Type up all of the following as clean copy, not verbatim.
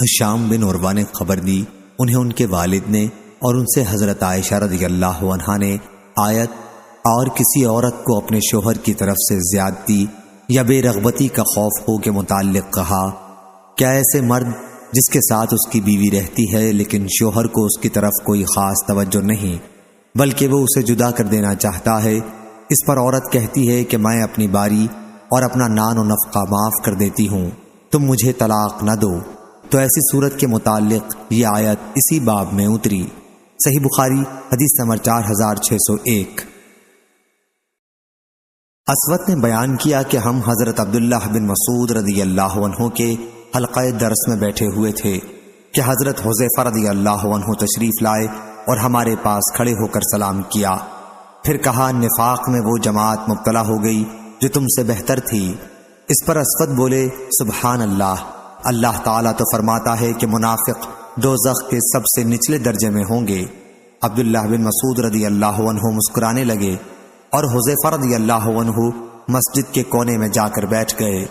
ہشام بن عروہ نے خبر دی، انہیں ان کے والد نے اور ان سے حضرت عائشہ رضی اللہ عنہا نے آیت اور کسی عورت کو اپنے شوہر کی طرف سے زیادتی یا بے رغبتی کا خوف ہو کے متعلق کہا، کیا ایسے مرد جس کے ساتھ اس کی بیوی رہتی ہے لیکن شوہر کو اس کی طرف کوئی خاص توجہ نہیں بلکہ وہ اسے جدا کر دینا چاہتا ہے، اس پر عورت کہتی ہے کہ میں اپنی باری اور اپنا نان و نفقہ معاف کر دیتی ہوں، تم مجھے طلاق نہ دو، تو ایسی صورت کے متعلق یہ آیت اسی باب میں اتری۔ صحیح بخاری حدیث نمبر 4601۔ اسود نے بیان کیا کہ ہم حضرت عبداللہ بن مسعود رضی اللہ عنہ کے حلقہ درس میں بیٹھے ہوئے تھے کہ حضرت حذیفہ رضی اللہ عنہ تشریف لائے اور ہمارے پاس کھڑے ہو کر سلام کیا، پھر کہا نفاق میں وہ جماعت مبتلا ہو گئی جو تم سے بہتر تھی۔ اس پر اسود بولے سبحان اللہ، اللہ تعالیٰ تو فرماتا ہے کہ منافق دوزخ کے سب سے نچلے درجے میں ہوں گے۔ عبداللہ بن مسعود رضی اللہ عنہ مسکرانے لگے اور حذیفہ رضی اللہ عنہ مسجد کے کونے میں جا کر بیٹھ گئے۔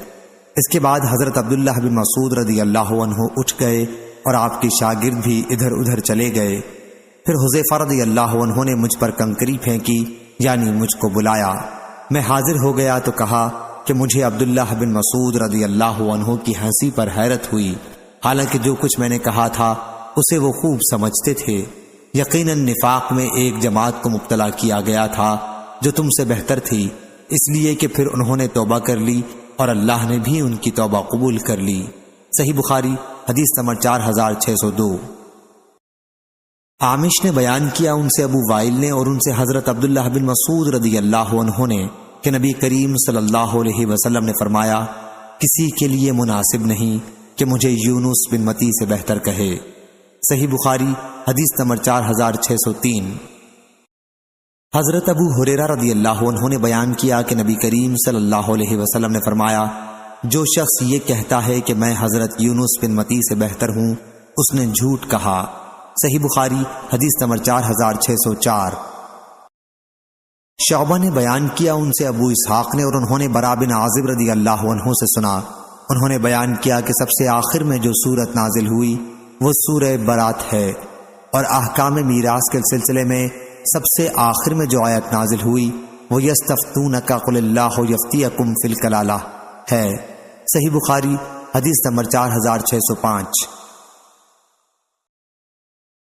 اس کے بعد حضرت عبداللہ بن مسعود رضی اللہ عنہ اٹھ گئے اور آپ کے شاگرد بھی ادھر ادھر چلے گئے۔ پھر حذیفہ رضی اللہ عنہ نے مجھ پر کنکری پھینکی، یعنی مجھ کو بلایا۔ میں حاضر ہو گیا تو کہا کہ مجھے عبداللہ بن مسعود رضی اللہ عنہ کی ہنسی پر حیرت ہوئی، حالانکہ جو کچھ میں نے کہا تھا اسے وہ خوب سمجھتے تھے۔ یقیناً نفاق میں ایک جماعت کو مبتلا کیا گیا تھا جو تم سے بہتر تھی، اس لیے کہ پھر انہوں نے توبہ کر لی اور اللہ نے بھی ان کی توبہ قبول کر لی۔ صحیح بخاری حدیث نمبر 4602۔ عامش نے بیان کیا ان سے ابو وائل نے اور ان سے حضرت عبداللہ بن مسعود رضی اللہ عنہ نے کہ نبی کریم صلی اللہ علیہ وسلم نے فرمایا، کسی کے لیے مناسب نہیں کہ مجھے یونس بن متی سے بہتر کہے۔ صحیح بخاری حدیث نمبر 4603۔ حضرت ابو ہریرہ رضی اللہ عنہ نے بیان کیا کہ نبی کریم صلی اللہ علیہ وسلم نے فرمایا، جو شخص یہ کہتا ہے کہ میں حضرت یونس بن متی سے بہتر ہوں، اس نے جھوٹ کہا۔ صحیح بخاری حدیث نمبر 4604۔ شعبہ نے بیان کیا ان سے ابو اسحاق نے اور انہوں نے برا بن عازب رضی اللہ عنہ سے سنا، انہوں نے بیان کیا کہ سب سے آخر میں جو سورت نازل ہوئی وہ سورہ برات ہے، اور احکام میراث کے سلسلے میں سب سے آخر میں جو آیت نازل ہوئی وہ یستفتونک قل اللہ یفتیکم فی الکلالہ ہے۔ صحیح بخاری حدیث نمبر 4605۔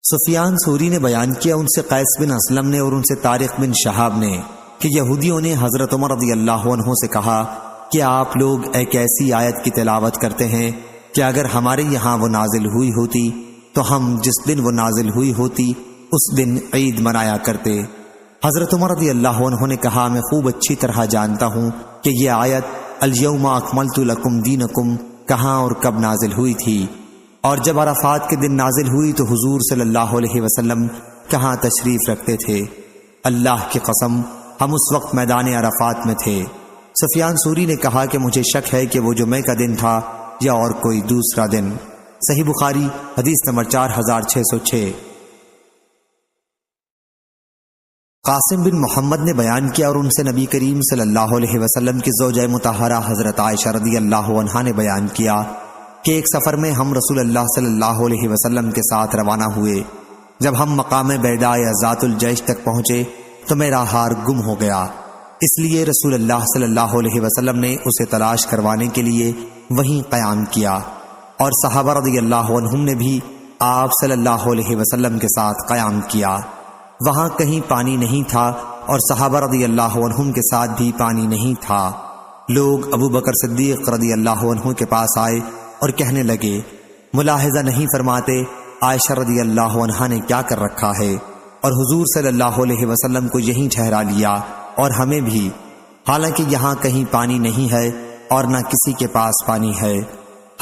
سفیان ثوری نے بیان کیا ان سے قیس بن اسلم نے اور ان سے طارق بن شہاب نے کہ یہودیوں نے حضرت عمر رضی اللہ عنہ سے کہا کہ آپ لوگ ایک ایسی آیت کی تلاوت کرتے ہیں کہ اگر ہمارے یہاں وہ نازل ہوئی ہوتی تو ہم جس دن وہ نازل ہوئی ہوتی اس دن عید منایا کرتے۔ حضرت عمر رضی اللہ عنہ نے کہا میں خوب اچھی طرح جانتا ہوں کہ یہ آیت الیوم اکملت لکم دینکم کہاں اور کب نازل ہوئی تھی، اور جب عرفات کے دن نازل ہوئی تو حضور صلی اللہ علیہ وسلم کہاں تشریف رکھتے تھے؟ اللہ کی قسم ہم اس وقت میدان عرفات میں تھے۔ سفیان ثوری نے کہا کہ مجھے شک ہے کہ وہ جمعہ کا دن تھا یا اور کوئی دوسرا دن۔ صحیح بخاری حدیث نمبر 4606۔ قاسم بن محمد نے بیان کیا اور ان سے نبی کریم صلی اللہ علیہ وسلم کی زوجہ مطہرہ حضرت عائشہ رضی اللہ عنہا نے بیان کیا کہ ایک سفر میں ہم رسول اللہ صلی اللہ علیہ وسلم کے ساتھ روانہ ہوئے۔ جب ہم مقام بیدا یا ذات الجیش تک پہنچے تو میرا ہار گم ہو گیا، اس لیے رسول اللہ صلی اللہ علیہ وسلم نے اسے تلاش کروانے کے لیے وہیں قیام کیا، اور صحابہ رضی اللہ عنہم نے بھی آپ صلی اللہ علیہ وسلم کے ساتھ قیام کیا۔ وہاں کہیں پانی نہیں تھا اور صحابہ رضی اللہ عنہم کے ساتھ بھی پانی نہیں تھا۔ لوگ ابو بکر صدیق رضی اللہ عنہ کے پاس آئے اور کہنے لگے، ملاحظہ نہیں فرماتے عائشہ رضی اللہ عنہا نے کیا کر رکھا ہے، اور حضور صلی اللہ علیہ وسلم کو یہیں ٹھہرا لیا اور ہمیں بھی، حالانکہ یہاں کہیں پانی نہیں ہے اور نہ کسی کے پاس پانی ہے۔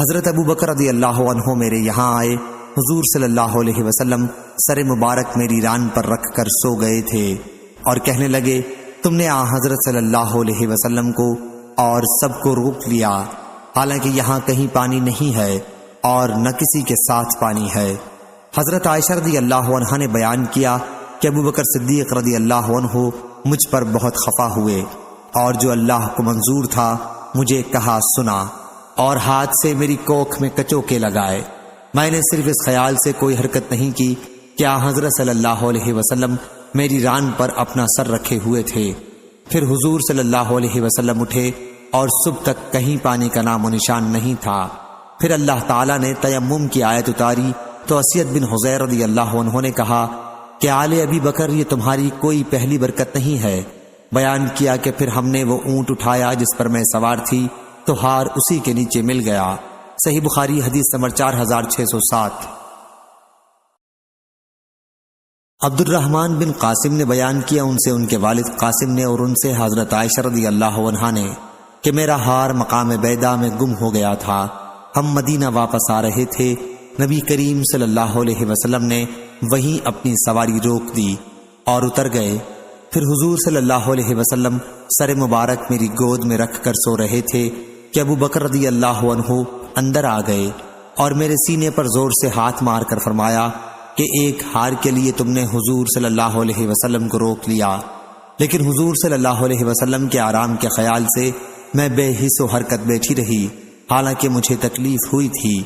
حضرت ابو بکر رضی اللہ عنہ میرے یہاں آئے، حضور صلی اللہ علیہ وسلم سر مبارک میری ران پر رکھ کر سو گئے تھے اور کہنے لگے، تم نے حضرت صلی اللہ علیہ وسلم کو اور سب کو روک لیا، حالانکہ یہاں کہیں پانی نہیں ہے اور نہ کسی کے ساتھ پانی ہے۔ حضرت عائشہ رضی اللہ عنہا نے بیان کیا کہ ابو بکر صدیق رضی اللہ عنہ مجھ پر بہت خفا ہوئے، اور جو اللہ کو منظور تھا مجھے کہا سنا، اور ہاتھ سے میری کوکھ میں کچوکے لگائے۔ میں نے صرف اس خیال سے کوئی حرکت نہیں کی کہ حضرت صلی اللہ علیہ وسلم میری ران پر اپنا سر رکھے ہوئے تھے۔ پھر حضور صلی اللہ علیہ وسلم اٹھے اور صبح تک کہیں پانی کا نام و نشان نہیں تھا۔ پھر اللہ تعالیٰ نے تیمم کی آیت اتاری تو اسید بن حضیر رضی اللہ عنہ نے کہا کہ آل ابی بکر یہ تمہاری کوئی پہلی برکت نہیں ہے۔ بیان کیا کہ پھر ہم نے وہ اونٹ اٹھایا جس پر میں سوار تھی تو ہار اسی کے نیچے مل گیا۔ صحیح بخاری حدیث نمبر 4607۔ عبد الرحمن بن قاسم نے بیان کیا ان سے ان کے والد قاسم نے اور ان سے حضرت عائشہ رضی اللہ عنہا نے کہ میرا ہار مقام بیدا میں گم ہو گیا تھا۔ ہم مدینہ واپس آ رہے تھے، نبی کریم صلی اللہ علیہ وسلم نے وہیں اپنی سواری روک دی اور اتر گئے۔ پھر حضور صلی اللہ علیہ وسلم سر مبارک میری گود میں رکھ کر سو رہے تھے کہ ابو بکر رضی اللہ عنہ اندر آ گئے اور میرے سینے پر زور سے ہاتھ مار کر فرمایا کہ ایک ہار کے لیے تم نے حضور صلی اللہ علیہ وسلم کو روک لیا۔ لیکن حضور صلی اللہ علیہ وسلم کے آرام کے خیال سے میں بے حس و حرکت بیٹھی رہی، حالانکہ مجھے تکلیف ہوئی تھی۔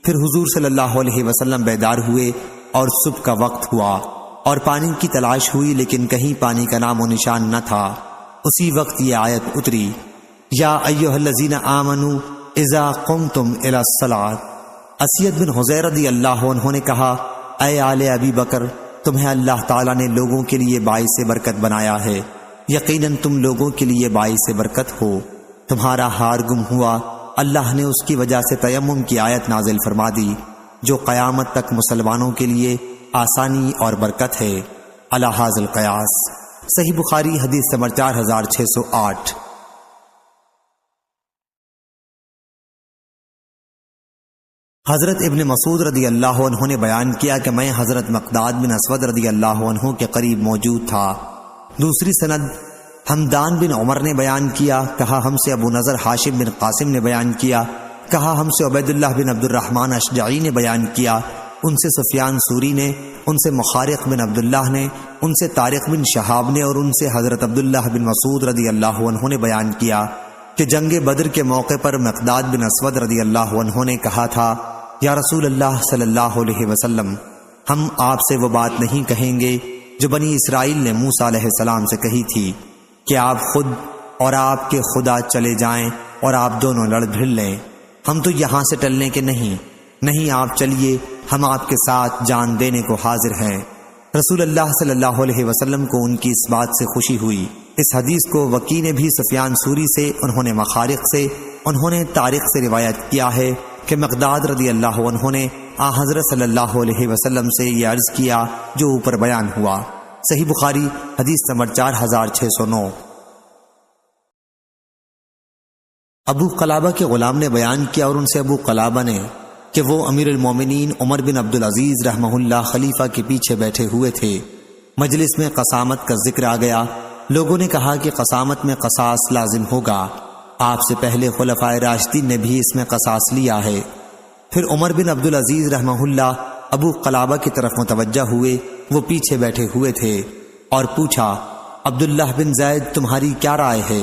پھر حضور صلی اللہ علیہ وسلم بیدار ہوئے اور صبح کا وقت ہوا اور پانی کی تلاش ہوئی، لیکن کہیں پانی کا نام و نشان نہ تھا۔ اسی وقت یہ آیت اتری، یا ایھا الذین آمنوا اذا قمتم الی الصلاۃ۔ اسید بن حضیر رضی اللہ عنہ نے کہا، اے آل ابی بکر، تمہیں اللہ تعالیٰ نے لوگوں کے لیے باعث برکت بنایا ہے، یقیناً تم لوگوں کے لیے باعث برکت ہو۔ تمہارا ہار گم ہوا، اللہ نے اس کی وجہ سے تیمم کی آیت نازل فرما دی جو قیامت تک مسلمانوں کے لیے آسانی اور برکت ہے۔ علی ھذا القیاس۔ صحیح بخاری حدیث نمبر 4608۔ حضرت ابن مسعود رضی اللہ عنہ نے بیان کیا کہ میں حضرت مقداد بن اسود رضی اللہ عنہ کے قریب موجود تھا۔ دوسری سند حمدان بن عمر نے بیان کیا، کہا ہم سے ابو نضر ہاشم بن قاسم نے بیان کیا، کہا ہم سے عبید اللہ بن عبد الرحمن اشجعی نے بیان کیا، ان سے سفیان سوری نے، ان سے مخارق بن عبداللہ نے، ان سے طارق بن شہاب نے اور ان سے حضرت عبداللہ بن مسعود رضی اللہ عنہ نے بیان کیا کہ جنگ بدر کے موقع پر مقداد بن اسود رضی اللہ عنہ نے کہا تھا، یا رسول اللہ صلی اللہ علیہ وسلم، ہم آپ سے وہ بات نہیں کہیں گے جو بنی اسرائیل نے موسیٰ علیہ السلام سے کہی تھی کہ آپ خود اور آپ کے خدا چلے جائیں اور آپ دونوں لڑ بھڑ لیں، ہم تو یہاں سے ٹلنے کے نہیں، آپ چلیے، ہم آپ کے ساتھ جان دینے کو حاضر ہیں۔ رسول اللہ صلی اللہ علیہ وسلم کو ان کی اس بات سے خوشی ہوئی۔ اس حدیث کو وکی نے بھی سفیان سوری سے، انہوں نے مخارق سے، انہوں نے طارق سے روایت کیا ہے کہ مقداد رضی اللہ عنہ نے حضرت صلی اللہ علیہ وسلم سے یہ عرض کیا جو اوپر بیان ہوا۔ صحیح بخاری حدیث نمبر 4609۔ ابو قلابہ کے غلام نے بیان کیا اور ان سے ابو قلابہ نے کہ وہ امیر المومنین عمر بن عبدالعزیز رحمہ اللہ خلیفہ کے پیچھے بیٹھے ہوئے تھے۔ مجلس میں قسامت کا ذکر آ گیا۔ لوگوں نے کہا کہ قسامت میں قصاص لازم ہوگا، آپ سے پہلے خلفائے راشدین نے بھی اس میں قصاص لیا ہے۔ پھر عمر بن عبدالعزیز رحمہ اللہ ابو قلابہ کی طرف متوجہ ہوئے، وہ پیچھے بیٹھے ہوئے تھے، اور پوچھا، عبداللہ بن زید تمہاری کیا رائے ہے؟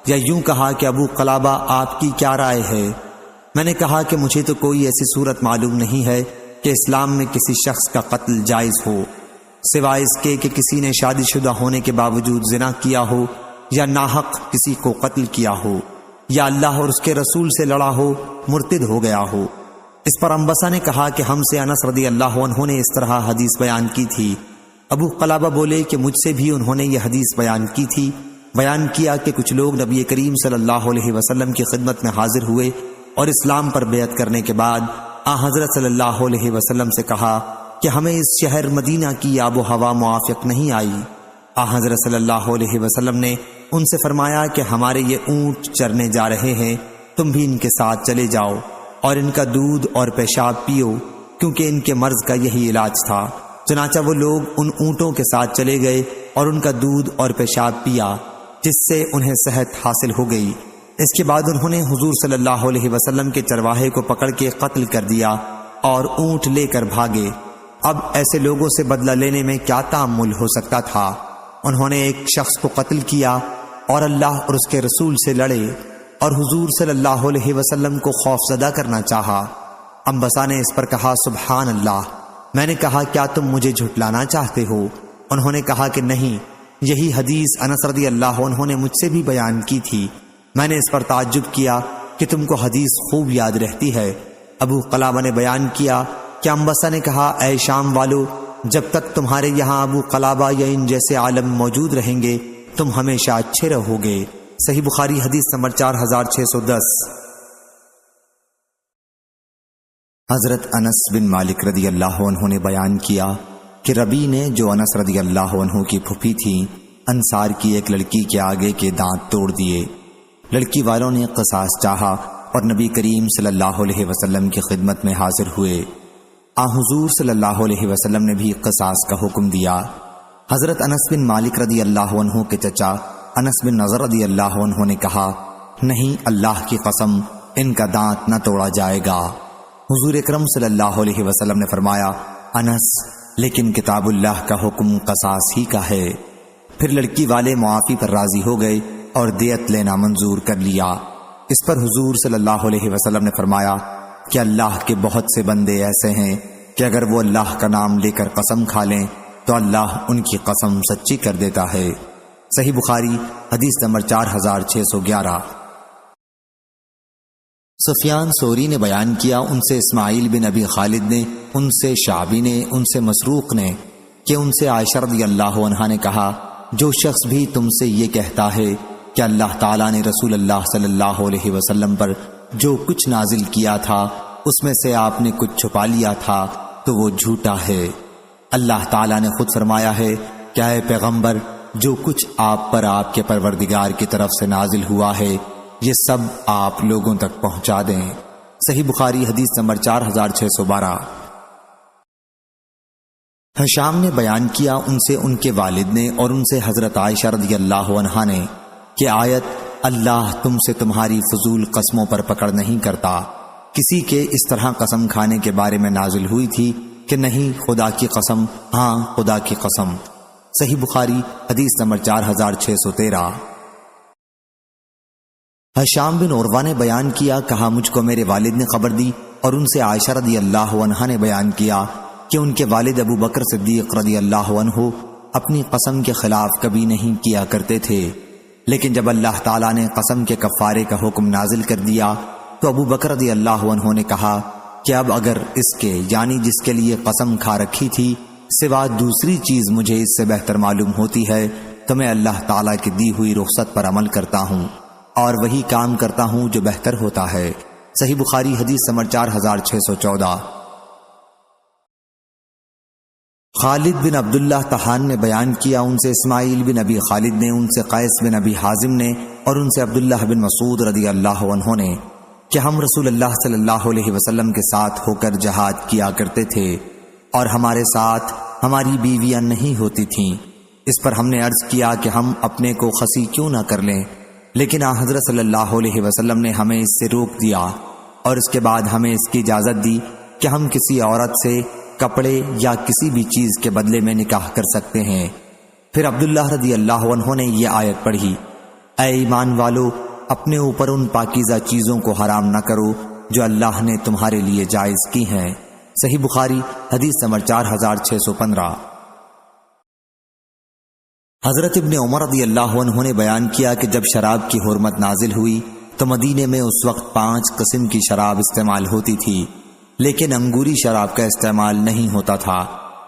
یا یوں کہا کہ ابو قلابہ آپ کی کیا رائے ہے؟ میں نے کہا کہ مجھے تو کوئی ایسی صورت معلوم نہیں ہے کہ اسلام میں کسی شخص کا قتل جائز ہو، سوائے اس کے کہ کسی نے شادی شدہ ہونے کے باوجود زنا کیا ہو، یا ناحق کسی کو قتل کیا ہو، یا اللہ اور اس کے رسول سے لڑا ہو، مرتد ہو گیا ہو۔ اس پر انبسا نے کہا کہ ہم سے انس رضی اللہ عنہ نے اس طرح حدیث بیان کی تھی۔ ابو قلابہ بولے کہ مجھ سے بھی انہوں نے یہ حدیث بیان کی تھی۔ بیان کیا کہ کچھ لوگ نبی کریم صلی اللہ علیہ وسلم کی خدمت میں حاضر ہوئے اور اسلام پر بیعت کرنے کے بعد حضرت صلی اللہ علیہ وسلم سے کہا کہ ہمیں اس شہر مدینہ کی آب و ہوا موافق نہیں آئی۔ حضرت صلی اللہ علیہ وسلم نے ان سے فرمایا کہ ہمارے یہ اونٹ چرنے جا رہے ہیں، تم بھی ان کے ساتھ چلے جاؤ اور ان کا دودھ اور پیشاب پیو، کیونکہ ان کے مرض کا یہی علاج تھا۔ چنانچہ وہ لوگ ان اونٹوں کے ساتھ چلے گئے اور ان کا دودھ اور پیشاب پیا، جس سے انہیں صحت حاصل ہو گئی۔ اس کے بعد انہوں نے حضور صلی اللہ علیہ وسلم کے چرواہے کو پکڑ کے قتل کر دیا اور اونٹ لے کر بھاگے۔ اب ایسے لوگوں سے بدلہ لینے میں کیا تعامل ہو سکتا تھا؟ انہوں نے ایک شخص کو قتل کیا اور اللہ اور اس کے رسول سے لڑے اور حضور صلی اللہ علیہ وسلم کو خوف زدہ کرنا چاہا۔ انبسا نے اس پر کہا سبحان اللہ۔ میں نے کہا کیا تم مجھے جھٹلانا چاہتے ہو؟ انہوں نے کہا کہ نہیں، یہی حدیث انس رضی اللہ عنہ نے مجھ سے بھی بیان کی تھی۔ میں نے اس پر تعجب کیا کہ تم کو حدیث خوب یاد رہتی ہے۔ ابو قلابہ نے بیان کیا کہ انبسا نے کہا اے شام والو، جب تک تمہارے یہاں ابو قلابہ یا ان جیسے عالم موجود رہیں گے تم ہمیشہ اچھے رہو گے۔ صحیح بخاری حدیث نمبر 4610۔ حضرت انس بن مالک رضی اللہ عنہ نے بیان کیا کہ ربی نے، جو انس رضی اللہ عنہ کی پھوپھی تھی، انصار کی ایک لڑکی کے آگے کے دانت توڑ دیے۔ لڑکی والوں نے قصاص چاہا اور نبی کریم صلی اللہ علیہ وسلم کی خدمت میں حاضر ہوئے۔ حضور صلی اللہ علیہ وسلم نے بھی قصاص کا حکم دیا۔ حضرت انس بن مالک رضی اللہ عنہ کے چچا انس بن نضر رضی اللہ عنہ نے کہا نہیں، اللہ کی قسم ان کا دانت نہ توڑا جائے گا۔ حضور اکرم صلی اللہ علیہ وسلم نے فرمایا انس، لیکن کتاب اللہ کا حکم قصاص ہی کا ہے۔ پھر لڑکی والے معافی پر راضی ہو گئے اور دیت لینا منظور کر لیا۔ اس پر حضور صلی اللہ علیہ وسلم نے فرمایا کہ اللہ کے بہت سے بندے ایسے ہیں کہ اگر وہ اللہ کا نام لے کر قسم کھا لیں تو اللہ ان کی قسم سچی کر دیتا ہے۔ صحیح بخاری حدیث نمبر 4611۔ سفیان ثوری نے بیان کیا، ان سے اسماعیل بن ابی خالد نے، ان سے شعبی نے، ان سے مسروق نے کہ ان سے عائشہ رضی اللہ عنہا نے کہا جو شخص بھی تم سے یہ کہتا ہے کہ اللہ تعالیٰ نے رسول اللہ صلی اللہ علیہ وسلم پر جو کچھ نازل کیا تھا اس میں سے آپ نے کچھ چھپا لیا تھا تو وہ جھوٹا ہے۔ اللہ تعالیٰ نے خود فرمایا ہے کہ اے پیغمبر، جو کچھ آپ پر آپ کے پروردگار کی طرف سے نازل ہوا ہے یہ سب آپ لوگوں تک پہنچا دیں۔ صحیح بخاری حدیث نمبر 4612۔ حشام نے بیان کیا، ان سے ان کے والد نے اور ان سے حضرت عائشہ رضی اللہ عنہا نے کہ آیت اللہ تم سے تمہاری فضول قسموں پر پکڑ نہیں کرتا کسی کے اس طرح قسم کھانے کے بارے میں نازل ہوئی تھی کہ نہیں خدا کی قسم، ہاں خدا کی قسم۔ صحیح بخاری حدیث نمبر 4613۔ حشام بن عروہ نے بیان کیا، کہا مجھ کو میرے والد نے خبر دی اور ان سے عائشہ رضی اللہ عنہا نے بیان کیا کہ ان کے والد ابو بکر صدیق رضی اللہ عنہ اپنی قسم کے خلاف کبھی نہیں کیا کرتے تھے، لیکن جب اللہ تعالیٰ نے قسم کے کفارے کا حکم نازل کر دیا تو ابو بکر رضی اللہ عنہ نے کہا کہ اب اگر اس کے یعنی جس کے لیے قسم کھا رکھی تھی سوا دوسری چیز مجھے اس سے بہتر معلوم ہوتی ہے تو میں اللہ تعالیٰ کی دی ہوئی رخصت پر عمل کرتا ہوں اور وہی کام کرتا ہوں جو بہتر ہوتا ہے۔ صحیح بخاری حدیث نمبر 4614۔ خالد بن عبداللہ طحان نے بیان کیا، ان سے اسماعیل بن ابی خالد نے، ان سے قیس بن ابی حازم نے اور ان سے عبداللہ بن مسعود رضی اللہ عنہ نے کہ ہم رسول اللہ صلی اللہ علیہ وسلم کے ساتھ ہو کر جہاد کیا کرتے تھے اور ہمارے ساتھ ہماری بیویاں نہیں ہوتی تھیں۔ اس پر ہم نے عرض کیا کہ ہم اپنے کو خصی کیوں نہ کر لیں، لیکن حضرت صلی اللہ علیہ وسلم نے ہمیں اس سے روک دیا اور اس کے بعد ہمیں اس کی اجازت دی کہ ہم کسی عورت سے کپڑے یا کسی بھی چیز کے بدلے میں نکاح کر سکتے ہیں۔ پھر عبداللہ رضی اللہ عنہ نے یہ آیت پڑھی، اے ایمان والو، اپنے اوپر ان پاکیزہ چیزوں کو حرام نہ کرو جو اللہ نے تمہارے لیے جائز کی ہیں۔ صحیح بخاری حدیث نمبر 4615۔ حضرت ابن عمر رضی اللہ عنہ نے بیان کیا کہ جب شراب کی حرمت نازل ہوئی تو مدینے میں اس وقت 5 قسم کی شراب استعمال ہوتی تھی، لیکن انگوری شراب کا استعمال نہیں ہوتا تھا،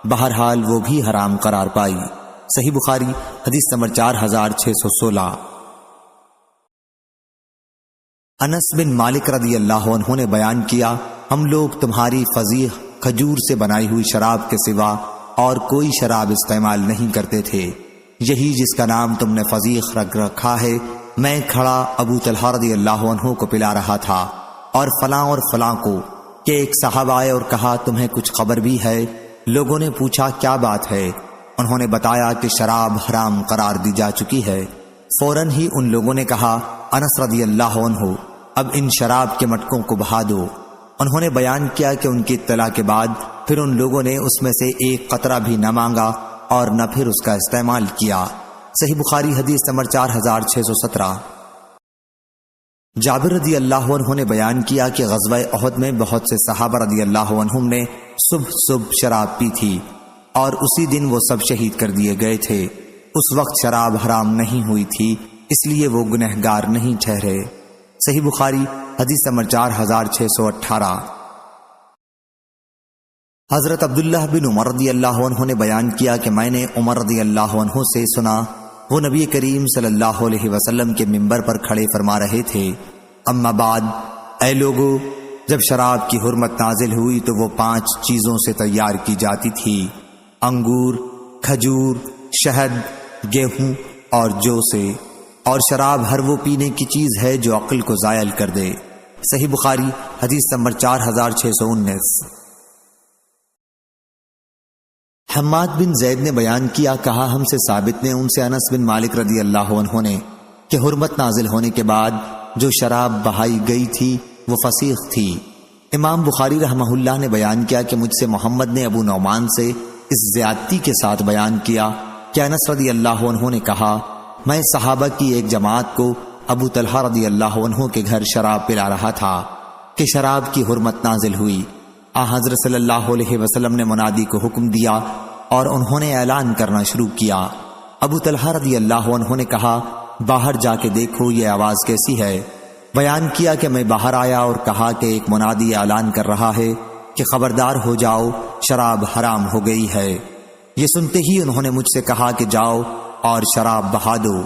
بہرحال وہ بھی حرام قرار پائی۔ صحیح بخاری حدیث نمبر 4616۔ انس بن مالک رضی اللہ عنہ نے بیان کیا، ہم لوگ تمہاری فضیح کھجور سے بنائی ہوئی شراب کے سوا اور کوئی شراب استعمال نہیں کرتے تھے، یہی جس کا نام تم نے فضیح رکھ رکھا ہے میں کھڑا ابو طلحہ رضی اللہ عنہ کو پلا رہا تھا اور فلاں کو کہ ایک صاحب آئے اور کہا تمہیں کچھ خبر بھی ہے؟ لوگوں نے پوچھا کیا بات ہے؟ انہوں نے بتایا کہ شراب حرام قرار دی جا چکی ہے۔ فوراً ہی ان لوگوں نے کہا انس رضی اللہ عنہ اب ان شراب کے مٹکوں کو بہا دو۔ انہوں نے بیان کیا کہ ان کی اطلاع کے بعد پھر ان لوگوں نے اس میں سے ایک قطرہ بھی نہ مانگا اور نہ پھر اس کا استعمال کیا۔ صحیح بخاری حدیث نمبر 4617۔ جابر رضی اللہ عنہ نے بیان کیا کہ غزوہ احد میں بہت سے صحابہ رضی اللہ عنہم نے صبح شراب پی تھی اور اسی دن وہ سب شہید کر دیے گئے تھے۔ اس وقت شراب حرام نہیں ہوئی تھی، اس لیے وہ گنہگار نہیں ٹھہرے۔ صحیح بخاری حدیث نمبر 4618۔ حضرت عبداللہ بن عمر رضی اللہ عنہ نے بیان کیا کہ میں نے عمر رضی اللہ عنہ سے سنا، وہ نبی کریم صلی اللہ علیہ وسلم کے منبر پر کھڑے فرما رہے تھے، اما بعد، اے لوگو، جب شراب کی حرمت نازل ہوئی تو وہ 5 چیزوں سے تیار کی جاتی تھی: انگور، کھجور، شہد، گیہوں اور جو سے، اور شراب ہر وہ پینے کی چیز ہے جو عقل کو زائل کر دے۔ صحیح بخاری حدیث نمبر 4619۔ حماد بن زید نے بیان کیا، کہا ہم سے ثابت نے ان سے انس بن مالک رضی اللہ عنہ نے کہ حرمت نازل ہونے کے بعد جو شراب بہائی گئی تھی وہ فسیخ تھی۔ امام بخاری رحمہ اللہ نے بیان کیا کہ مجھ سے محمد نے ابو نعمان سے اس زیادتی کے ساتھ بیان کیا کہ انس رضی اللہ عنہ نے کہا، میں صحابہ کی ایک جماعت کو ابو طلحہ رضی اللہ عنہ کے گھر شراب پلا رہا تھا کہ شراب کی حرمت نازل ہوئی۔ حضرت صلی اللہ علیہ وسلم نے منادی کو حکم دیا اور انہوں نے اعلان کرنا شروع کیا۔ ابو طلحہ رضی اللہ عنہ نے کہا، باہر جا کے دیکھو یہ آواز کیسی ہے؟ بیان کیا کہ میں باہر آیا اور کہا کہ ایک منادی اعلان کر رہا ہے کہ خبردار ہو جاؤ، شراب حرام ہو گئی ہے۔ یہ سنتے ہی انہوں نے مجھ سے کہا کہ جاؤ اور شراب بہا دو۔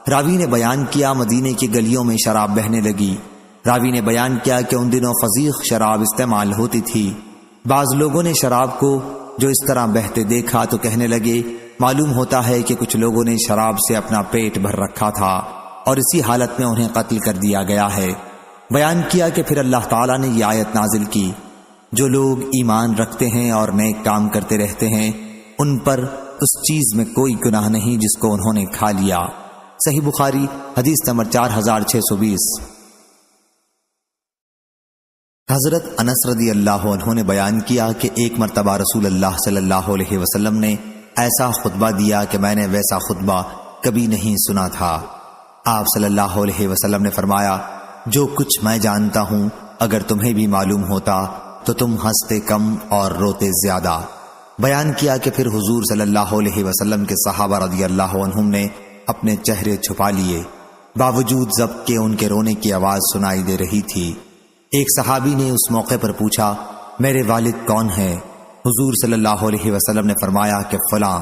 راوی نے بیان کیا مدینے کی گلیوں میں شراب بہنے لگی۔ راوی نے بیان کیا کہ ان دنوں فضیخ شراب استعمال ہوتی تھی۔ بعض لوگوں نے شراب کو جو اس طرح بہتے دیکھا تو کہنے لگے، معلوم ہوتا ہے کہ کچھ لوگوں نے شراب سے اپنا پیٹ بھر رکھا تھا اور اسی حالت میں انہیں قتل کر دیا گیا ہے۔ بیان کیا کہ پھر اللہ تعالیٰ نے یہ آیت نازل کی، جو لوگ ایمان رکھتے ہیں اور نیک کام کرتے رہتے ہیں ان پر اس چیز میں کوئی گناہ نہیں جس کو انہوں نے کھا لیا۔ صحیح بخاری حدیث نمبر 4620۔ حضرت انس رضی اللہ عنہ نے بیان کیا کہ ایک مرتبہ رسول اللہ صلی اللہ علیہ وسلم نے ایسا خطبہ دیا کہ میں نے ویسا خطبہ کبھی نہیں سنا تھا۔ آپ صلی اللہ علیہ وسلم نے فرمایا، جو کچھ میں جانتا ہوں اگر تمہیں بھی معلوم ہوتا تو تم ہنستے کم اور روتے زیادہ۔ بیان کیا کہ پھر حضور صلی اللہ علیہ وسلم کے صحابہ رضی اللہ عنہم نے اپنے چہرے چھپا لیے، باوجود ضبط کے ان کے رونے کی آواز سنائی دے رہی تھی۔ ایک صحابی نے اس موقع پر پوچھا، میرے والد کون ہیں؟ حضور صلی اللہ علیہ وسلم نے فرمایا کہ فلاں۔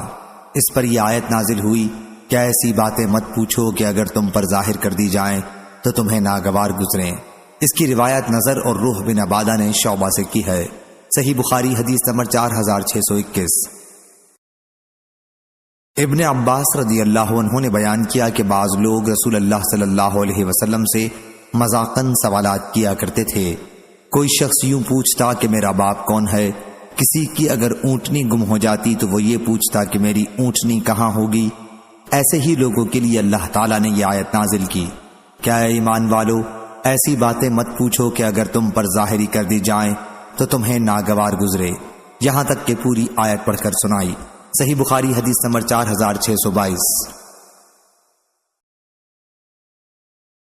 اس پر یہ آیت نازل ہوئی کہ ایسی باتیں مت پوچھو کہ اگر تم پر ظاہر کر دی جائیں تو تمہیں ناگوار گزریں۔ اس کی روایت نظر اور روح بن عبادہ نے شعبہ سے کی ہے۔ صحیح بخاری حدیث نمبر 4621۔ ابن عباس رضی اللہ عنہ نے بیان کیا کہ بعض لوگ رسول اللہ صلی اللہ علیہ وسلم سے مذاقاً سوالات کیا کرتے تھے۔ کوئی شخص یوں پوچھتا کہ میرا باپ کون ہے، کسی کی اگر اونٹنی گم ہو جاتی تو وہ یہ پوچھتا کہ میری اونٹنی کہاں ہوگی۔ ایسے ہی لوگوں کے لیے اللہ تعالیٰ نے یہ آیت نازل کی، کیا اے ایمان والو، ایسی باتیں مت پوچھو کہ اگر تم پر ظاہری کر دی جائیں تو تمہیں ناگوار گزرے، یہاں تک کہ پوری آیت پڑھ کر سنائی۔ صحیح بخاری حدیث نمبر 4622۔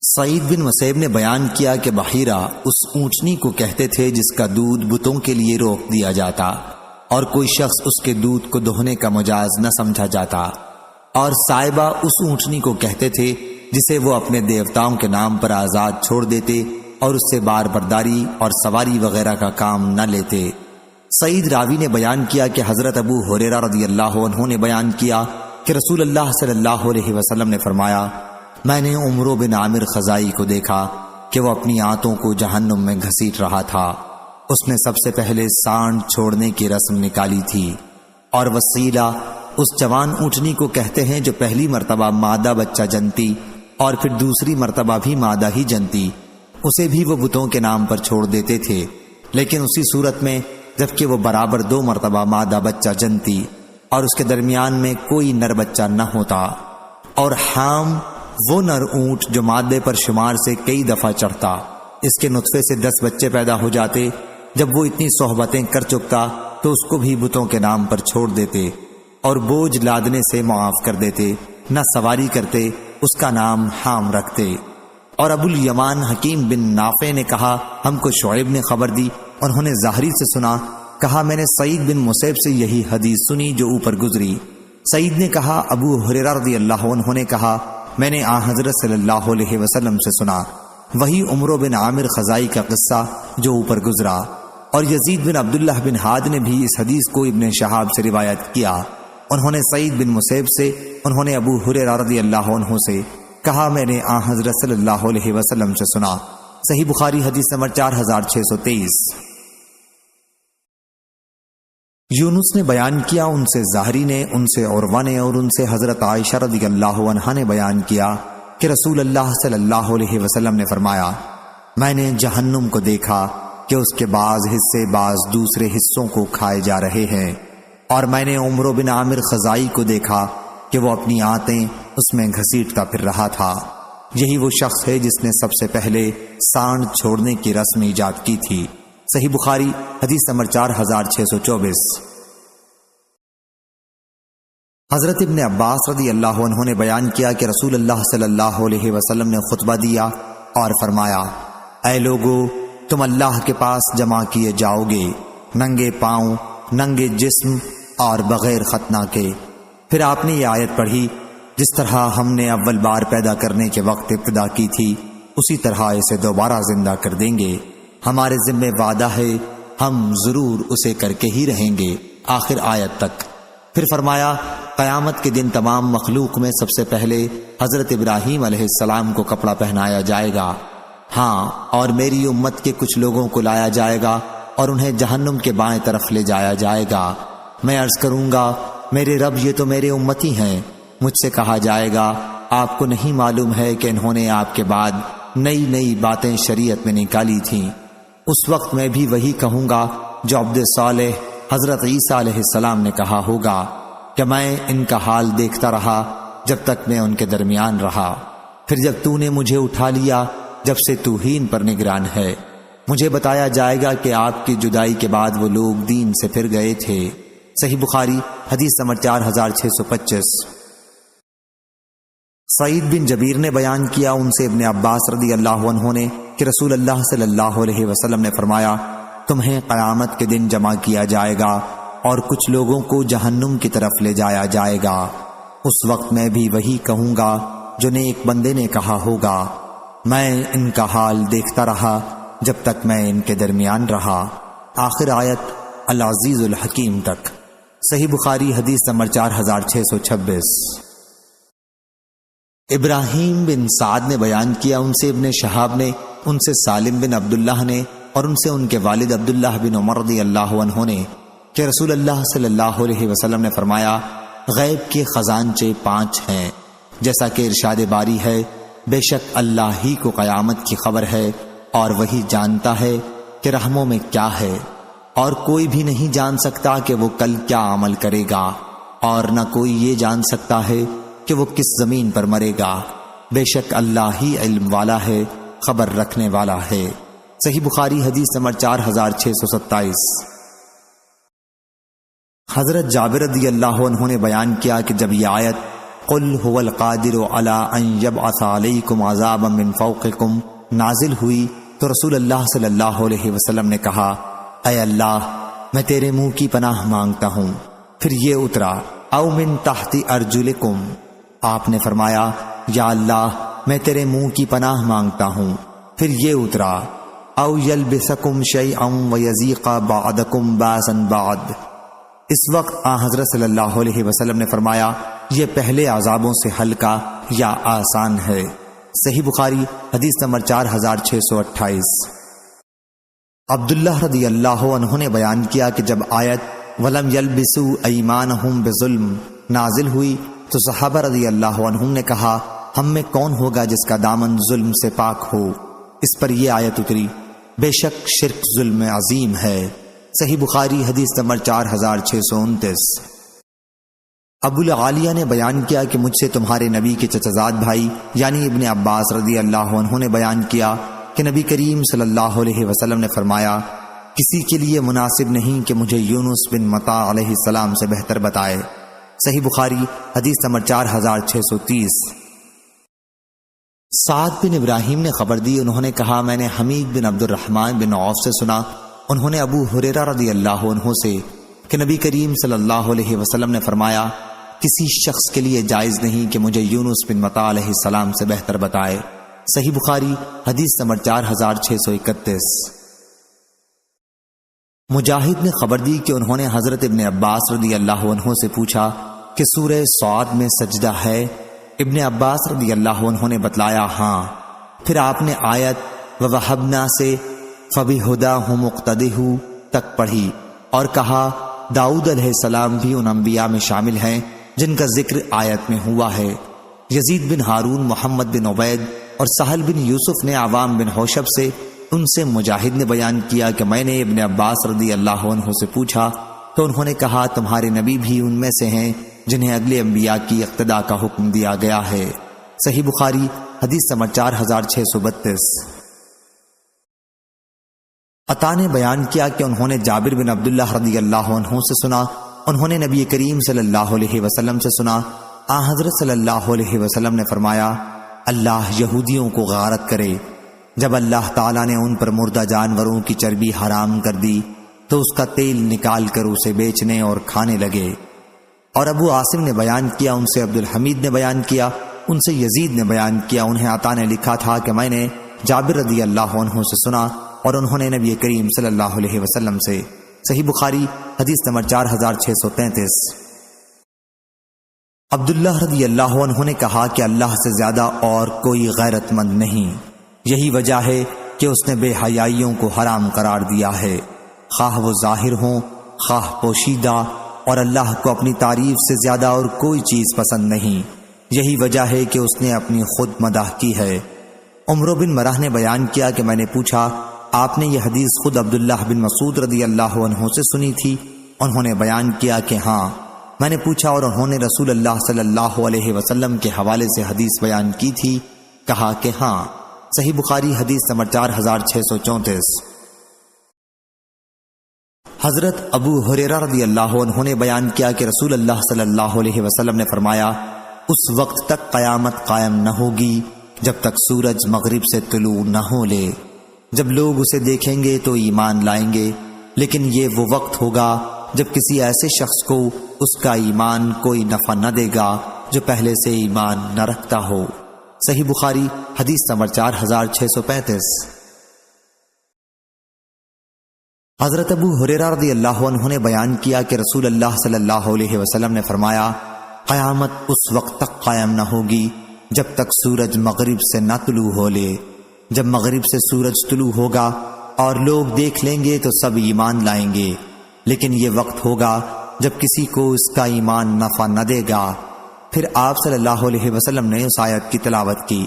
سعید بن مسیب نے بیان کیا کہ بحیرہ اس اونٹنی کو کہتے تھے جس کا دودھ بتوں کے لیے روک دیا جاتا اور کوئی شخص اس کے دودھ کو دہنے کا مجاز نہ سمجھا جاتا، اور سائبہ اس اونٹنی کو کہتے تھے جسے وہ اپنے دیوتاؤں کے نام پر آزاد چھوڑ دیتے اور اس سے بار برداری اور سواری وغیرہ کا کام نہ لیتے۔ سعید راوی نے بیان کیا کہ حضرت ابو ہریرہ رضی اللہ عنہ نے بیان کیا کہ رسول اللہ صلی اللہ علیہ وسلم نے فرمایا، میں نے عمرو بن عامر خزائی کو دیکھا کہ وہ اپنی آنتوں کو جہنم میں گھسیٹ رہا تھا۔ اس نے سب سے پہلے سانڈ چھوڑنے کی رسم نکالی تھی، اور وسیلہ اس جوان اونٹنی کو کہتے ہیں جو پہلی مرتبہ مادہ بچہ جنتی اور پھر دوسری مرتبہ بھی مادہ ہی جنتی، اسے بھی وہ بتوں کے نام پر چھوڑ دیتے تھے، لیکن اسی صورت میں جبکہ وہ برابر 2 مرتبہ مادہ بچہ جنتی اور اس کے درمیان میں کوئی نر بچہ نہ ہوتا، اور حام وہ نر اونٹ جو مادے پر شمار سے کئی دفعہ چڑھتا، اس کے نطفے سے 10 بچے پیدا ہو جاتے۔ جب وہ اتنی صحبتیں کر چکتا تو اس کو بھی بتوں کے نام پر چھوڑ دیتے اور بوجھ لادنے سے معاف کر دیتے، نہ سواری کرتے، اس کا نام حام رکھتے۔ اور ابو الیمان حکیم بن نافع نے کہا ہم کو شعیب نے خبر دی، انہوں نے ظاہری سے سنا، کہا میں نے سعید بن مسیب سے یہی حدیث سنی جو اوپر گزری۔ سعید نے کہا ابو ہریرہ رضی اللہ عنہ نے کہا میں نے آن حضرت صلی اللہ علیہ وسلم سے سنا، وہی عمرو بن عامر خزائی کا قصہ جو اوپر گزرا۔ اور یزید بن عبداللہ بن ہاد نے بھی اس حدیث کو ابن شہاب سے روایت کیا، انہوں نے سعید بن مسیب سے، انہوں نے ابو ہریرہ رضی اللہ عنہ سے کہا میں نے آن حضرت صلی اللہ علیہ وسلم سے سنا۔ صحیح بخاری حدیث نمبر 4623۔ یونس نے بیان کیا، ان سے ظاہری نے، ان سے عروہ نے، اور ان سے حضرت عائشہ رضی اللہ عنہا نے بیان کیا کہ رسول اللہ صلی اللہ علیہ وسلم نے فرمایا میں نے جہنم کو دیکھا کہ اس کے بعض حصے بعض دوسرے حصوں کو کھائے جا رہے ہیں، اور میں نے عمرو بن عامر خزائی کو دیکھا کہ وہ اپنی آنتیں اس میں گھسیٹتا پھر رہا تھا۔ یہی وہ شخص ہے جس نے سب سے پہلے سانڈ چھوڑنے کی رسم ایجاد کی تھی۔ صحیح بخاری حدیث نمبر 4624۔ حضرت ابن عباس رضی اللہ عنہ نے بیان کیا کہ رسول اللہ صلی اللہ علیہ وسلم نے خطبہ دیا اور فرمایا اے لوگو، تم اللہ کے پاس جمع کیے جاؤ گے، ننگے پاؤں، ننگے جسم اور بغیر ختنہ کے۔ پھر آپ نے یہ آیت پڑھی جس طرح ہم نے اول بار پیدا کرنے کے وقت ابتدا کی تھی اسی طرح اسے دوبارہ زندہ کر دیں گے، ہمارے ذمہ وعدہ ہے، ہم ضرور اسے کر کے ہی رہیں گے، آخر آیت تک۔ پھر فرمایا قیامت کے دن تمام مخلوق میں سب سے پہلے حضرت ابراہیم علیہ السلام کو کپڑا پہنایا جائے گا، ہاں، اور میری امت کے کچھ لوگوں کو لایا جائے گا اور انہیں جہنم کے بائیں طرف لے جایا جائے گا۔ میں عرض کروں گا میرے رب یہ تو میرے امتی ہیں۔ مجھ سے کہا جائے گا آپ کو نہیں معلوم ہے کہ انہوں نے آپ کے بعد نئی نئی باتیں شریعت میں نکالی تھیں؟ اس وقت میں بھی وہی کہوں گا جو عبد صالح حضرت عیسیٰ علیہ السلام نے کہا ہوگا کہ میں ان کا حال دیکھتا رہا جب تک میں ان کے درمیان رہا، پھر جب تو نے مجھے اٹھا لیا جب سے تو ہی ان پر نگران ہے۔ مجھے بتایا جائے گا کہ آپ کی جدائی کے بعد وہ لوگ دین سے پھر گئے تھے۔ صحیح بخاری حدیث نمبر 4625۔ سعید بن جبیر نے بیان کیا، ان سے ابن عباس رضی اللہ عنہ نے کہ رسول اللہ صلی اللہ علیہ وسلم نے فرمایا تمہیں قیامت کے دن جمع کیا جائے گا اور کچھ لوگوں کو جہنم کی طرف لے جایا جائے گا۔ اس وقت میں بھی وہی کہوں گا جو نیک بندے نے کہا ہوگا، میں ان کا حال دیکھتا رہا جب تک میں ان کے درمیان رہا، آخر آیت العزیز الحکیم تک۔ صحیح بخاری حدیث نمبر 4626۔ ابراہیم بن سعد نے بیان کیا، ان سے ابن شہاب نے، ان سے سالم بن عبداللہ نے، اور ان سے ان کے والد عبداللہ بن عمر رضی اللہ عنہ نے کہ رسول اللہ صلی اللہ علیہ وسلم نے فرمایا غیب کے خزانچے 5 ہیں، جیسا کہ ارشاد باری ہے بے شک اللہ ہی کو قیامت کی خبر ہے اور وہی جانتا ہے کہ رحموں میں کیا ہے، اور کوئی بھی نہیں جان سکتا کہ وہ کل کیا عمل کرے گا، اور نہ کوئی یہ جان سکتا ہے کہ وہ کس زمین پر مرے گا، بے شک اللہ ہی علم والا ہے، خبر رکھنے والا ہے۔ صحیح بخاری حدیث نمبر 4627۔ حضرت جابر رضی اللہ عنہ نے بیان کیا کہ جب یہ آیت قل هو القادر علی ان یبعث علیکم عذابا من فوقکم نازل ہوئی تو رسول اللہ صلی اللہ علیہ وسلم نے کہا اے اللہ میں تیرے منہ کی پناہ مانگتا ہوں۔ پھر یہ اترا او من تحت ارجلکم، آپ نے فرمایا یا اللہ میں تیرے منہ کی پناہ مانگتا ہوں۔ پھر یہ اترا او یلبسکم شیئا ویذیق بعدکم باسا بعد۔ اس وقت حضرت صلی اللہ علیہ وسلم نے فرمایا یہ پہلے عذابوں سے ہلکا یا آسان ہے۔ صحیح بخاری حدیث نمبر 4628۔ عبداللہ رضی اللہ عنہ نے بیان کیا کہ جب آیت وَلَمْ يَلْبِسُوا أَيْمَانَهُمْ بِظُلْمٍ نازل ہوئی تو صحابہ رضی اللہ عنہم نے کہا ہم میں کون ہوگا جس کا دامن ظلم سے پاک ہو؟ اس پر یہ آیت اتری بے شک شرک ظلم عظیم ہے۔ صحیح بخاری حدیث نمبر 4629۔ ابو العالیہ نے بیان کیا کہ مجھ سے تمہارے نبی کے چچزاد بھائی یعنی ابن عباس رضی اللہ عنہ نے بیان کیا کہ نبی کریم صلی اللہ علیہ وسلم نے فرمایا کسی کے لیے مناسب نہیں کہ مجھے یونس بن متا علیہ السلام سے بہتر بتائے۔ صحیح بخاری حدیث نمبر 4630۔ سعد بن ابراہیم نے خبر دی، انہوں نے کہا میں نے حمید بن عبد الرحمن بن عوف سے سنا، انہوں نے ابو ہریرہ رضی اللہ عنہ سے کہ نبی کریم صلی اللہ علیہ وسلم نے فرمایا کسی شخص کے لیے جائز نہیں کہ مجھے یونس بن متی علیہ السلام سے بہتر بتائے۔ صحیح بخاری حدیث نمبر 4631۔ مجاہد نے خبر دی کہ انہوں نے حضرت ابن عباس رضی اللہ عنہ سے پوچھا کہ سورہ صاد میں سجدہ ہے؟ ابن عباس رضی اللہ عنہ نے بتلایا ہاں۔ پھر آپ نے آیت وَوَهَبْنَا سے فَبِهُدَاهُ مُقْتَدِهُ تک پڑھی اور کہا داؤد علیہ السلام بھی ان انبیاء میں شامل ہیں جن کا ذکر آیت میں ہوا ہے۔ یزید بن ہارون، محمد بن عبید اور سہل بن یوسف نے عوام بن حوشب سے، ان سے مجاہد نے بیان کیا کہ میں نے ابن عباس رضی اللہ عنہ سے پوچھا تو انہوں نے کہا تمہارے نبی بھی ان میں سے ہیں جنہیں اگلے انبیاء کی اقتداء کا حکم دیا گیا ہے۔ صحیح بخاری حدیث نمبر 4632۔ عطا نے بیان کیا کہ انہوں نے جابر بن عبداللہ رضی اللہ عنہ سے سنا، انہوں نے نبی کریم صلی اللہ علیہ وسلم سے سنا، حضرت صلی اللہ علیہ وسلم نے فرمایا اللہ یہودیوں کو غارت کرے۔ جب اللہ تعالیٰ نے ان پر مردہ جانوروں کی چربی حرام کر دی تو اس کا تیل نکال کر اسے بیچنے اور کھانے لگے۔ اور ابو عاصم نے بیان کیا، ان سے عبد الحمید نے بیان کیا، ان سے یزید نے بیان کیا، انہیں عطا نے لکھا تھا کہ میں نے جابر رضی اللہ عنہ سے سنا اور انہوں نے نبی کریم صلی اللہ علیہ وسلم سے۔ صحیح بخاری حدیث نمبر 4633۔ عبداللہ رضی اللہ عنہ نے کہا کہ اللہ سے زیادہ اور کوئی غیرت مند نہیں، یہی وجہ ہے کہ اس نے بے حیائیوں کو حرام قرار دیا ہے، خواہ وہ ظاہر ہوں خواہ پوشیدہ، اور اللہ کو اپنی تعریف سے زیادہ اور کوئی چیز پسند نہیں، یہی وجہ ہے کہ اس نے اپنی خود مدح کی ہے۔ عمرو بن مرہ نے بیان کیا کہ میں نے پوچھا آپ نے یہ حدیث خود عبداللہ بن مسعود رضی اللہ عنہ سے سنی تھی؟ انہوں نے بیان کیا کہ ہاں۔ میں نے پوچھا اور انہوں نے رسول اللہ صلی اللہ علیہ وسلم کے حوالے سے حدیث بیان کی تھی؟ کہا کہ ہاں۔ صحیح بخاری حدیث نمبر 4634۔ حضرت ابو ہریرہ رضی اللہ عنہ نے بیان کیا کہ رسول اللہ صلی اللہ علیہ وسلم نے فرمایا اس وقت تک قیامت قائم نہ ہوگی جب تک سورج مغرب سے طلوع نہ ہو لے۔ جب لوگ اسے دیکھیں گے تو ایمان لائیں گے، لیکن یہ وہ وقت ہوگا جب کسی ایسے شخص کو اس کا ایمان کوئی نفع نہ دے گا جو پہلے سے ایمان نہ رکھتا ہو۔ صحیح بخاری حدیث نمبر 4635۔ حضرت ابو ہریرہ رضی اللہ عنہ نے بیان کیا کہ رسول اللہ صلی اللہ علیہ وسلم نے فرمایا قیامت اس وقت تک قائم نہ ہوگی جب تک سورج مغرب سے نہ طلوع ہو لے۔ جب مغرب سے سورج طلوع ہوگا اور لوگ دیکھ لیں گے تو سب ایمان لائیں گے، لیکن یہ وقت ہوگا جب کسی کو اس کا ایمان نفع نہ دے گا۔ پھر آپ صلی اللہ علیہ وسلم نے اس آیت کی تلاوت کی۔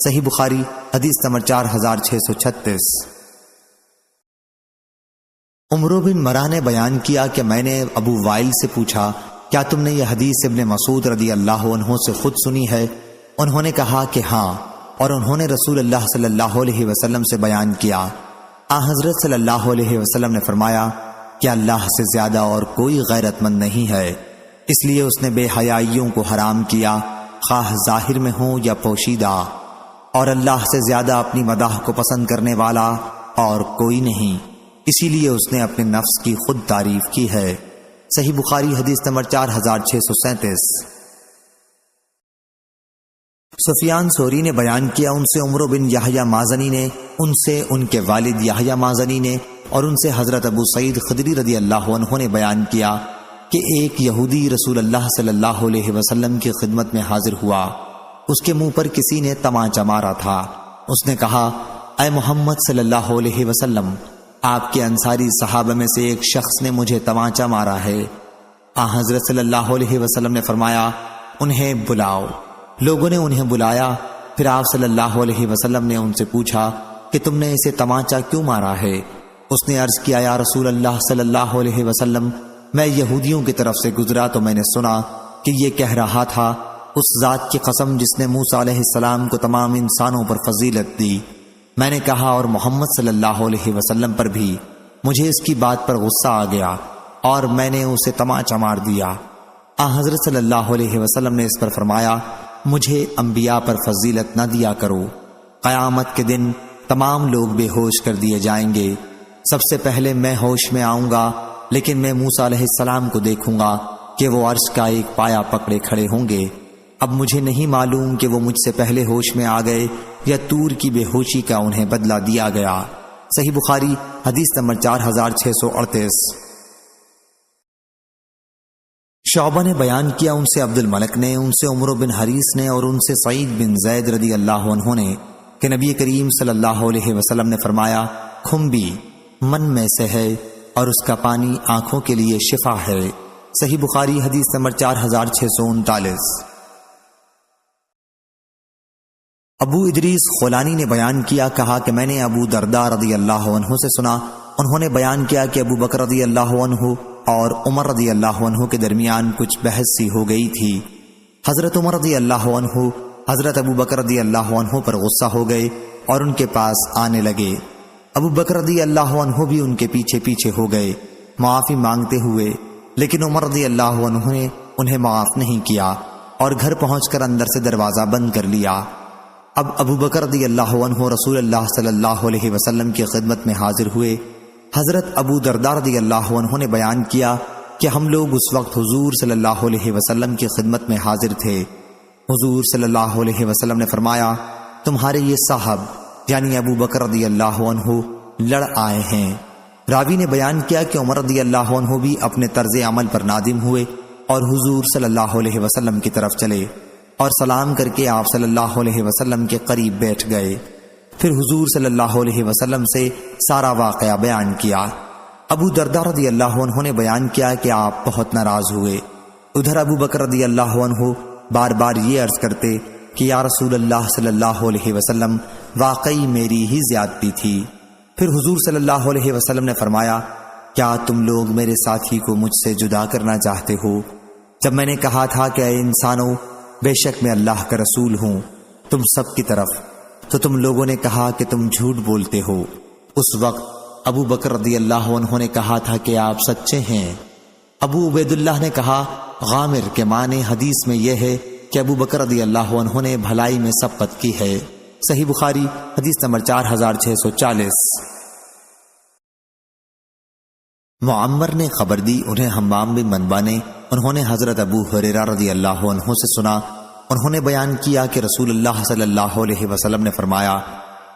صحیح بخاری حدیث نمبر 4636۔ عمرو بن مرہ نے بیان کیا کہ میں نے ابو وائل سے پوچھا کیا تم نے یہ حدیث ابن مسعود رضی اللہ عنہ سے خود سنی ہے؟ انہوں نے کہا کہ ہاں، اور انہوں نے رسول اللہ صلی اللہ علیہ وسلم سے بیان کیا۔ حضرت صلی اللہ علیہ وسلم نے فرمایا کہ اللہ سے زیادہ اور کوئی غیرت مند نہیں ہے، اس لیے اس نے بے حیائیوں کو حرام کیا، خواہ ظاہر میں ہوں یا پوشیدہ، اور اللہ سے زیادہ اپنی مداح کو پسند کرنے والا اور کوئی نہیں، اسی لیے اس نے اپنے نفس کی خود تعریف کی ہے۔ صحیح بخاری حدیث نمبر 4637۔ سفیان ثوری نے بیان کیا، ان سے عمرو بن یحییٰ مازنی نے، ان سے ان کے والد یحییٰ مازنی نے، اور ان سے حضرت ابو سعید خدری رضی اللہ عنہ نے بیان کیا کہ ایک یہودی رسول اللہ صلی اللہ علیہ وسلم کی خدمت میں حاضر ہوا، اس کے منہ پر کسی نے تمانچہ مارا تھا۔ اس نے کہا اے محمد صلی اللہ علیہ وسلم، آپ کے انصاری صحابہ میں سے ایک شخص نے مجھے تمانچہ مارا ہے۔ حضرت صلی اللہ علیہ وسلم نے فرمایا انہیں بلاؤ۔ لوگوں نے انہیں بلایا، پھر آپ صلی اللہ علیہ وسلم نے ان سے پوچھا کہ تم نے اسے تمانچہ کیوں مارا ہے؟ اس نے عرض کیا یا رسول اللہ صلی اللہ علیہ وسلم، میں یہودیوں کی طرف سے گزرا تو میں نے سنا کہ یہ کہہ رہا تھا اس ذات کی قسم جس نے موسیٰ علیہ السلام کو تمام انسانوں پر فضیلت دی۔ میں نے کہا اور محمد صلی اللہ علیہ وسلم پر بھی۔ مجھے اس کی بات پر غصہ آ گیا اور میں نے اسے تمانچہ مار دیا۔ حضرت صلی اللہ علیہ وسلم نے اس پر فرمایا مجھے انبیاء پر فضیلت نہ دیا کرو۔ قیامت کے دن تمام لوگ بے ہوش کر دیے جائیں گے، سب سے پہلے میں ہوش میں آؤں گا، لیکن میں موسیٰ علیہ السلام کو دیکھوں گا کہ وہ عرش کا ایک پایا پکڑے کھڑے ہوں گے۔ اب مجھے نہیں معلوم کہ وہ مجھ سے پہلے ہوش میں آ گئے یا طور کی بے ہوشی کا انہیں بدلہ دیا گیا۔ صحیح بخاری حدیث نمبر 4638۔ شعبہ نے بیان کیا، ان سے عبد الملک نے، ان سے عمرو بن حریث نے، اور ان سے سعید بن زید رضی اللہ عنہ نے کہ نبی کریم صلی اللہ علیہ وسلم نے فرمایا، کھمبی من میں سے ہے اور اس کا پانی آنکھوں کے لیے شفا ہے۔ صحیح بخاری حدیث نمبر 4639۔ ابو ادریس خولانی نے بیان کیا، کہا کہ میں نے ابو درداء رضی اللہ عنہ سے سنا، انہوں نے بیان کیا کہ ابو بکر رضی اللہ عنہ اور عمر رضی اللہ عنہ کے درمیان کچھ بحث سی ہو گئی تھی۔ حضرت عمر رضی اللہ عنہ حضرت ابو بکر رضی اللہ عنہ پر غصہ ہو گئے اور ان کے پاس آنے لگے۔ ابو بکر رضی اللہ عنہ بھی ان کے پیچھے پیچھے ہو گئے معافی مانگتے ہوئے، لیکن عمر رضی اللہ عنہ نے انہیں معاف نہیں کیا اور گھر پہنچ کر اندر سے دروازہ بند کر لیا۔ اب ابو بکر رضی اللہ عنہ رسول اللہ صلی اللہ علیہ وسلم کی خدمت میں حاضر ہوئے۔ حضرت ابو درداء رضی اللہ عنہ نے بیان کیا کہ ہم لوگ اس وقت حضور صلی اللہ علیہ وسلم کی خدمت میں حاضر تھے۔ حضور صلی اللہ علیہ وسلم نے فرمایا، تمہارے یہ صاحب یعنی ابو بکر رضی اللہ عنہ لڑ آئے ہیں۔ راوی نے بیان کیا کہ عمر رضی اللہ عنہ بھی اپنے طرز عمل پر نادم ہوئے اور حضور صلی اللہ علیہ وسلم کی طرف چلے اور سلام کر کے آپ صلی اللہ علیہ وسلم کے قریب بیٹھ گئے۔ پھر حضور صلی اللہ علیہ وسلم سے سارا واقعہ بیان کیا۔ ابو درداء رضی اللہ عنہ نے بیان کیا کہ آپ بہت ناراض ہوئے۔ ادھر ابو بکر رضی اللہ عنہ بار بار یہ عرض کرتے کہ یا رسول اللہ صلی اللہ علیہ وسلم، واقعی میری ہی زیادتی تھی۔ پھر حضور صلی اللہ علیہ وسلم نے فرمایا، کیا تم لوگ میرے ساتھی کو مجھ سے جدا کرنا چاہتے ہو؟ جب میں نے کہا تھا کہ اے انسانوں، بے شک میں اللہ کا رسول ہوں تم سب کی طرف، تو تم لوگوں نے کہا کہ تم جھوٹ بولتے ہو۔ اس وقت ابو بکر رضی اللہ عنہ نے کہا تھا کہ آپ سچے ہیں۔ ابو عبید اللہ نے کہا، غامر کے معنی حدیث میں یہ ہے کہ ابو بکر رضی اللہ عنہ نے بھلائی میں سبقت کی ہے۔ صحیح بخاری حدیث نمبر 4640۔ معمر نے خبر دی، انہیں حمام بن منبع نے، انہوں نے حضرت ابو ہریرہ رضی اللہ عنہ سے سنا، انہوں نے بیان کیا کہ رسول اللہ صلی اللہ علیہ وسلم نے فرمایا،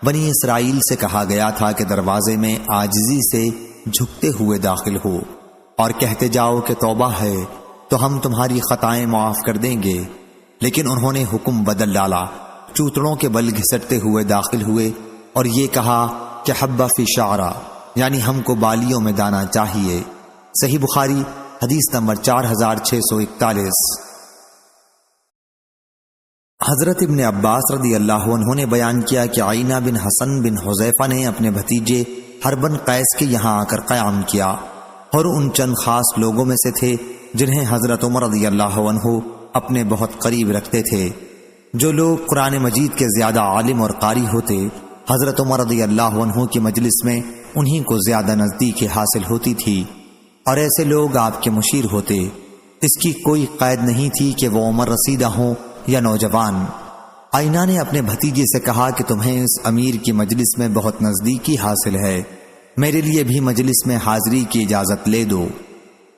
بنی اسرائیل سے کہا گیا تھا کہ دروازے میں عاجزی سے جھکتے ہوئے داخل ہو اور کہتے جاؤ کہ توبہ ہے تو ہم تمہاری خطائیں معاف کر دیں گے، لیکن انہوں نے حکم بدل ڈالا، چوتڑوں کے بل گھسٹتے ہوئے داخل ہوئے اور یہ کہا کہ حبہ فی شعرہ، یعنی ہم کو بالیوں میں دانا چاہیے۔ صحیح بخاری حدیث نمبر 4641۔ حضرت ابن عباس رضی اللہ عنہ نے بیان کیا کہ عینہ بن حسن بن حذیفہ نے اپنے بھتیجے حربن قیس کے یہاں آ کر قیام کیا، اور ان چند خاص لوگوں میں سے تھے جنہیں حضرت عمر رضی اللہ عنہ اپنے بہت قریب رکھتے تھے۔ جو لوگ قرآن مجید کے زیادہ عالم اور قاری ہوتے، حضرت عمر رضی اللہ عنہ کی مجلس میں انہی کو زیادہ نزدیکی حاصل ہوتی تھی، اور ایسے لوگ آپ کے مشیر ہوتے۔ اس کی کوئی قید نہیں تھی کہ وہ عمر رسیدہ ہوں یا نوجوان۔ آئینہ نے اپنے بھتیجے سے کہا کہ تمہیں اس امیر کی مجلس میں بہت نزدیکی حاصل ہے، میرے لیے بھی مجلس میں حاضری کی اجازت لے دو۔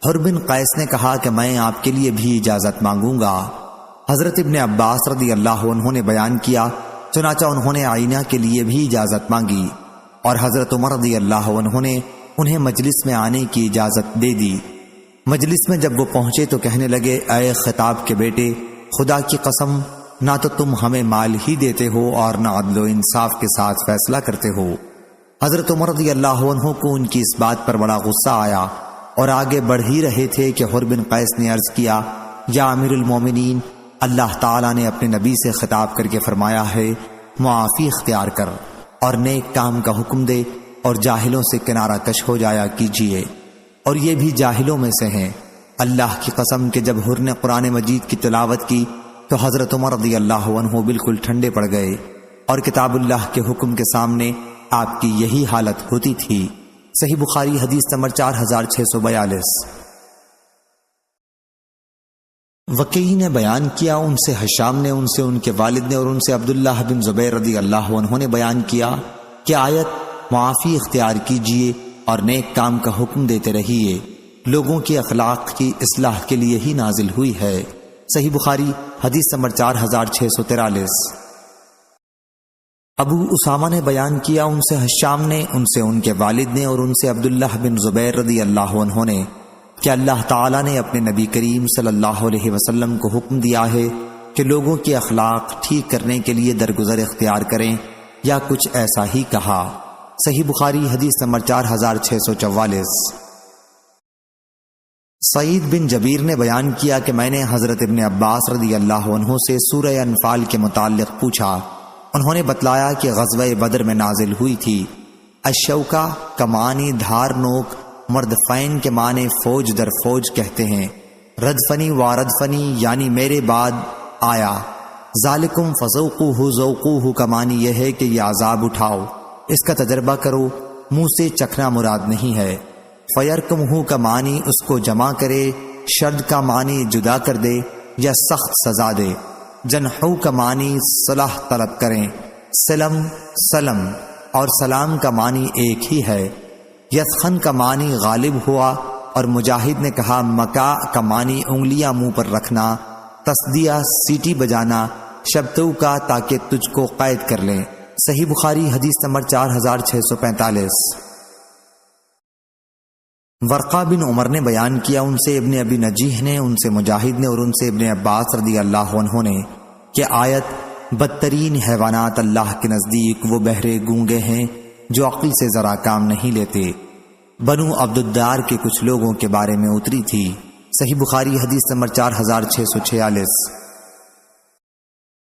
حربن قیس نے کہا کہ میں آپ کے لیے بھی اجازت مانگوں گا۔ حضرت ابن عباس رضی اللہ عنہ نے بیان کیا، چنانچہ انہوں نے آئینہ کے لیے بھی اجازت مانگی، اور حضرت عمر رضی اللہ عنہ نے انہیں مجلس میں آنے کی اجازت دے دی۔ مجلس میں جب وہ پہنچے تو کہنے لگے، اے خطاب کے بیٹے، خدا کی قسم، نہ تو تم ہمیں مال ہی دیتے ہو اور نہ عدل و انصاف کے ساتھ فیصلہ کرتے ہو۔ حضرت عمر رضی اللہ عنہ کو ان کی اس بات پر بڑا غصہ آیا اور آگے بڑھ ہی رہے تھے کہ حربن قیس نے عرض کیا، یا امیر المومنین، اللہ تعالیٰ نے اپنے نبی سے خطاب کر کے فرمایا ہے، معافی اختیار کر اور نیک کام کا حکم دے اور جاہلوں سے کنارہ کش ہو جایا کیجیے، اور یہ بھی جاہلوں میں سے ہیں۔ اللہ کی قسم کہ جب حر نے قرآن مجید کی تلاوت کی تو حضرت عمر رضی اللہ عنہ بالکل ٹھنڈے پڑ گئے، اور کتاب اللہ کے حکم کے سامنے آپ کی یہی حالت ہوتی تھی۔ صحیح بخاری حدیث نمبر 4642۔ وکیع نے بیان کیا ان سے حشام نے، ان سے ان کے والد نے، اور ان سے عبداللہ بن زبیر رضی اللہ عنہ نے بیان کیا کہ آیت معافی اختیار کیجیے اور نیک کام کا حکم دیتے رہیے، لوگوں کے اخلاق کی اصلاح کے لیے ہی نازل ہوئی ہے۔ صحیح بخاری حدیث نمبر 4643۔ ابو اسامہ نے بیان کیا ان سے حشام نے، ان سے ان کے والد نے، اور ان سے عبداللہ بن زبیر رضی اللہ عنہ نے کہ اللہ تعالیٰ نے اپنے نبی کریم صلی اللہ علیہ وسلم کو حکم دیا ہے کہ لوگوں کے اخلاق ٹھیک کرنے کے لیے درگزر اختیار کریں، یا کچھ ایسا ہی کہا۔ صحیح بخاری حدیث نمبر 4644۔ سعید بن جبیر نے بیان کیا کہ میں نے حضرت ابن عباس رضی اللہ عنہ سے سورہ انفال کے متعلق پوچھا، انہوں نے بتلایا کہ غزوہ بدر میں نازل ہوئی تھی۔ الشوکہ کا معنی دھار نوک، مردفین کے معنی فوج در فوج کہتے ہیں۔ ردفنی واردفنی یعنی میرے بعد آیا۔ ذالکم فذوقوہ ذوقوہ کا معنی یہ ہے کہ یہ عذاب اٹھاؤ، اس کا تجربہ کرو، منہ سے چکھنا مراد نہیں ہے۔ فیرکمہ کا معنی اس کو جمع کرے، شرد کا معنی جدا کر دے یا سخت سزا دے۔ جنحو کا معنی صلح طلب کریں۔ سلم سلم اور سلام کا معنی ایک ہی ہے۔ یسخن کا معنی غالب ہوا، اور مجاہد نے کہا مکا کا معنی انگلیاں منہ پر رکھنا، تصدیہ سیٹی بجانا، شبتو کا تاکہ تجھ کو قید کر لیں۔ صحیح بخاری حدیث نمبر 4645۔ ورقہ بن عمر نے بیان کیا ان سے ابن ابی نجیح نے، ان سے مجاہد نے، اور ان سے ابن عباس رضی اللہ عنہ نے کہ آیت بدترین حیوانات اللہ کے نزدیک وہ بہرے گونگے ہیں جو عقل سے ذرا کام نہیں لیتے، بنو عبد الدار کے کچھ لوگوں کے بارے میں اتری تھی۔ صحیح بخاری حدیث نمبر 4646۔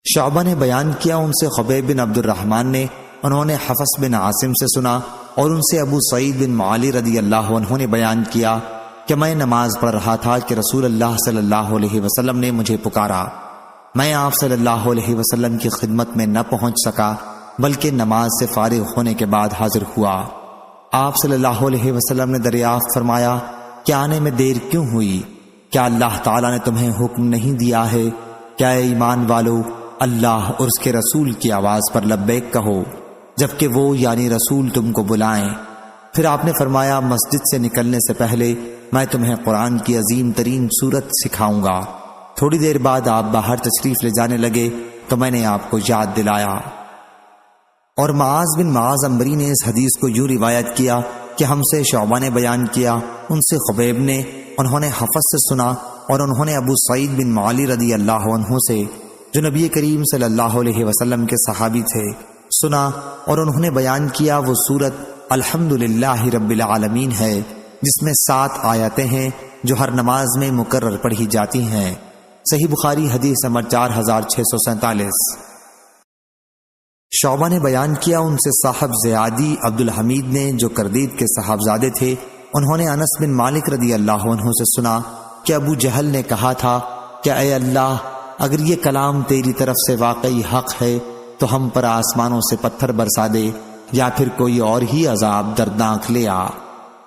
شعبہ نے بیان کیا ان سے خبیب بن عبد الرحمن نے، انہوں نے حفص بن عاصم سے سنا، اور ان سے ابو سعید بن معالی رضی اللہ عنہ نے بیان کیا کہ میں نماز پڑھ رہا تھا کہ رسول اللہ صلی اللہ علیہ وسلم نے مجھے پکارا۔ میں آپ صلی اللہ علیہ وسلم کی خدمت میں نہ پہنچ سکا، بلکہ نماز سے فارغ ہونے کے بعد حاضر ہوا۔ آپ صلی اللہ علیہ وسلم نے دریافت فرمایا کہ آنے میں دیر کیوں ہوئی؟ کیا اللہ تعالیٰ نے تمہیں حکم نہیں دیا ہے؟ کیا اے ایمان والو اللہ اور اس کے رسول کی آواز پر لبیک کہو جبکہ وہ یعنی رسول تم کو بلائیں۔ پھر آپ نے فرمایا مسجد سے نکلنے سے پہلے میں تمہیں قرآن کی عظیم ترین سورت سکھاؤں گا۔ تھوڑی دیر بعد آپ باہر تشریف لے جانے لگے تو میں نے آپ کو یاد دلایا۔ اور معاذ بن معاذ عنبری نے اس حدیث کو یوں روایت کیا کہ ہم سے شعبہ نے بیان کیا، ان سے خبیب نے، انہوں نے حفص سے سنا، اور انہوں نے ابو سعید بن معالی رضی اللہ عنہ سے جو نبی کریم صلی اللہ علیہ وسلم کے صحابی تھے سنا، اور انہوں نے بیان کیا وہ سورت الحمدللہ رب العالمین ہے جس میں 7 آیتیں ہیں جو ہر نماز میں مکرر پڑھی جاتی ہیں۔ صحیح بخاری حدیث نمبر 4647۔ شعبہ نے بیان کیا ان سے صاحب زیادی عبد الحمید نے جو کردید کے صاحبزادے تھے، انہوں نے انس بن مالک رضی اللہ عنہ سے سنا کہ ابو جہل نے کہا تھا کہ اے اللہ اگر یہ کلام تیری طرف سے واقعی حق ہے تو ہم پر آسمانوں سے پتھر برسا دے یا پھر کوئی اور ہی عذاب دردناک لے آ۔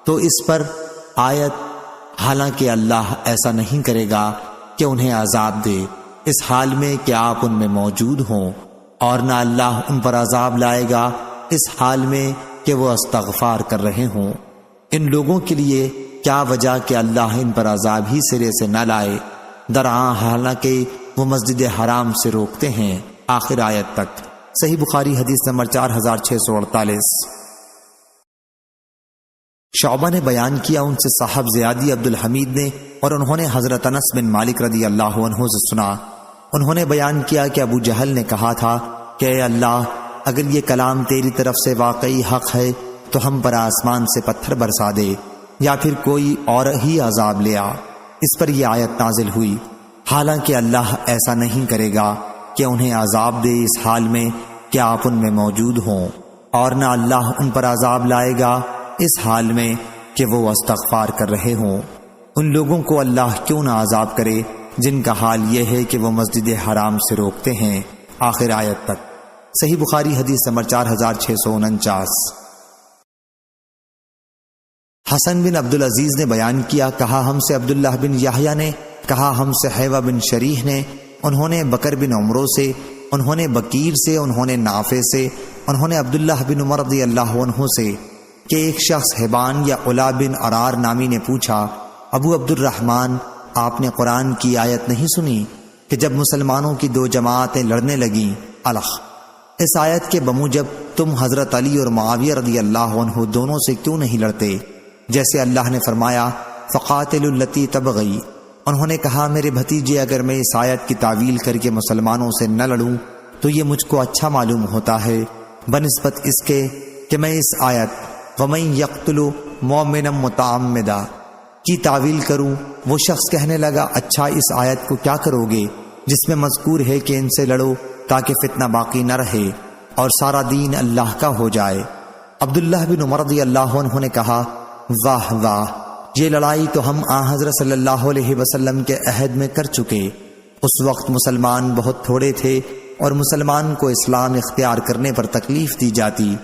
تو اس پر آیت حالانکہ اللہ ایسا نہیں کرے گا کہ انہیں عذاب دے اس حال میں کہ آپ ان میں موجود ہوں، اور نہ اللہ ان پر عذاب لائے گا اس حال میں کہ وہ استغفار کر رہے ہوں۔ ان لوگوں کے لیے کیا وجہ کہ اللہ ان پر عذاب ہی سرے سے نہ لائے، درآں حالانکہ وہ مسجد حرام سے روکتے ہیں، آخر آیت تک۔ صحیح بخاری حدیث نمبر 4648۔ شعبہ نے بیان کیا ان سے صاحب زیادی عبد الحمید نے، اور انہوں نے حضرت انس بن مالک رضی اللہ عنہ سے سنا، انہوں نے بیان کیا کہ ابو جہل نے کہا تھا کہ اے اللہ اگر یہ کلام تیری طرف سے واقعی حق ہے تو ہم پر آسمان سے پتھر برسا دے یا پھر کوئی اور ہی عذاب لے آ۔ اس پر یہ آیت نازل ہوئی، حالانکہ اللہ ایسا نہیں کرے گا کہ انہیں عذاب دے اس حال میں کہ آپ ان میں موجود ہوں، اور نہ اللہ ان پر عذاب لائے گا اس حال میں کہ وہ استغفار کر رہے ہوں۔ ان لوگوں کو اللہ کیوں نہ عذاب کرے جن کا حال یہ ہے کہ وہ مسجد حرام سے روکتے ہیں، آخر آیت تک۔ صحیح بخاری حدیث نمبر 4649۔ حسن بن عبدالعزیز نے بیان کیا، کہا ہم سے عبداللہ بن یحییٰ نے، کہا ہم سے حیوہ بن شریح نے، انہوں نے بکر بن عمرو سے، انہوں نے بکیر سے، انہوں نے نافع سے، انہوں نے عبداللہ بن عمر رضی اللہ عنہ سے کہ ایک شخص حبان یا علا بن عرار نامی نے پوچھا، ابو عبد الرحمن، آپ نے قرآن کی آیت نہیں سنی کہ جب مسلمانوں کی دو جماعتیں لڑنے لگیں الخ، اس آیت کے بموجب تم حضرت علی اور معاویہ رضی اللہ عنہ دونوں سے کیوں نہیں لڑتے، جیسے اللہ نے فرمایا فقاتلوا التی تبغی۔ انہوں نے کہا میرے بھتیجے، اگر میں اس آیت کی تعویل کر کے مسلمانوں سے نہ لڑوں تو یہ مجھ کو اچھا معلوم ہوتا ہے بنسبت اس کے کہ میں اس آیت وَمَن يَقْتُلُ مُؤْمِنًا مُتَعَمِّدًا کی تعویل کروں۔ وہ شخص کہنے لگا اچھا اس آیت کو کیا کرو گے جس میں مذکور ہے کہ ان سے لڑو تاکہ فتنہ باقی نہ رہے اور سارا دین اللہ کا ہو جائے۔ عبداللہ بن عمر رضی اللہ عنہ نے کہا واہ واہ، یہ لڑائی تو ہم حضرت صلی اللہ علیہ وسلم کے عہد میں کر چکے۔ اس وقت مسلمان بہت تھوڑے تھے اور مسلمان کو اسلام اختیار کرنے پر تکلیف دی جاتی،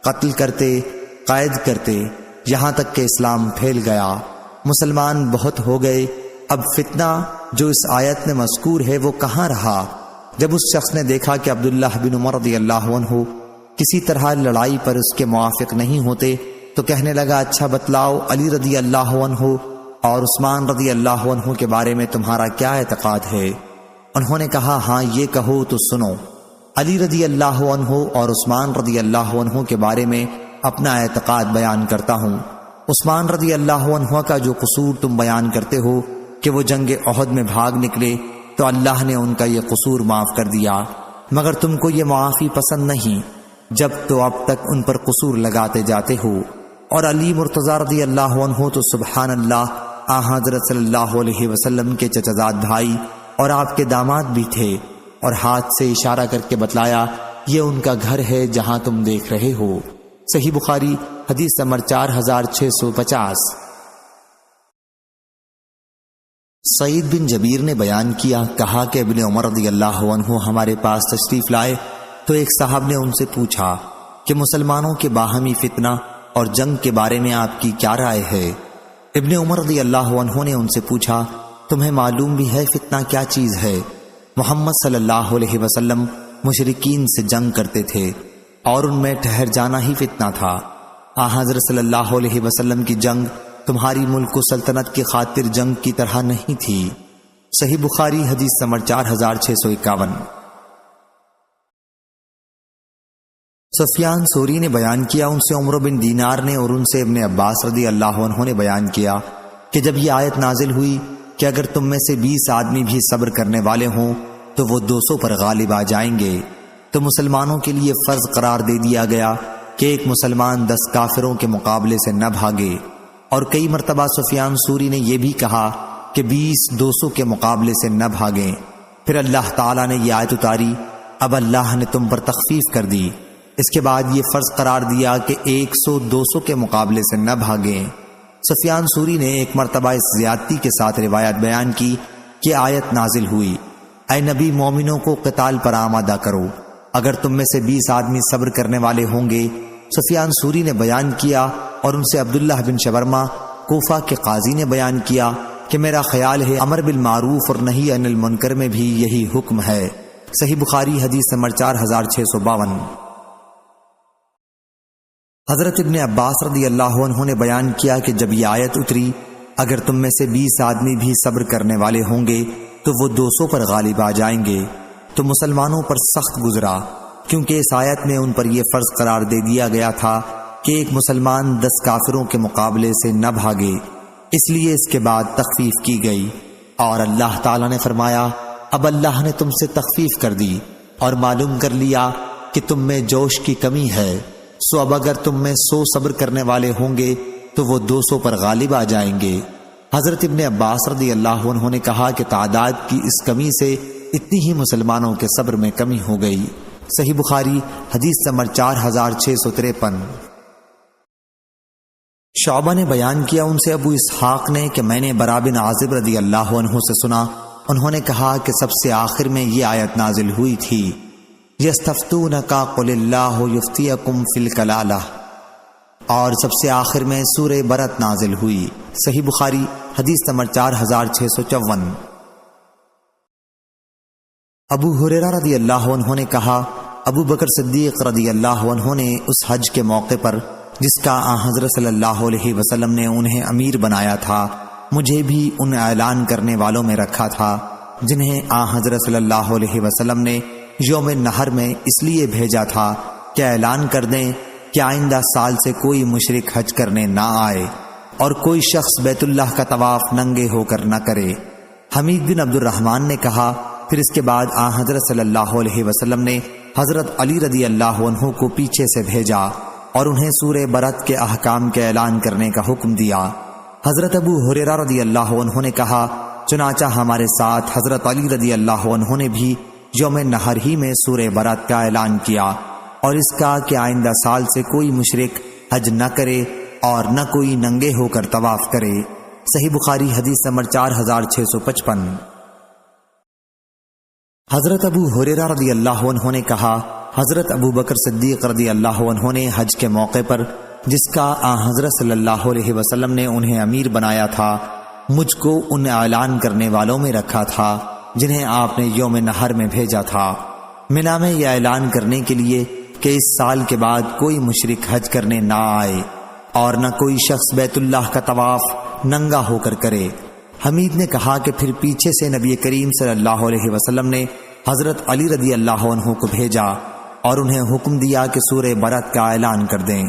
قتل کرتے، قید کرتے، یہاں تک کہ اسلام پھیل گیا۔ مسلمان بہت ہو گئے، اب فتنہ جو اس آیت میں مذکور ہے وہ کہاں رہا؟ جب اس شخص نے دیکھا کہ عبداللہ بن عمر رضی اللہ عنہ کسی طرح لڑائی پر اس کے موافق نہیں ہوتے تو کہنے لگا اچھا بتلاؤ علی رضی اللہ عنہ اور عثمان رضی اللہ عنہ کے بارے میں تمہارا کیا اعتقاد ہے؟ انہوں نے کہا ہاں یہ کہو تو سنو، علی رضی اللہ عنہ اور عثمان رضی اللہ عنہ کے بارے میں اپنا اعتقاد بیان کرتا ہوں۔ عثمان رضی اللہ عنہ کا جو قصور تم بیان کرتے ہو کہ وہ جنگ احد میں بھاگ نکلے تو اللہ نے ان کا یہ قصور معاف کر دیا، مگر تم کو یہ معافی پسند نہیں، جب تو اب تک ان پر قصور لگاتے جاتے ہو۔ اور علی مرتضی رضی اللہ عنہ تو سبحان اللہ حضرت صلی اللہ علیہ وسلم کے چچزاد بھائی اور آپ کے داماد بھی تھے، اور ہاتھ سے اشارہ کر کے بتلایا یہ ان کا گھر ہے جہاں تم دیکھ رہے ہو۔ صحیح بخاری حدیث نمبر 4650۔ سعید بن جبیر نے بیان کیا، کہا کہ ابن عمر رضی اللہ عنہ ہمارے پاس تشریف لائے تو ایک صاحب نے ان سے پوچھا کہ مسلمانوں کے باہمی فتنہ اور جنگ کے بارے میں آپ کی کیا رائے ہے؟ ابن عمر رضی اللہ عنہ نے ان سے پوچھا تمہیں معلوم بھی ہے فتنہ کیا چیز ہے؟ محمد صلی اللہ علیہ وسلم مشرکین سے جنگ کرتے تھے اور ان میں ٹھہر جانا ہی فتنہ تھا۔ حضرت صلی اللہ علیہ وسلم کی جنگ تمہاری ملک و سلطنت کی خاطر جنگ کی طرح نہیں تھی۔ صحیح بخاری حدیث نمبر 4651۔ سفیان ثوری نے بیان کیا، ان سے عمرو بن دینار نے اور ان سے ابن عباس رضی اللہ عنہ نے بیان کیا کہ جب یہ آیت نازل ہوئی کہ اگر تم میں سے 20 آدمی بھی صبر کرنے والے ہوں تو وہ 200 پر غالب آ جائیں گے، تو مسلمانوں کے لیے فرض قرار دے دیا گیا کہ ایک مسلمان 10 کافروں کے مقابلے سے نہ بھاگے، اور کئی مرتبہ سفیان ثوری نے یہ بھی کہا کہ 20 200 کے مقابلے سے نہ بھاگیں۔ پھر اللہ تعالیٰ نے یہ آیت اتاری، اب اللہ نے تم پر تخفیف کر دی۔ اس کے بعد یہ فرض قرار دیا کہ 100 200 کے مقابلے سے نہ بھاگیں۔ سفیان ثوری نے ایک مرتبہ اس زیادتی کے ساتھ روایت بیان کی کہ آیت نازل ہوئی، اے نبی مومنوں کو قتال پر آمادہ کرو اگر تم میں سے 20 آدمی صبر کرنے والے ہوں گے۔ سفیان ثوری نے بیان کیا اور ان سے عبداللہ بن شبرمہ کوفہ کے قاضی نے بیان کیا کہ میرا خیال ہے امر بالمعروف اور نہی عن المنکر میں بھی یہی حکم ہے۔ صحیح بخاری حدیث نمبر 4652۔ حضرت ابن عباس رضی اللہ عنہ نے بیان کیا کہ جب یہ آیت اتری اگر تم میں سے 20 آدمی بھی صبر کرنے والے ہوں گے تو وہ 200 پر غالب آ جائیں گے، تو مسلمانوں پر سخت گزرا، کیونکہ اس آیت میں ان پر یہ فرض قرار دے دیا گیا تھا کہ ایک مسلمان 10 کافروں کے مقابلے سے نہ بھاگے، اس لیے اس کے بعد تخفیف کی گئی، اور اللہ تعالیٰ نے فرمایا اب اللہ نے تم سے تخفیف کر دی اور معلوم کر لیا کہ تم میں جوش کی کمی ہے، سو اب اگر تم میں 100 صبر کرنے والے ہوں گے تو وہ 200 پر غالب آ جائیں گے۔ حضرت ابن عباس رضی اللہ عنہ نے کہا کہ تعداد کی اس کمی سے اتنی ہی مسلمانوں کے صبر میں کمی ہو گئی۔ صحیح بخاری حدیث نمبر 4653۔ شعبہ نے بیان کیا، ان سے ابو اسحاق نے کہ میں نے برا بن عازب رضی اللہ عنہ سے سنا، انہوں نے کہا کہ سب سے آخر میں یہ آیت نازل ہوئی تھی، یستفتونک قل اللہ یفتیکم فی الکلالہ، اور سب سے آخر میں سورہ برت نازل ہوئی۔ صحیح بخاری حدیث نمبر 4654۔ ابو ہریرہ رضی اللہ عنہ نے کہا، ابو بکر صدیق رضی اللہ عنہ نے اس حج کے موقع پر جس کا حضرت صلی اللہ علیہ وسلم نے انہیں امیر بنایا تھا، مجھے بھی ان اعلان کرنے والوں میں رکھا تھا جنہیں حضرت صلی اللہ علیہ وسلم نے یوم نحر میں اس لیے بھیجا تھا کہ اعلان کر دیں کہ آئندہ سال سے کوئی مشرک حج کرنے نہ آئے اور کوئی شخص بیت اللہ کا طواف ننگے ہو کر نہ کرے۔ حمید بن عبد الرحمن نے کہا، پھر اس کے بعد حضرت صلی اللہ علیہ وسلم نے حضرت علی رضی اللہ عنہ کو پیچھے سے بھیجا اور انہیں سورہ برت کے احکام کے اعلان کرنے کا حکم دیا۔ حضرت ابو ہریرہ رضی اللہ عنہ نے کہا، چنانچہ ہمارے ساتھ حضرت علی رضی اللہ عنہ نے بھی یوم نحر ہی میں سورہ برت کا اعلان کیا اور اس کا کہ آئندہ سال سے کوئی مشرک حج نہ کرے اور نہ کوئی ننگے ہو کر طواف کرے۔ صحیح بخاری حدیث نمبر 4655۔ حضرت ابو ہریرہ رضی اللہ عنہ نے کہا، حضرت ابو بکر صدیق رضی اللہ عنہ نے حج کے موقع پر جس کا حضرت صلی اللہ علیہ وسلم نے انہیں امیر بنایا تھا، مجھ کو ان اعلان کرنے والوں میں رکھا تھا جنہیں آپ نے یوم نحر میں بھیجا تھا، منا میں یہ اعلان کرنے کے لیے کہ اس سال کے بعد کوئی مشرک حج کرنے نہ آئے اور نہ کوئی شخص بیت اللہ کا طواف ننگا ہو کر کرے۔ حمید نے کہا کہ پھر پیچھے سے نبی کریم صلی اللہ علیہ وسلم نے حضرت علی رضی اللہ عنہ کو بھیجا اور انہیں حکم دیا کہ سورہ برت کا اعلان کر دیں۔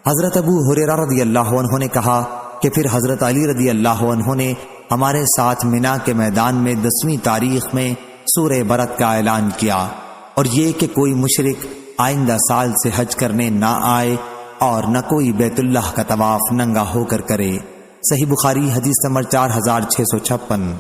حضرت ابو ہریرہ رضی اللہ عنہ نے کہا کہ پھر حضرت علی رضی اللہ عنہ نے ہمارے ساتھ منا کے میدان میں 10ویں تاریخ میں سورہ برت کا اعلان کیا اور یہ کہ کوئی مشرک آئندہ سال سے حج کرنے نہ آئے اور نہ کوئی بیت اللہ کا طواف ننگا ہو کر کرے۔ صحیح بخاری حدیث نمبر 4656۔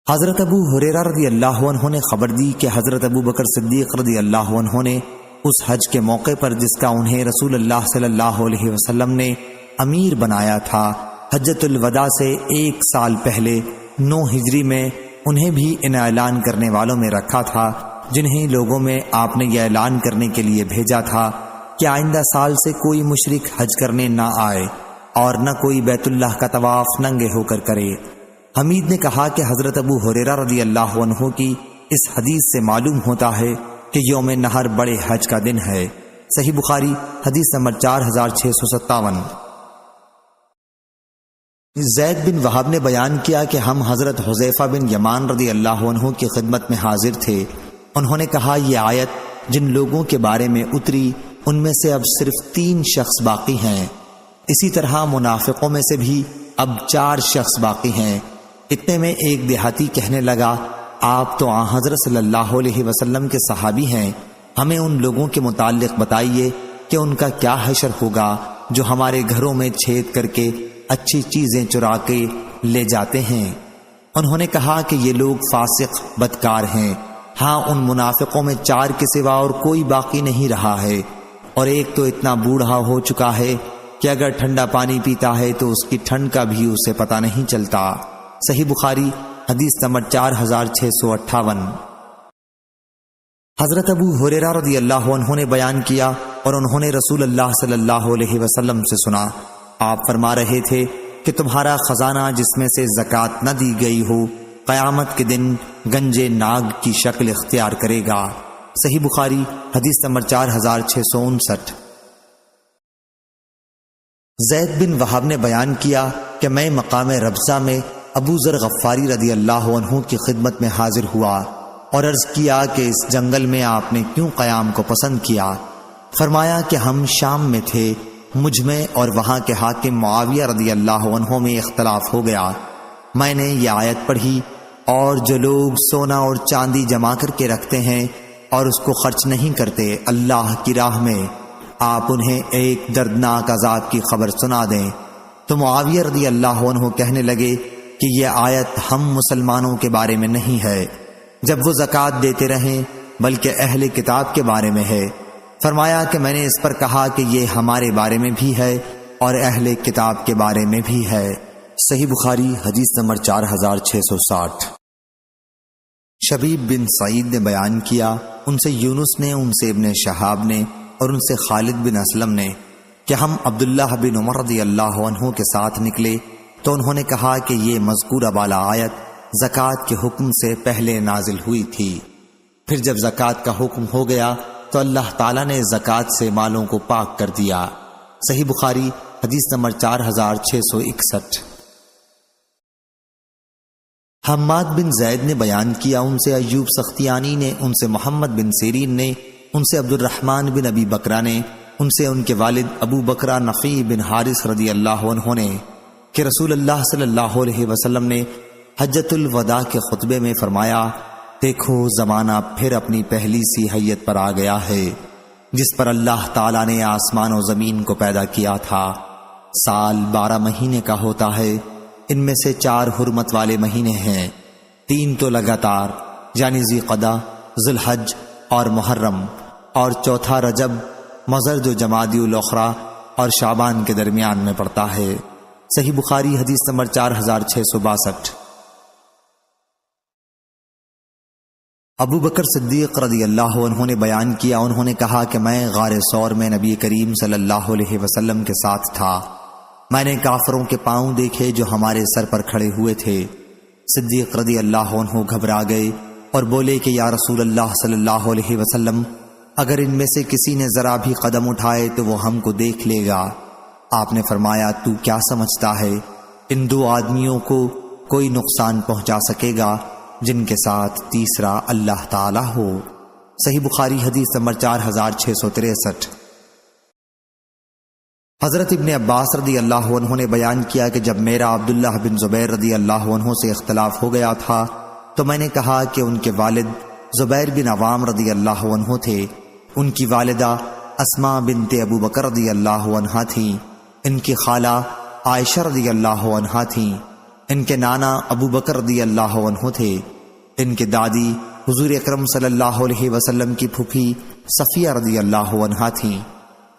حضرت ابو ہریرہ رضی اللہ عنہ نے خبر دی کہ حضرت ابو بکر صدیق رضی اللہ عنہ نے اس حج کے موقع پر جس کا انہیں رسول اللہ صلی اللہ علیہ وسلم نے امیر بنایا تھا، حجۃ الوداع سے 1 سال پہلے 9 ہجری میں انہیں بھی ان اعلان کرنے والوں میں رکھا تھا جنہیں لوگوں میں آپ نے یہ اعلان کرنے کے لیے بھیجا تھا کہ آئندہ سال سے کوئی مشرک حج کرنے نہ آئے اور نہ کوئی بیت اللہ کا طواف ننگے ہو کر کرے۔ حمید نے کہا کہ حضرت ابو ہریرہ رضی اللہ عنہ کی اس حدیث سے معلوم ہوتا ہے کہ یوم نحر بڑے حج کا دن ہے۔ صحیح بخاری حدیث نمبر 4657۔ زید بن وہب نے بیان کیا کہ ہم حضرت حذیفہ بن یمان رضی اللہ عنہ کی خدمت میں حاضر تھے۔ انہوں نے کہا، یہ آیت جن لوگوں کے بارے میں اتری ان میں سے اب صرف 3 شخص باقی ہیں، اسی طرح منافقوں میں سے بھی اب 4 شخص باقی ہیں۔ اتنے میں ایک دیہاتی کہنے لگا، آپ تو حضرت صلی اللہ علیہ وسلم کے صحابی ہیں، ہمیں ان لوگوں کے متعلق بتائیے کہ ان کا کیا حشر ہوگا جو ہمارے گھروں میں چھید کر کے اچھی چیزیں چرا کے لے جاتے ہیں۔ انہوں نے کہا کہ یہ لوگ فاسق بدکار ہیں، ہاں ان منافقوں میں 4 کے سوا اور کوئی باقی نہیں رہا ہے، اور ایک تو اتنا بوڑھا ہو چکا ہے کہ اگر ٹھنڈا پانی پیتا ہے تو اس کی ٹھنڈ کا بھی اسے پتہ نہیں چلتا۔ صحیح بخاری حدیث نمبر 4658۔ حضرت ابو ہریرہ رضی اللہ عنہ نے بیان کیا اور انہوں نے رسول اللہ صلی اللہ علیہ وسلم سے سنا، آپ فرما رہے تھے کہ تمہارا خزانہ جس میں سے زکوٰۃ نہ دی گئی ہو قیامت کے دن گنجے ناگ کی شکل اختیار کرے گا۔ صحیح بخاری حدیث نمبر 4659۔ زید بن وہب نے بیان کیا کہ میں مقام ربضہ میں ابو ذر غفاری رضی اللہ عنہ کی خدمت میں حاضر ہوا اور عرض کیا کہ اس جنگل میں آپ نے کیوں قیام کو پسند کیا؟ فرمایا کہ ہم شام میں تھے، مجھ میں اور وہاں کے حاکم معاویہ رضی اللہ عنہ میں اختلاف ہو گیا۔ میں نے یہ آیت پڑھی، اور جو لوگ سونا اور چاندی جمع کر کے رکھتے ہیں اور اس کو خرچ نہیں کرتے اللہ کی راہ میں، آپ انہیں ایک دردناک عذاب کی خبر سنا دیں۔ تو معاویہ رضی اللہ عنہ کہنے لگے کہ یہ آیت ہم مسلمانوں کے بارے میں نہیں ہے، جب وہ زکوٰۃ دیتے رہیں، بلکہ اہل کتاب کے بارے میں ہے۔ فرمایا کہ میں نے اس پر کہا کہ یہ ہمارے بارے میں بھی ہے اور اہل کتاب کے بارے میں بھی ہے۔ صحیح بخاری حدیث نمبر 4660۔ شبیب بن سعید نے بیان کیا، ان سے یونس نے، ان سے ابن شہاب نے، اور ان سے خالد بن اسلم نے کہ ہم عبداللہ بن عمر رضی اللہ عنہ کے ساتھ نکلے تو انہوں نے کہا کہ یہ مذکورہ بالا آیت زکوٰۃ کے حکم سے پہلے نازل ہوئی تھی، پھر جب زکوٰۃ کا حکم ہو گیا تو اللہ تعالیٰ نے زکوٰۃ سے مالوں کو پاک کر دیا۔ صحیح بخاری حدیث نمبر 4661۔ حماد بن زید نے بیان کیا، ان سے ایوب سختیانی نے، ان سے محمد بن سیرین نے، ان سے عبد الرحمن بن ابی بکرہ نے، ان سے ان کے والد ابو بکرہ نفی بن حارث رضی اللہ عنہ نے کہ رسول اللہ صلی اللہ علیہ وسلم نے حجۃ الوداع کے خطبے میں فرمایا، دیکھو زمانہ پھر اپنی پہلی سی حیت پر آ گیا ہے جس پر اللہ تعالیٰ نے آسمان و زمین کو پیدا کیا تھا۔ سال 12 مہینے کا ہوتا ہے، ان میں سے 4 حرمت والے مہینے ہیں، 3 تو لگاتار یعنی ذوالقعدہ، ذوالحج اور محرم، اور چوتھا رجب، مضر جو جمادی الاخری اور شعبان کے درمیان میں پڑتا ہے۔ صحیح بخاری حدیث نمبر 4662۔ ابو بکر صدیق رضی اللہ عنہ نے بیان کیا، انہوں نے کہا کہ میں غار ثور میں نبی کریم صلی اللہ علیہ وسلم کے ساتھ تھا، میں نے کافروں کے پاؤں دیکھے جو ہمارے سر پر کھڑے ہوئے تھے۔ صدیق رضی اللہ عنہ گھبرا گئے اور بولے کہ یا رسول اللہ صلی اللہ علیہ وسلم، اگر ان میں سے کسی نے ذرا بھی قدم اٹھائے تو وہ ہم کو دیکھ لے گا۔ آپ نے فرمایا، تو کیا سمجھتا ہے ان 2 آدمیوں کو کوئی نقصان پہنچا سکے گا جن کے ساتھ تیسرا اللہ تعالی ہو؟ صحیح بخاری حدیث نمبر 4663۔ حضرت ابن عباس رضی اللہ عنہ نے بیان کیا کہ جب میرا عبداللہ بن زبیر رضی اللہ عنہ سے اختلاف ہو گیا تھا تو میں نے کہا کہ ان کے والد زبیر بن عوام رضی اللہ عنہ تھے، ان کی والدہ اسماء بنت ابو بکر رضی اللہ عنہا تھیں، ان کی خالہ عائشہ رضی اللہ عنہا تھیں، ان کے نانا ابو بکر رضی اللہ عنہ تھے، ان کے دادی حضور اکرم صلی اللہ علیہ وسلم کی پھوپھی صفیہ رضی اللہ عنہا تھیں۔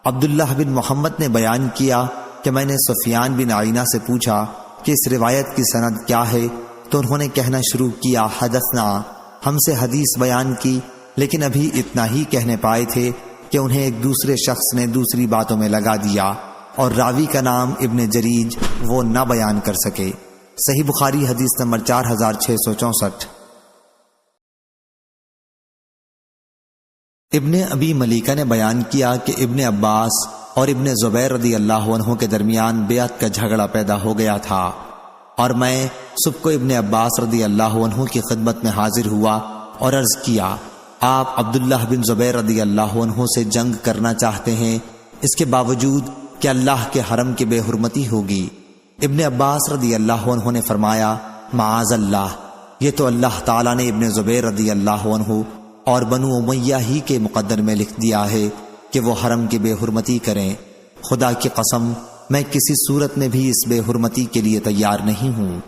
عبداللہ بن محمد نے بیان کیا کہ میں نے سفیان بن عینہ سے پوچھا کہ اس روایت کی سند کیا ہے، تو انہوں نے کہنا شروع کیا، حدثنا، ہم سے حدیث بیان کی، لیکن ابھی اتنا ہی کہنے پائے تھے کہ انہیں ایک دوسرے شخص نے دوسری باتوں میں لگا دیا اور راوی کا نام ابن جریج وہ نہ بیان کر سکے۔ صحیح بخاری حدیث نمبر 4664۔ ابن ابی ملیکہ نے بیان کیا کہ ابن عباس اور ابن زبیر رضی اللہ عنہ کے درمیان بیعت کا جھگڑا پیدا ہو گیا تھا، اور میں صبح کو ابن عباس رضی اللہ عنہ کی خدمت میں حاضر ہوا اور عرض کیا، آپ عبداللہ بن زبیر رضی اللہ عنہ سے جنگ کرنا چاہتے ہیں، اس کے باوجود کہ اللہ کے حرم کی بے حرمتی ہوگی۔ ابن عباس رضی اللہ عنہ نے فرمایا، معاذ اللہ، یہ تو اللہ تعالیٰ نے ابن زبیر رضی اللہ عنہ اور بنو امیہ ہی کے مقدر میں لکھ دیا ہے کہ وہ حرم کی بے حرمتی کریں، خدا کی قسم میں کسی صورت میں بھی اس بے حرمتی کے لیے تیار نہیں ہوں۔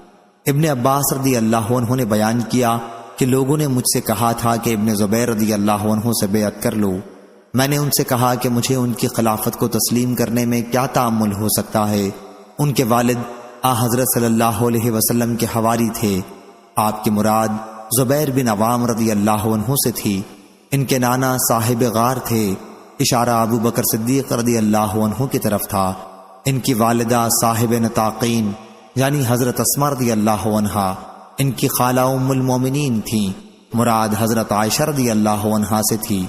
ابن عباس رضی اللہ عنہ نے بیان کیا کہ لوگوں نے مجھ سے کہا تھا کہ ابن زبیر رضی اللہ عنہ سے بیعت کر لو، میں نے ان سے کہا کہ مجھے ان کی خلافت کو تسلیم کرنے میں کیا تعامل ہو سکتا ہے، ان کے والد حضرت صلی اللہ علیہ وسلم کے حواری تھے، آپ کی مراد زبیر بن عوام رضی اللہ عنہ سے تھی، ان کے نانا صاحب غار تھے، اشارہ ابو بکر صدیق رضی اللہ عنہ کی طرف تھا، ان کی والدہ صاحب نطاقین یعنی حضرت اسماء رضی اللہ عنہا، ان کی خالہ ام المومنین تھیں، مراد حضرت عائشہ رضی اللہ عنہا سے تھی،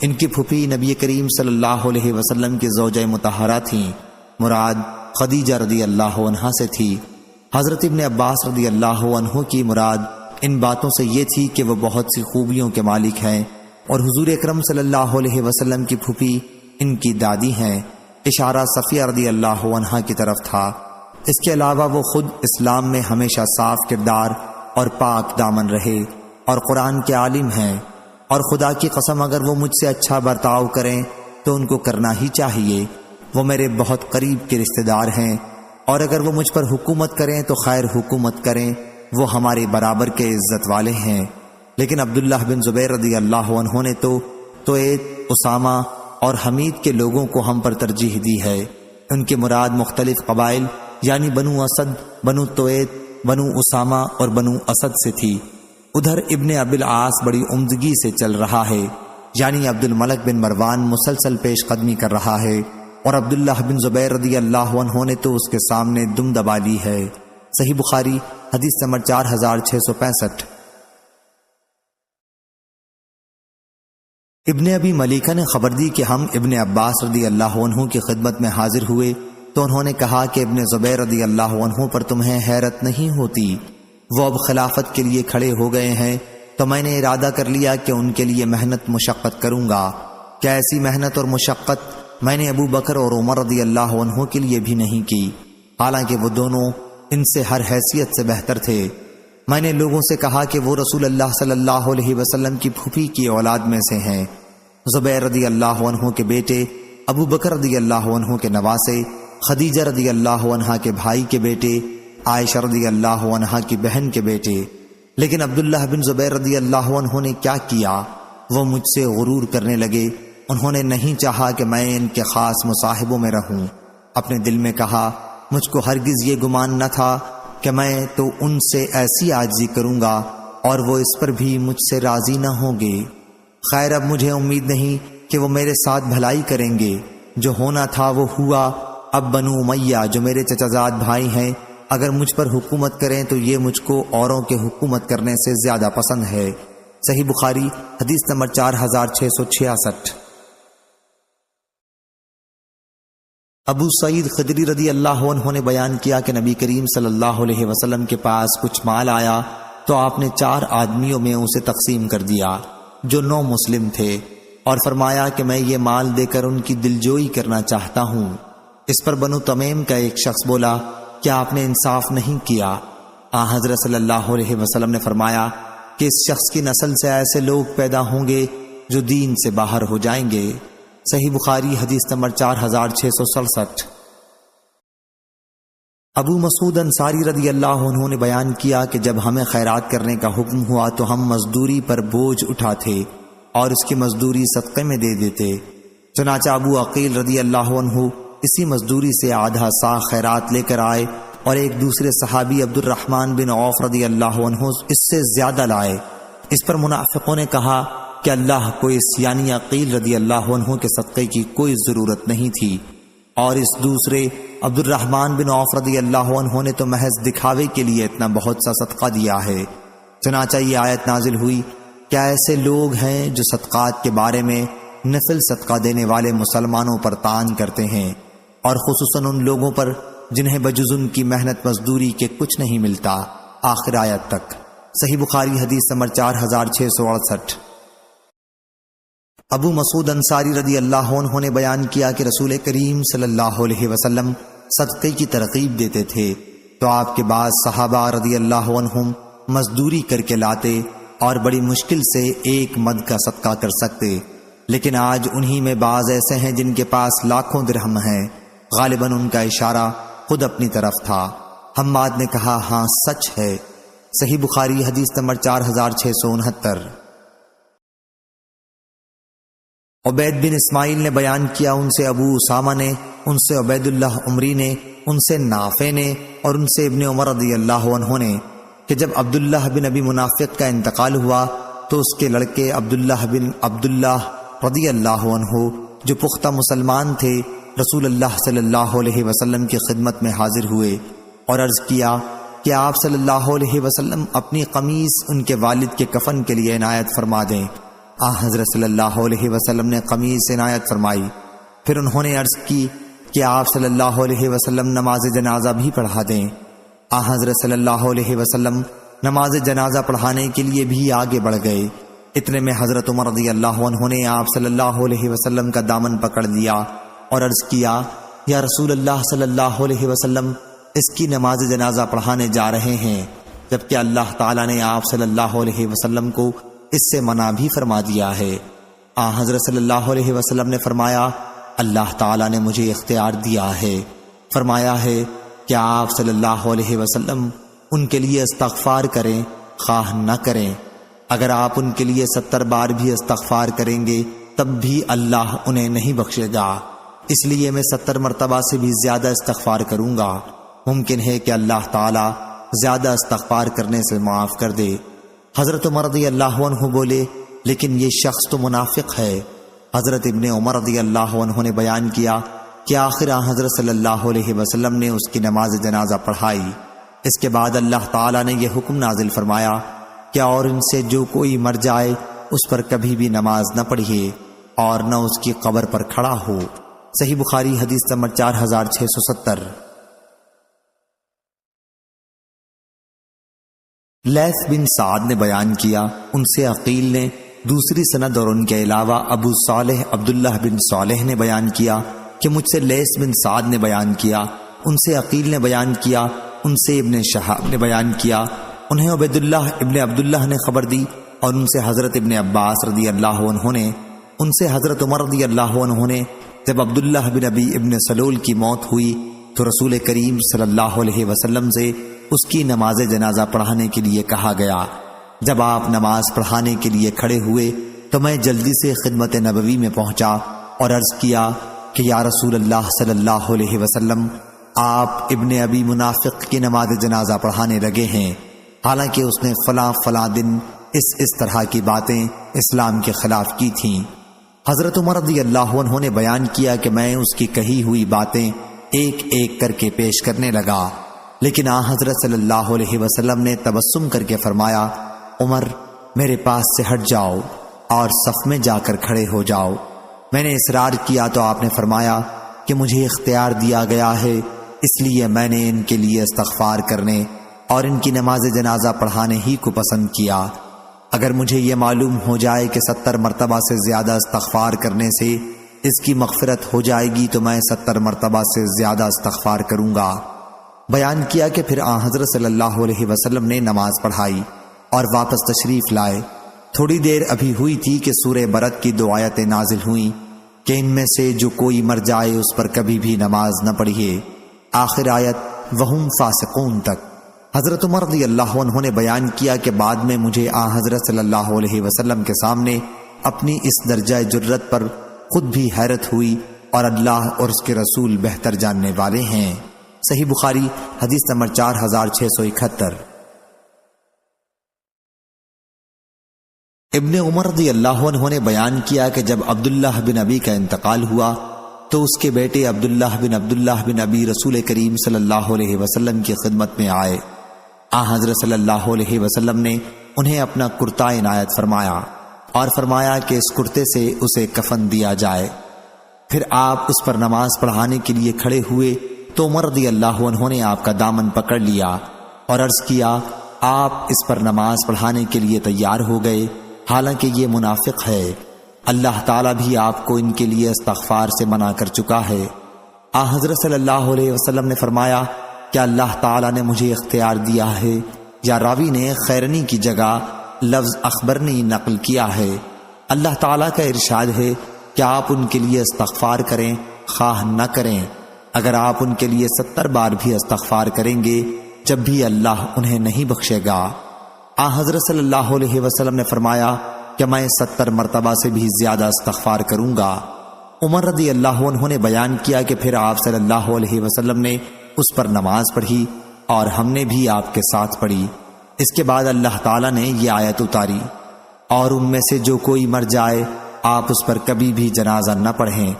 ان کی پھوپھی نبی کریم صلی اللہ علیہ وسلم کی زوجہ مطہرہ تھیں، مراد خدیجہ رضی اللہ عنہا سے تھی۔ حضرت ابن عباس رضی اللہ عنہ کی مراد ان باتوں سے یہ تھی کہ وہ بہت سی خوبیوں کے مالک ہیں اور حضور اکرم صلی اللہ علیہ وسلم کی پھوپھی ان کی دادی ہیں، اشارہ صفیہ رضی اللہ عنہا کی طرف تھا۔ اس کے علاوہ وہ خود اسلام میں ہمیشہ صاف کردار اور پاک دامن رہے اور قرآن کے عالم ہیں، اور خدا کی قسم اگر وہ مجھ سے اچھا برتاؤ کریں تو ان کو کرنا ہی چاہیے، وہ میرے بہت قریب کے رشتہ دار ہیں، اور اگر وہ مجھ پر حکومت کریں تو خیر حکومت کریں، وہ ہمارے برابر کے عزت والے ہیں۔ لیکن عبداللہ بن زبیر رضی اللہ عنہ نے تو اسامہ اور حمید کے لوگوں کو ہم پر ترجیح دی ہے، ان کے مراد مختلف قبائل یعنی بنو اسد، بنو تویت، بنو اسامہ اور بنو اسد سے تھی۔ ادھر ابن ابی العاص بڑی عمدگی سے چل رہا ہے، یعنی عبد الملک بن مروان مسلسل پیش قدمی کر رہا ہے اور عبداللہ بن زبیر رضی اللہ عنہ نے تو اس کے سامنے دم دبا لی ہے۔ صحیح بخاری حدیث نمبر 4665۔ ابن ابی ملیکہ نے خبر دی کہ ہم ابن عباس رضی اللہ عنہ کی خدمت میں حاضر ہوئے تو انہوں نے کہا کہ ابن زبیر رضی اللہ عنہ پر تمہیں حیرت نہیں ہوتی؟ وہ اب خلافت کے لیے کھڑے ہو گئے ہیں تو میں نے ارادہ کر لیا کہ ان کے لیے محنت مشقت کروں گا۔ کیا ایسی محنت اور مشقت میں نے ابو بکر اور عمر رضی اللہ عنہ کے لیے بھی نہیں کی، حالانکہ وہ دونوں ان سے ہر حیثیت سے بہتر تھے۔ میں نے لوگوں سے کہا کہ وہ رسول اللہ صلی اللہ علیہ وسلم کی پھوپھی کی اولاد میں سے ہیں۔ زبیر رضی اللہ عنہ کے بیٹے، ابو بکر رضی اللہ عنہ کے نواسے، خدیجہ رضی اللہ عنہا کے بھائی کے بیٹے، عائشہ رضی اللہ عنہا کی بہن کے بیٹے۔ لیکن عبداللہ بن زبیر رضی اللہ عنہ نے کیا کیا؟ وہ مجھ سے غرور کرنے لگے۔ انہوں نے نہیں چاہا کہ میں ان کے خاص مصاحبوں میں رہوں۔ اپنے دل میں کہا، مجھ کو ہرگز یہ گمان نہ تھا کہ میں تو ان سے ایسی عاجزی کروں گا اور وہ اس پر بھی مجھ سے راضی نہ ہوں گے۔ خیر، اب مجھے امید نہیں کہ وہ میرے ساتھ بھلائی کریں گے۔ جو ہونا تھا وہ ہوا۔ اب بنو امیہ جو میرے چچا زاد بھائی ہیں اگر مجھ پر حکومت کریں تو یہ مجھ کو اوروں کے حکومت کرنے سے زیادہ پسند ہے۔ صحیح بخاری حدیث نمبر 4666۔ ابو سعید خدری رضی اللہ عنہ نے بیان کیا کہ نبی کریم صلی اللہ علیہ وسلم کے پاس کچھ مال آیا تو آپ نے 4 آدمیوں میں اسے تقسیم کر دیا جو 9 مسلم تھے، اور فرمایا کہ میں یہ مال دے کر ان کی دلجوئی کرنا چاہتا ہوں۔ اس پر بنو تمیم کا ایک شخص بولا، کیا آپ نے انصاف نہیں کیا؟ حضرت صلی اللہ علیہ وسلم نے فرمایا کہ اس شخص کی نسل سے ایسے لوگ پیدا ہوں گے جو دین سے باہر ہو جائیں گے۔ صحیح بخاری حدیث نمبر 4667۔ ابو مسعود انصاری رضی اللہ عنہ نے بیان کیا کہ جب ہمیں خیرات کرنے کا حکم ہوا تو ہم مزدوری پر بوجھ اٹھاتے اور اس کی مزدوری صدقے میں دے دیتے۔ چنانچہ ابو عقیل رضی اللہ عنہ اسی مزدوری سے آدھا سا خیرات لے کر آئے اور ایک دوسرے صحابی عبد الرحمن بن عوف رضی اللہ عنہ اس سے زیادہ لائے۔ اس پر منافقوں نے کہا کہ اللہ کو اس یعنی عقیل رضی اللہ عنہ کے صدقے کی کوئی ضرورت نہیں تھی، اور اس دوسرے عبد الرحمن بن عوف رضی اللہ عنہ نے تو محض دکھاوے کے لیے اتنا بہت سا صدقہ دیا ہے۔ چنانچہ یہ آیت نازل ہوئی، کیا ایسے لوگ ہیں جو صدقات کے بارے میں نفل صدقہ دینے والے مسلمانوں پر طعن کرتے ہیں، اور خصوصاً ان لوگوں پر جنہیں بجز ان کی محنت مزدوری کے کچھ نہیں ملتا، آخر آیت تک۔ صحیح بخاری حدیث نمبر 4668۔ ابو مسعود انصاری رضی اللہ عنہ نے بیان کیا کہ رسول کریم صلی اللہ علیہ وسلم صدقے کی ترغیب دیتے تھے تو آپ کے بعد صحابہ رضی اللہ عنہم مزدوری کر کے لاتے اور بڑی مشکل سے 1 مد کا صدقہ کر سکتے، لیکن آج انہی میں بعض ایسے ہیں جن کے پاس لاکھوں درہم ہیں۔ غالباً ان کا اشارہ خود اپنی طرف تھا۔ حماد نے کہا، ہاں سچ ہے۔ صحیح بخاری حدیث نمبر 4669۔ عبید بن اسماعیل نے بیان کیا، ان سے ابو اسامہ نے، ان سے عبید اللہ عمری نے، ان سے نافع نے اور ان سے ابن عمر رضی اللہ عنہ نے کہ جب عبداللہ بن ابی منافق کا انتقال ہوا تو اس کے لڑکے عبداللہ بن عبداللہ رضی اللہ عنہ جو پختہ مسلمان تھے رسول اللہ صلی اللہ علیہ وسلم کی خدمت میں حاضر ہوئے اور عرض کیا کہ آپ صلی اللہ علیہ وسلم اپنی قمیص ان کے والد کے کفن کے لیے عنایت فرما دیں۔ حضرت صلی اللہ علیہ وسلم نے قمیص عنایت فرمائی۔ پھر انہوں نے عرض کی کہ آپ صلی اللہ علیہ وسلم نماز جنازہ بھی پڑھا دیں۔ حضرت صلی اللہ علیہ وسلم نماز جنازہ پڑھانے کے لیے بھی آگے بڑھ گئے۔ اتنے میں حضرت عمر رضی اللہ عنہ نے آپ صلی اللہ علیہ وسلم کا دامن پکڑ لیا اور عرض کیا، یا رسول اللہ صلی اللہ علیہ وسلم اس کی نماز جنازہ پڑھانے جا رہے ہیں، جبکہ اللہ تعالیٰ نے آپ صلی اللہ علیہ وسلم کو اس سے منع بھی فرما دیا ہے۔ حضرت صلی اللہ علیہ وسلم نے فرمایا، اللہ تعالیٰ نے مجھے اختیار دیا ہے، فرمایا ہے کہ آپ صلی اللہ علیہ وسلم ان کے لیے استغفار کریں خواہ نہ کریں۔ اگر آپ ان کے لیے 70 بار بھی استغفار کریں گے تب بھی اللہ انہیں نہیں بخشے گا، اس لیے میں 70 مرتبہ سے بھی زیادہ استغفار کروں گا۔ ممکن ہے کہ اللہ تعالیٰ زیادہ استغفار کرنے سے معاف کر دے۔ حضرت عمر رضی اللہ عنہ بولے، لیکن یہ شخص تو منافق ہے۔ حضرت ابن عمر رضی اللہ عنہ نے بیان کیا کہ آخر حضرت صلی اللہ علیہ وسلم نے اس کی نماز جنازہ پڑھائی۔ اس کے بعد اللہ تعالیٰ نے یہ حکم نازل فرمایا کہ اور ان سے جو کوئی مر جائے اس پر کبھی بھی نماز نہ پڑھیے اور نہ اس کی قبر پر کھڑا ہو۔ صحیح بخاری حدیث نمبر 4670۔ لیث بن سعد نے بیان کیا، ان سے عقیل نے دوسری سند اور ان کے علاوہ ابو صالح عبداللہ بن صالح نے بیان کیا کہ مجھ سے لیث بن سعد نے بیان کیا، ان سے عقیل نے بیان کیا، ان سے ابن شہاب نے بیان کیا، انہیں عبید اللہ ابن عبداللہ نے خبر دی اور ان سے حضرت ابن عباس رضی اللہ عنہ نے، ان سے حضرت عمر رضی اللہ عنہ نے جب عبداللہ بن ابی ابن سلول کی موت ہوئی تو رسول کریم صلی اللہ علیہ وسلم سے اس کی نماز جنازہ پڑھانے کے لیے کہا گیا۔ جب آپ نماز پڑھانے کے لیے کھڑے ہوئے تو میں جلدی سے خدمت نبوی میں پہنچا اور عرض کیا کہ یا رسول اللہ صلی اللہ علیہ وسلم، آپ ابن ابی منافق کی نماز جنازہ پڑھانے لگے ہیں، حالانکہ اس نے فلاں فلاں دن اس طرح کی باتیں اسلام کے خلاف کی تھیں۔ حضرت عمر رضی اللہ عنہ نے بیان کیا کہ میں اس کی کہی ہوئی باتیں ایک ایک کر کے پیش کرنے لگا، لیکن حضرت صلی اللہ علیہ وسلم نے تبسم کر کے فرمایا، عمر میرے پاس سے ہٹ جاؤ اور صف میں جا کر کھڑے ہو جاؤ۔ میں نے اصرار کیا تو آپ نے فرمایا کہ مجھے اختیار دیا گیا ہے، اس لیے میں نے ان کے لیے استغفار کرنے اور ان کی نماز جنازہ پڑھانے ہی کو پسند کیا۔ اگر مجھے یہ معلوم ہو جائے کہ 70 مرتبہ سے زیادہ استغفار کرنے سے اس کی مغفرت ہو جائے گی تو میں 70 مرتبہ سے زیادہ استغفار کروں گا۔ بیان کیا کہ پھر حضرت صلی اللہ علیہ وسلم نے نماز پڑھائی اور واپس تشریف لائے۔ تھوڑی دیر ابھی ہوئی تھی کہ سورہ برت کی 2 آیتیں نازل ہوئیں کہ ان میں سے جو کوئی مر جائے اس پر کبھی بھی نماز نہ پڑھیے، آخر آیت وہم فاسقون تک۔ حضرت عمر رضی اللہ عنہ نے بیان کیا کہ بعد میں مجھے حضرت صلی اللہ علیہ وسلم کے سامنے اپنی اس درجہ جرت پر خود بھی حیرت ہوئی اور اللہ اور اس کے رسول بہتر جاننے والے ہیں۔ صحیح بخاری حدیث نمبر 4671۔ ابن عمر رضی اللہ عنہ نے بیان کیا کہ جب عبداللہ بن ابی کا انتقال ہوا تو اس کے بیٹے عبداللہ بن ابی رسول کریم صلی اللہ علیہ وسلم کی خدمت میں آئے۔ حضرت صلی اللہ علیہ وسلم نے انہیں اپنا کرتا عنایت فرمایا اور فرمایا کہ اس کرتے سے اسے کفن دیا جائے۔ پھر آپ اس پر نماز پڑھانے کے لیے کھڑے ہوئے تو عمر رضی اللہ عنہ نے آپ کا دامن پکڑ لیا اور عرض کیا، آپ اس پر نماز پڑھانے کے لیے تیار ہو گئے، حالانکہ یہ منافق ہے، اللہ تعالیٰ بھی آپ کو ان کے لیے استغفار سے منع کر چکا ہے۔ حضرت صلی اللہ علیہ وسلم نے فرمایا کہ اللہ تعالیٰ نے مجھے اختیار دیا ہے، یا راوی نے خیرنی کی جگہ لفظ اخبرنی نقل کیا ہے۔ اللہ تعالیٰ کا ارشاد ہے کہ آپ ان کے لیے استغفار کریں خواہ نہ کریں، اگر آپ ان کے لیے 70 بار بھی استغفار کریں گے جب بھی اللہ انہیں نہیں بخشے گا۔ حضرت صلی اللہ علیہ وسلم نے فرمایا کہ میں 70 مرتبہ سے بھی زیادہ استغفار کروں گا۔ عمر رضی اللہ عنہ نے بیان کیا کہ پھر آپ صلی اللہ علیہ وسلم نے اس پر نماز پڑھی اور ہم نے بھی آپ کے ساتھ پڑھی۔ اس کے بعد اللہ تعالیٰ نے یہ آیت اتاری، اور ان میں سے جو کوئی مر جائے آپ اس پر کبھی بھی جنازہ نہ پڑھیں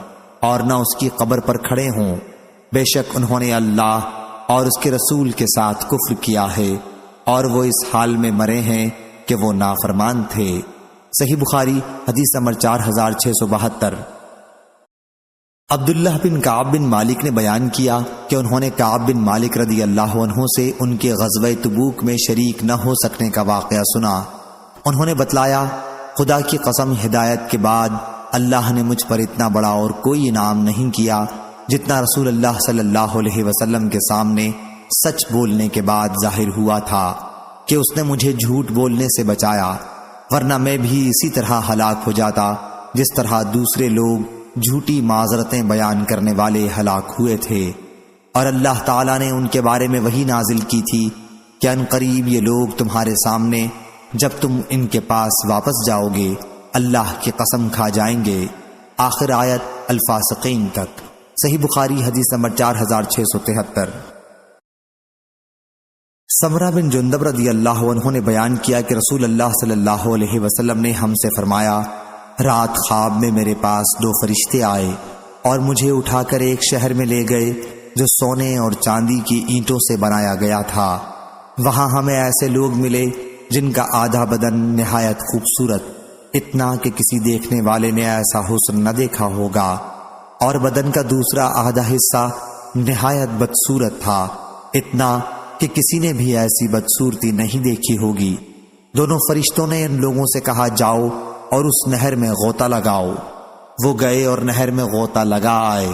اور نہ اس کی قبر پر کھڑے ہوں، بے شک انہوں نے اللہ اور اس کے رسول کے ساتھ کفر کیا ہے اور وہ اس حال میں مرے ہیں کہ وہ نافرمان تھے۔ صحیح بخاری حدیث نمبر 4672۔ عبداللہ بن کعب بن مالک نے بیان کیا کہ انہوں نے کعب بن مالک رضی اللہ عنہ سے ان کے غزوہ تبوک میں شریک نہ ہو سکنے کا واقعہ سنا۔ انہوں نے بتلایا، خدا کی قسم ہدایت کے بعد اللہ نے مجھ پر اتنا بڑا اور کوئی انعام نہیں کیا جتنا رسول اللہ صلی اللہ علیہ وسلم کے سامنے سچ بولنے کے بعد ظاہر ہوا تھا کہ اس نے مجھے جھوٹ بولنے سے بچایا، ورنہ میں بھی اسی طرح ہلاک ہو جاتا جس طرح دوسرے لوگ جھوٹی معذرتیں بیان کرنے والے ہلاک ہوئے تھے۔ اور اللہ تعالیٰ نے ان کے بارے میں وحی نازل کی تھی کہ ان قریب یہ لوگ تمہارے سامنے جب تم ان کے پاس واپس جاؤ گے اللہ کی قسم کھا جائیں گے، آخر آیت الفاسقین تک۔ صحیح بخاری حدیث نمبر 4673۔ سمرہ بن جندب رضی اللہ عنہ نے بیان کیا کہ رسول اللہ صلی اللہ علیہ وسلم نے ہم سے فرمایا، رات خواب میں میرے پاس 2 فرشتے آئے اور مجھے اٹھا کر ایک شہر میں لے گئے جو سونے اور چاندی کی اینٹوں سے بنایا گیا تھا۔ وہاں ہمیں ایسے لوگ ملے جن کا آدھا بدن نہایت خوبصورت، اتنا کہ کسی دیکھنے والے نے ایسا حسن نہ دیکھا ہوگا، اور بدن کا دوسرا آدھا حصہ نہایت بدصورت تھا، اتنا کہ کسی نے بھی ایسی بدصورتی نہیں دیکھی ہوگی۔ دونوں فرشتوں نے ان لوگوں سے کہا، جاؤ اور اس نہر میں غوطہ لگاؤ۔ وہ گئے اور نہر میں غوطہ لگا آئے۔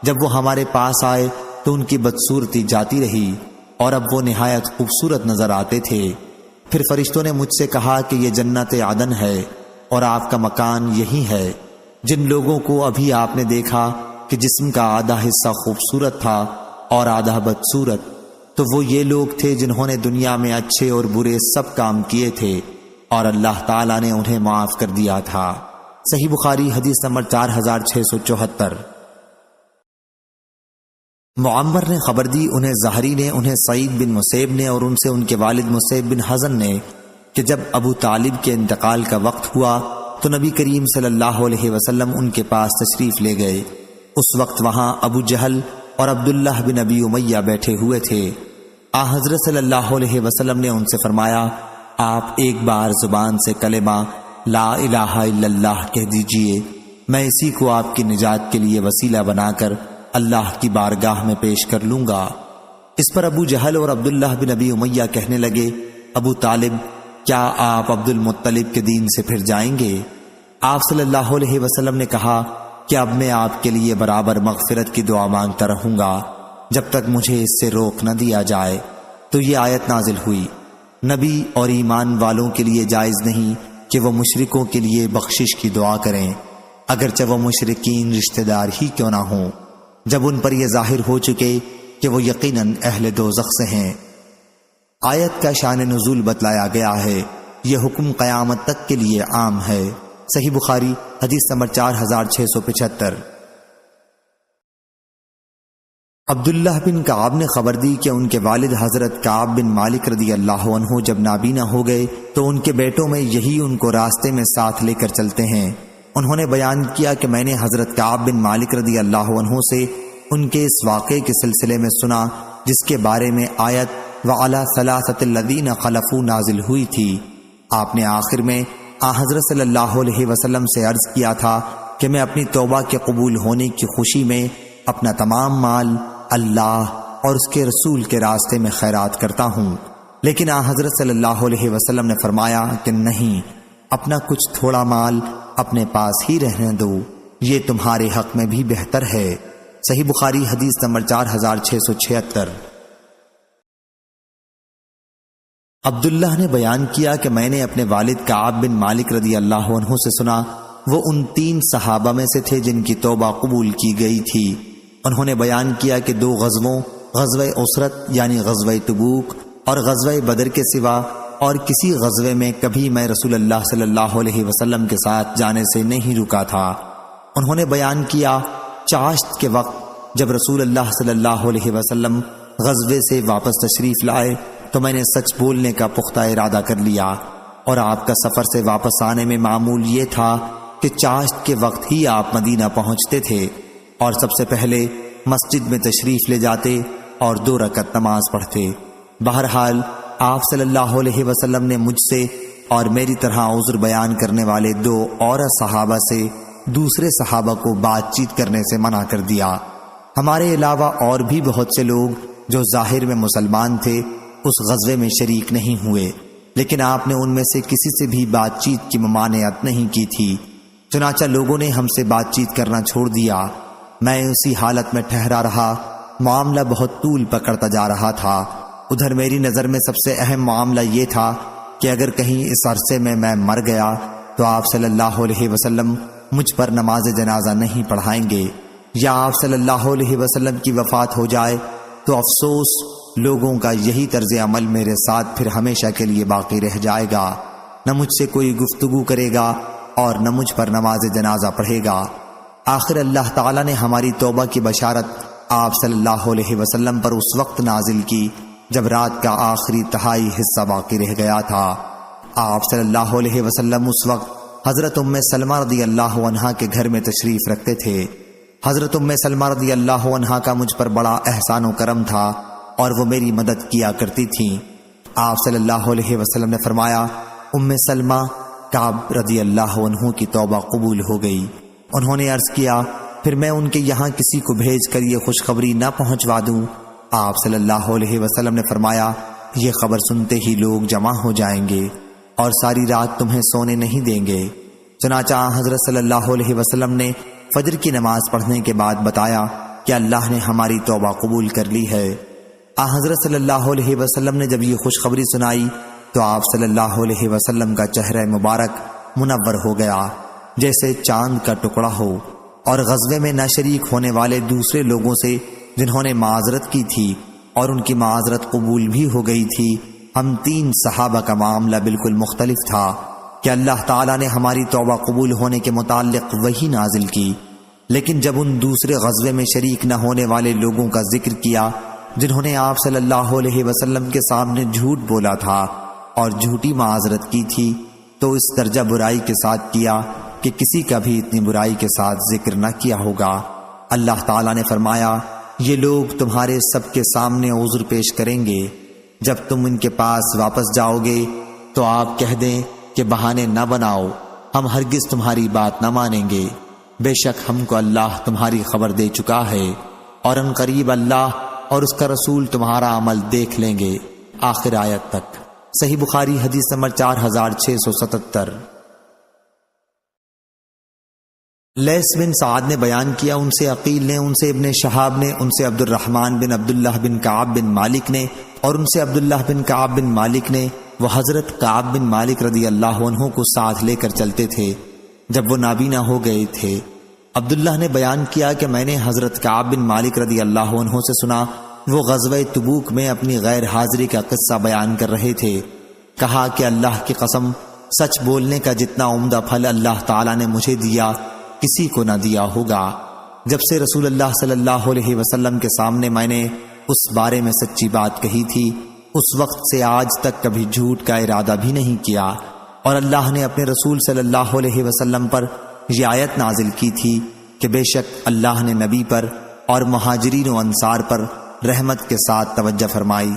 جب وہ ہمارے پاس آئے تو ان کی بدصورتی جاتی رہی اور اب وہ نہایت خوبصورت نظر آتے تھے۔ پھر فرشتوں نے مجھ سے کہا کہ یہ جنت عدن ہے اور آپ کا مکان یہی ہے۔ جن لوگوں کو ابھی آپ نے دیکھا کہ جسم کا آدھا حصہ خوبصورت تھا اور آدھا بدصورت، تو وہ یہ لوگ تھے جنہوں نے دنیا میں اچھے اور برے سب کام کیے تھے اور اللہ تعالیٰ نے انہیں معاف کر دیا تھا۔ صحیح بخاری حدیث نمبر 4674۔ معمر نے خبر دی، انہیں زہری نے، انہیں سعید بن مسیب نے اور ان سے ان کے والد مسیب بن حزن نے کہ جب ابو طالب کے انتقال کا وقت ہوا تو نبی کریم صلی اللہ علیہ وسلم ان کے پاس تشریف لے گئے۔ اس وقت وہاں ابو جہل اور عبداللہ بن ابی امیہ بیٹھے ہوئے تھے۔ حضرت صلی اللہ علیہ وسلم نے ان سے فرمایا، آپ ایک بار زبان سے کلمہ لا الہ الا اللہ کہہ دیجئے، میں اسی کو آپ کی نجات کے لیے وسیلہ بنا کر اللہ کی بارگاہ میں پیش کر لوں گا۔ اس پر ابو جہل اور عبداللہ بن ابی امیہ کہنے لگے، ابو طالب، کیا آپ عبد المطلب کے دین سے پھر جائیں گے؟ آپ صلی اللہ علیہ وسلم نے کہا کہ اب میں آپ کے لیے برابر مغفرت کی دعا مانگتا رہوں گا جب تک مجھے اس سے روک نہ دیا جائے۔ تو یہ آیت نازل ہوئی، نبی اور ایمان والوں کے لیے جائز نہیں کہ وہ مشرکوں کے لیے بخشش کی دعا کریں، اگرچہ وہ مشرکین رشتہ دار ہی کیوں نہ ہوں، جب ان پر یہ ظاہر ہو چکے کہ وہ یقیناً اہل دوزخ سے ہیں۔ آیت کا شان نزول بتلایا گیا ہے، یہ حکم قیامت تک کے لیے عام ہے۔ صحیح بخاری حدیث نمبر 4675۔ عبداللہ بن کعب نے خبر دی کہ ان کے والد حضرت کعب بن مالک رضی اللہ عنہ جب نابینا ہو گئے تو ان کے بیٹوں میں یہی ان کو راستے میں ساتھ لے کر چلتے ہیں۔ انہوں نے بیان کیا کہ میں نے حضرت کعب بن مالک رضی اللہ عنہ سے ان کے اس واقعے کے سلسلے میں سنا جس کے بارے میں آیت وَعَلَى ثَلَاثَةِ الَّذِينَ خَلَفُوا نازل ہوئی تھی۔ آپ نے آخر میں حضرت صلی اللہ علیہ وسلم سے عرض کیا تھا کہ میں اپنی توبہ کے قبول ہونے کی خوشی میں اپنا تمام مال اللہ اور اس کے رسول کے راستے میں خیرات کرتا ہوں، لیکن حضرت صلی اللہ علیہ وسلم نے فرمایا کہ نہیں، اپنا کچھ تھوڑا مال اپنے پاس ہی رہنے دو، یہ تمہارے حق میں بھی بہتر ہے۔ صحیح بخاری حدیث نمبر 4676۔ عبداللہ نے بیان کیا کہ میں نے اپنے والد کعب بن مالک رضی اللہ عنہ سے سنا، وہ ان 3 صحابہ میں سے تھے جن کی توبہ قبول کی گئی تھی۔ انہوں نے بیان کیا کہ 2 غزووں، غزوہ اسرت یعنی غزوہ تبوک اور غزوہ بدر کے سوا اور کسی غزوے میں کبھی میں رسول اللہ صلی اللہ علیہ وسلم کے ساتھ جانے سے نہیں رکا تھا۔ انہوں نے بیان کیا، چاشت کے وقت جب رسول اللہ صلی اللہ علیہ وسلم غزوے سے واپس تشریف لائے تو میں نے سچ بولنے کا پختہ ارادہ کر لیا، اور آپ کا سفر سے واپس آنے میں معمول یہ تھا کہ چاشت کے وقت ہی آپ مدینہ پہنچتے تھے اور سب سے پہلے مسجد میں تشریف لے جاتے اور 2 رکعت نماز پڑھتے۔ بہرحال آپ صلی اللہ علیہ وسلم نے مجھ سے اور میری طرح عذر بیان کرنے والے 2 اور صحابہ سے دوسرے صحابہ کو بات چیت کرنے سے منع کر دیا۔ ہمارے علاوہ اور بھی بہت سے لوگ جو ظاہر میں مسلمان تھے اس غزوے میں شریک نہیں ہوئے، لیکن آپ نے ان میں سے کسی سے بھی بات چیت کی ممانعت نہیں کی تھی۔ چنانچہ لوگوں نے ہم سے بات چیت کرنا چھوڑ دیا۔ میں اسی حالت میں ٹھہرا رہا، معاملہ بہت طول پکڑتا جا رہا تھا۔ ادھر میری نظر میں سب سے اہم معاملہ یہ تھا کہ اگر کہیں اس عرصے میں مر گیا تو آپ صلی اللہ علیہ وسلم مجھ پر نماز جنازہ نہیں پڑھائیں گے، یا آپ صلی اللہ علیہ وسلم کی وفات ہو جائے تو افسوس، لوگوں کا یہی طرز عمل میرے ساتھ پھر ہمیشہ کے لیے باقی رہ جائے گا، نہ مجھ سے کوئی گفتگو کرے گا اور نہ مجھ پر نماز جنازہ پڑھے گا۔ آخر اللہ تعالیٰ نے ہماری توبہ کی بشارت آپ صلی اللہ علیہ وسلم پر اس وقت نازل کی جب رات کا آخری تہائی حصہ باقی رہ گیا تھا۔ آپ صلی اللہ علیہ وسلم اس وقت حضرت ام سلمہ رضی اللہ عنہا کے گھر میں تشریف رکھتے تھے۔ حضرت ام سلمہ رضی اللہ عنہا کا مجھ پر بڑا احسان و کرم تھا اور وہ میری مدد کیا کرتی تھیں۔ آپ صلی اللہ علیہ وسلم نے فرمایا، ام سلمہ کعب رضی اللہ عنہ کی توبہ قبول ہو گئی۔ انہوں نے عرض کیا، پھر میں ان کے یہاں کسی کو بھیج کر یہ خوشخبری نہ پہنچوا دوں؟ آپ صلی اللہ علیہ وسلم نے فرمایا، یہ خبر سنتے ہی لوگ جمع ہو جائیں گے اور ساری رات تمہیں سونے نہیں دیں گے۔ چنانچہ حضرت صلی اللہ علیہ وسلم نے فجر کی نماز پڑھنے کے بعد بتایا کہ اللہ نے ہماری توبہ قبول کر لی ہے۔ حضرت صلی اللہ علیہ وسلم نے جب یہ خوشخبری سنائی تو آپ صلی اللہ علیہ وسلم کا چہرہ مبارک منور ہو گیا جیسے چاند کا ٹکڑا ہو، اور غزوے میں نہ شریک ہونے والے دوسرے لوگوں سے جنہوں نے معذرت کی تھی اور ان کی معذرت قبول بھی ہو گئی تھی، ہم 3 صحابہ کا معاملہ بالکل مختلف تھا کہ اللہ تعالیٰ نے ہماری توبہ قبول ہونے کے متعلق وحی نازل کی، لیکن جب ان دوسرے غزوے میں شریک نہ ہونے والے لوگوں کا ذکر کیا جنہوں نے آپ صلی اللہ علیہ وسلم کے سامنے جھوٹ بولا تھا اور جھوٹی معذرت کی تھی، تو اس درجہ برائی کے ساتھ کیا کہ کسی کا بھی اتنی برائی کے ساتھ ذکر نہ کیا ہوگا۔ اللہ تعالیٰ نے فرمایا، یہ لوگ تمہارے سب کے سامنے عذر پیش کریں گے، جب تم ان کے پاس واپس جاؤ گے تو آپ کہہ دیں کہ بہانے نہ بناؤ، ہم ہرگز تمہاری بات نہ مانیں گے، بے شک ہم کو اللہ تمہاری خبر دے چکا ہے، اور ان قریب اللہ اور اس کا رسول تمہارا عمل دیکھ لیں گے، آخر آیت تک۔ صحیح بخاری حدیث نمبر 4677۔ لیث بن سعد نے بیان کیا، ان سے عقیل نے، ان سے ابن شہاب نے، ان سے عبد الرحمن بن عبداللہ بن کعب بن مالک نے، اور ان سے عبداللہ بن کعب بن مالک نے، وہ حضرت کعب بن مالک رضی اللہ عنہ کو ساتھ لے کر چلتے تھے جب وہ نابینا ہو گئے تھے۔ عبداللہ نے بیان کیا کہ میں نے حضرت کعب بن مالک رضی اللہ عنہ سے سنا، وہ غزوہ تبوک میں اپنی غیر حاضری کا قصہ بیان کر رہے تھے۔ کہا کہ اللہ کی قسم، سچ بولنے کا جتنا عمدہ پھل اللہ تعالیٰ نے مجھے دیا کسی کو نہ دیا ہوگا۔ جب سے رسول اللہ صلی اللہ علیہ وسلم کے سامنے میں نے اس بارے میں سچی بات کہی تھی، اس وقت سے آج تک کبھی جھوٹ کا ارادہ بھی نہیں کیا، اور اللہ نے اپنے رسول صلی اللہ علیہ وسلم پر یہ آیت نازل کی تھی کہ بے شک اللہ نے نبی پر اور مہاجرین و انصار پر رحمت کے ساتھ توجہ فرمائی،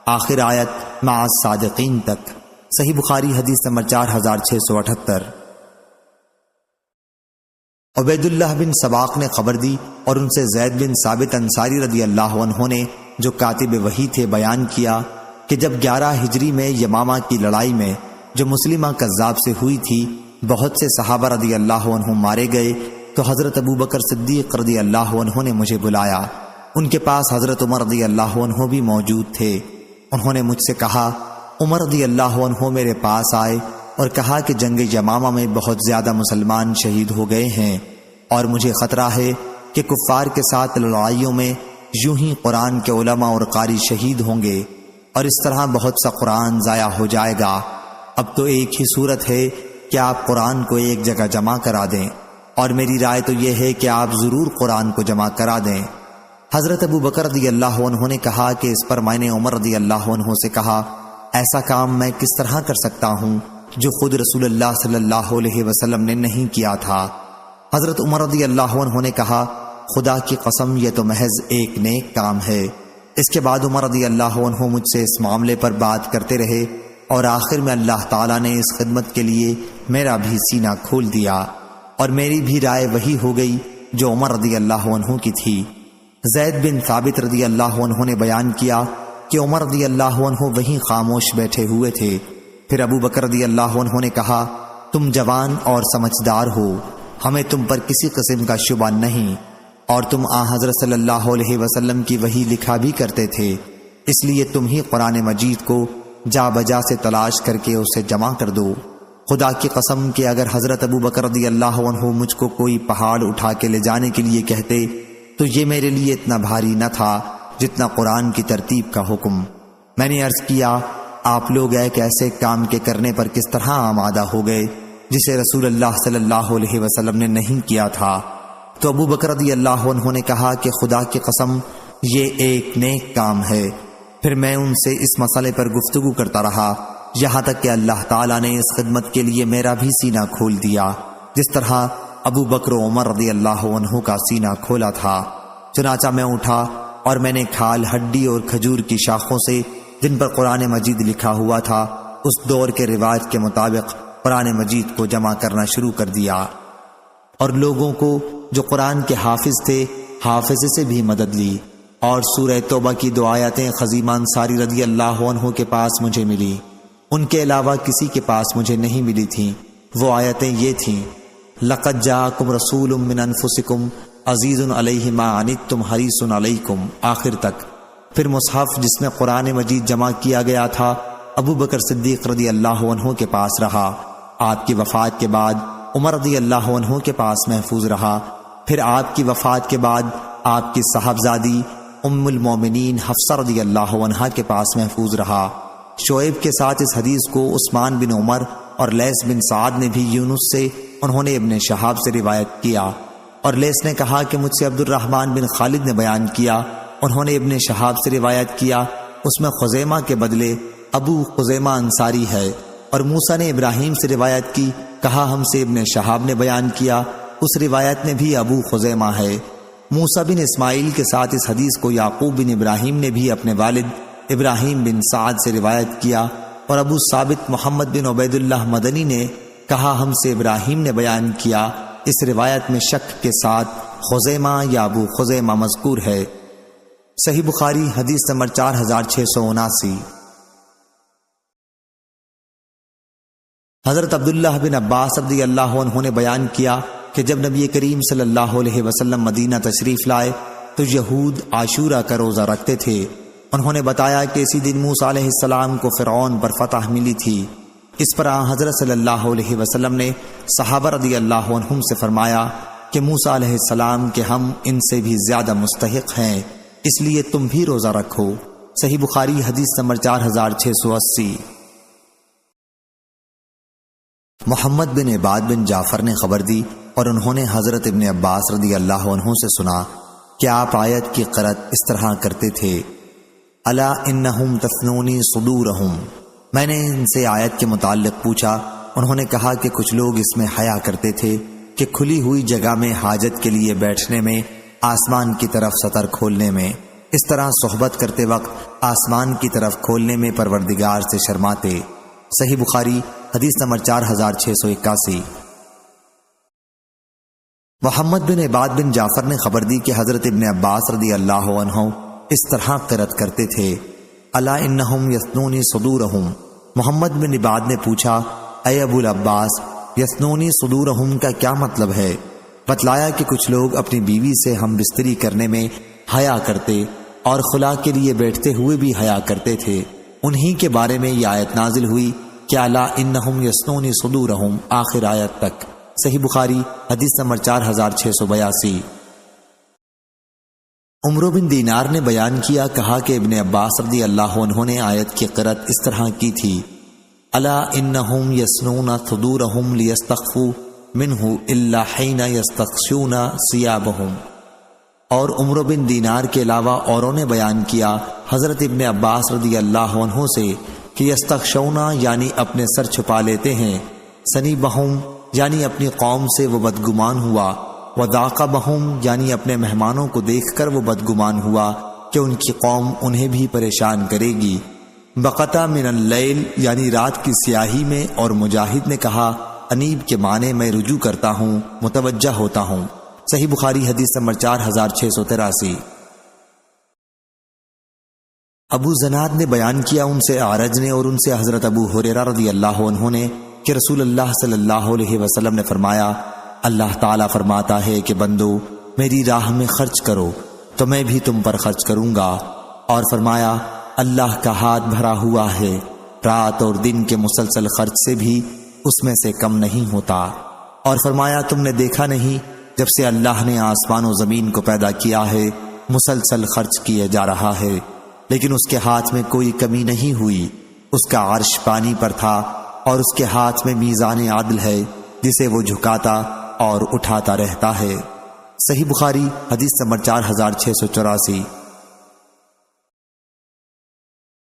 آخر آیت مع الصادقین تک۔ صحیح بخاری حدیث نمبر 4678۔ عبید اللہ بن سباق نے خبر دی اور ان سے زید بن ثابت انصاری رضی اللہ عنہ نے جو کاتب وحی تھے بیان کیا کہ جب 11 ہجری میں یمامہ کی لڑائی میں جو مسلمہ کذاب سے ہوئی تھی بہت سے صحابہ رضی اللہ عنہ مارے گئے، تو حضرت ابو بکر صدیق رضی اللہ عنہ نے مجھے بلایا۔ ان کے پاس حضرت عمر رضی اللہ عنہ بھی موجود تھے۔ انہوں نے مجھ سے کہا، عمر رضی اللہ عنہ میرے پاس آئے اور کہا کہ جنگ یمامہ میں بہت زیادہ مسلمان شہید ہو گئے ہیں، اور مجھے خطرہ ہے کہ کفار کے ساتھ لڑائیوں میں یوں ہی قرآن کے علماء اور قاری شہید ہوں گے، اور اس طرح بہت سا قرآن ضائع ہو جائے گا۔ اب تو ایک ہی صورت ہے کہ آپ قرآن کو ایک جگہ جمع کرا دیں، اور میری رائے تو یہ ہے کہ آپ ضرور قرآن کو جمع کرا دیں۔ حضرت ابو بکر رضی اللہ عنہ نے کہا کہ اس پر میں نے عمر رضی اللہ عنہ سے کہا، ایسا کام میں کس طرح کر سکتا ہوں جو خود رسول اللہ صلی اللہ علیہ وسلم نے نہیں کیا تھا؟ حضرت عمر رضی اللہ عنہ نے کہا، خدا کی قسم یہ تو محض ایک نیک کام ہے۔ اس کے بعد عمر رضی اللہ عنہ مجھ سے اس معاملے پر بات کرتے رہے، اور آخر میں اللہ تعالیٰ نے اس خدمت کے لیے میرا بھی سینہ کھول دیا، اور میری بھی رائے وہی ہو گئی جو عمر رضی اللہ عنہ کی تھی۔ زید بن ثابت رضی اللہ عنہ نے بیان کیا کہ عمر رضی اللہ عنہ وہیں خاموش بیٹھے ہوئے تھے۔ پھر ابو بکر رضی اللہ عنہ نے کہا، تم جوان اور سمجھدار ہو، ہمیں تم پر کسی قسم کا شبہ نہیں، اور تم حضرت صلی اللہ علیہ وسلم کی وحی لکھا بھی کرتے تھے، اس لیے تم ہی قرآن مجید کو جا بجا سے تلاش کر کے اسے جمع کر دو۔ خدا کی قسم کہ اگر حضرت ابو بکر رضی اللہ عنہ مجھ کو کوئی پہاڑ اٹھا کے لے جانے کے لیے کہتے تو یہ میرے لیے اتنا بھاری نہ تھا جتنا قرآن کی ترتیب کا حکم۔ میں نے عرض کیا، آپ لوگ ایک ایسے کام کے کرنے پر کس طرح آمادہ ہو گئے جسے رسول اللہ صلی اللہ علیہ وسلم نے نہیں کیا تھا؟ تو ابو بکر رضی اللہ عنہ نے کہا کہ خدا کی قسم یہ ایک نیک کام ہے۔ پھر میں ان سے اس مسئلے پر گفتگو کرتا رہا یہاں تک کہ اللہ تعالیٰ نے اس خدمت کے لیے میرا بھی سینہ کھول دیا جس طرح ابو بکر و عمر رضی اللہ عنہ کا سینہ کھولا تھا۔ چنانچہ میں اٹھا اور میں نے کھال، ہڈی اور کھجور کی شاخوں سے جن پر قرآن مجید لکھا ہوا تھا اس دور کے رواج کے مطابق قرآن مجید کو جمع کرنا شروع کر دیا، اور لوگوں کو جو قرآن کے حافظ تھے حافظ سے بھی مدد لی، اور سورہ توبہ کی 2 آیتیں خزیمہ انصاری رضی اللہ عنہ کے پاس مجھے ملی، ان کے علاوہ کسی کے پاس مجھے نہیں ملی تھیں۔ وہ آیتیں یہ تھیں: لَقَدْ جَاءَكُمْ رَسُولٌ مِّنْ أَنفُسِكُمْ عَزِيزٌ عَلَيْهِ مَا عَنِتُّمْ حَرِيصٌ عَلَيْكُمْ، آخر تک۔ پھر مصحف جس میں قرآن مجید جمع کیا گیا تھا ابو بکر صدیق رضی اللہ عنہ کے پاس رہا، آپ کی وفات کے بعد عمر رضی اللہ عنہ کے پاس محفوظ رہا، پھر آپ کی وفات کے بعد آپ کی صاحبزادی ام المومنین حفصہ رضی اللہ عنہا کے پاس محفوظ رہا۔ شعیب کے ساتھ اس حدیث کو عثمان بن عمر اور لیث بن سعد نے بھی یونس سے، انہوں نے ابن شہاب سے روایت کیا، اور لیث نے کہا کہ مجھ سے عبد الرحمن بن خالد نے بیان کیا، انہوں نے ابن شہاب سے روایت کیا، اس میں خزیمہ کے بدلے ابو خزیمہ انصاری ہے، اور موسیٰ نے ابراہیم سے روایت کی، کہا ہم سے ابن شہاب نے بیان کیا، اس روایت میں بھی ابو خزیمہ ہے۔ موسیٰ بن اسماعیل کے ساتھ اس حدیث کو یعقوب بن ابراہیم نے بھی اپنے والد ابراہیم بن سعد سے روایت کیا، اور ابو ثابت محمد بن عبید اللہ مدنی نے کہا ہم سے ابراہیم نے بیان کیا، اس روایت میں شک کے ساتھ خزیمہ یا ابو خزیمہ مذکور ہے۔ صحیح بخاری حدیث نمبر 4679۔ حضرت عبداللہ بن عباس رضی اللہ عنہ نے بیان کیا کہ جب نبی کریم صلی اللہ علیہ وسلم مدینہ تشریف لائے تو یہود عاشورہ کا روزہ رکھتے تھے۔ انہوں نے بتایا کہ اسی دن موسیٰ علیہ السلام کو فرعون پر فتح ملی تھی۔ اس پر حضرت صلی اللہ علیہ وسلم نے صحابہ رضی اللہ عنہم سے فرمایا کہ موسیٰ علیہ السلام کے ہم ان سے بھی زیادہ مستحق ہیں، اس لیے تم بھی روزہ رکھو۔ صحیح بخاری حدیث نمبر 4680۔ محمد بن عباد بن جعفر نے خبر دی اور انہوں نے حضرت ابن عباس رضی اللہ عنہ سے سنا کہ آپ آیت کی قرأت اس طرح کرتے تھے: الا انہم تثنونی صدورہم۔ میں نے ان سے آیت کے متعلق پوچھا، انہوں نے کہا کہ کچھ لوگ اس میں حیا کرتے تھے کہ کھلی ہوئی جگہ میں حاجت کے لیے بیٹھنے میں، آسمان کی طرف سطر کھولنے میں، اس طرح صحبت کرتے وقت آسمان کی طرف کھولنے میں پروردگار سے شرماتے۔ صحیح بخاری حدیث نمبر 4681۔ محمد بن عباد بن جعفر نے خبر دی کہ حضرت ابن عباس رضی اللہ عنہ اس طرح قرأت کرتے تھے: الا انہم یثنونی صدورہم۔ محمد بن عباد نے پوچھا: اے ابو العباس، یثنونی صدورہم کا کیا مطلب ہے؟ بتلایا کہ کچھ لوگ اپنی بیوی سے ہم بستری کرنے میں حیا کرتے اور خلا کے لیے بیٹھتے ہوئے بھی حیا کرتے تھے، انہی کے بارے میں یہ آیت نازل ہوئی کہ الا انہم یثنونی صدورہم، آخر آیت تک۔ صحیح بخاری حدیث نمبر 4682۔ عمر بن دینار نے بیان کیا، کہا کہ ابن عباس رضی اللہ عنہ نے آیت کی قرأت اس طرح کی تھی: الا انہم یثنون صدورہم لیستخفوا منہ الا حین یستغشون ثیابہم۔ اور عمر بن دینار کے علاوہ اوروں نے بیان کیا حضرت ابن عباس رضی اللہ عنہ سے کہ یستغشون یعنی اپنے سر چھپا لیتے ہیں، ثنیبہم یعنی اپنی قوم سے وہ بدگمان ہوا، وذاق بہم یعنی اپنے مہمانوں کو دیکھ کر وہ بدگمان ہوا کہ ان کی قوم انہیں بھی پریشان کرے گی، بقطع من اللیل یعنی رات کی سیاہی میں، اور مجاہد نے کہا انیب کے معنی میں رجوع کرتا ہوں، متوجہ ہوتا ہوں۔ صحیح بخاری حدیث نمبر 4683۔ ابو زناد نے بیان کیا ان سے اعرج نے اور ان سے حضرت ابو ہریرہ رضی اللہ عنہ نے کہ رسول اللہ صلی اللہ علیہ وسلم نے فرمایا: اللہ تعالیٰ فرماتا ہے کہ بندو میری راہ میں خرچ کرو تو میں بھی تم پر خرچ کروں گا، اور فرمایا اللہ کا ہاتھ بھرا ہوا ہے، رات اور دن کے مسلسل خرچ سے بھی اس میں سے کم نہیں ہوتا، اور فرمایا تم نے دیکھا نہیں جب سے اللہ نے آسمان و زمین کو پیدا کیا ہے مسلسل خرچ کیے جا رہا ہے، لیکن اس کے ہاتھ میں کوئی کمی نہیں ہوئی، اس کا عرش پانی پر تھا اور اس کے ہاتھ میں میزان عدل ہے جسے وہ جھکاتا اور اٹھاتا رہتا ہے۔ صحیح بخاری حدیث نمبر 4684۔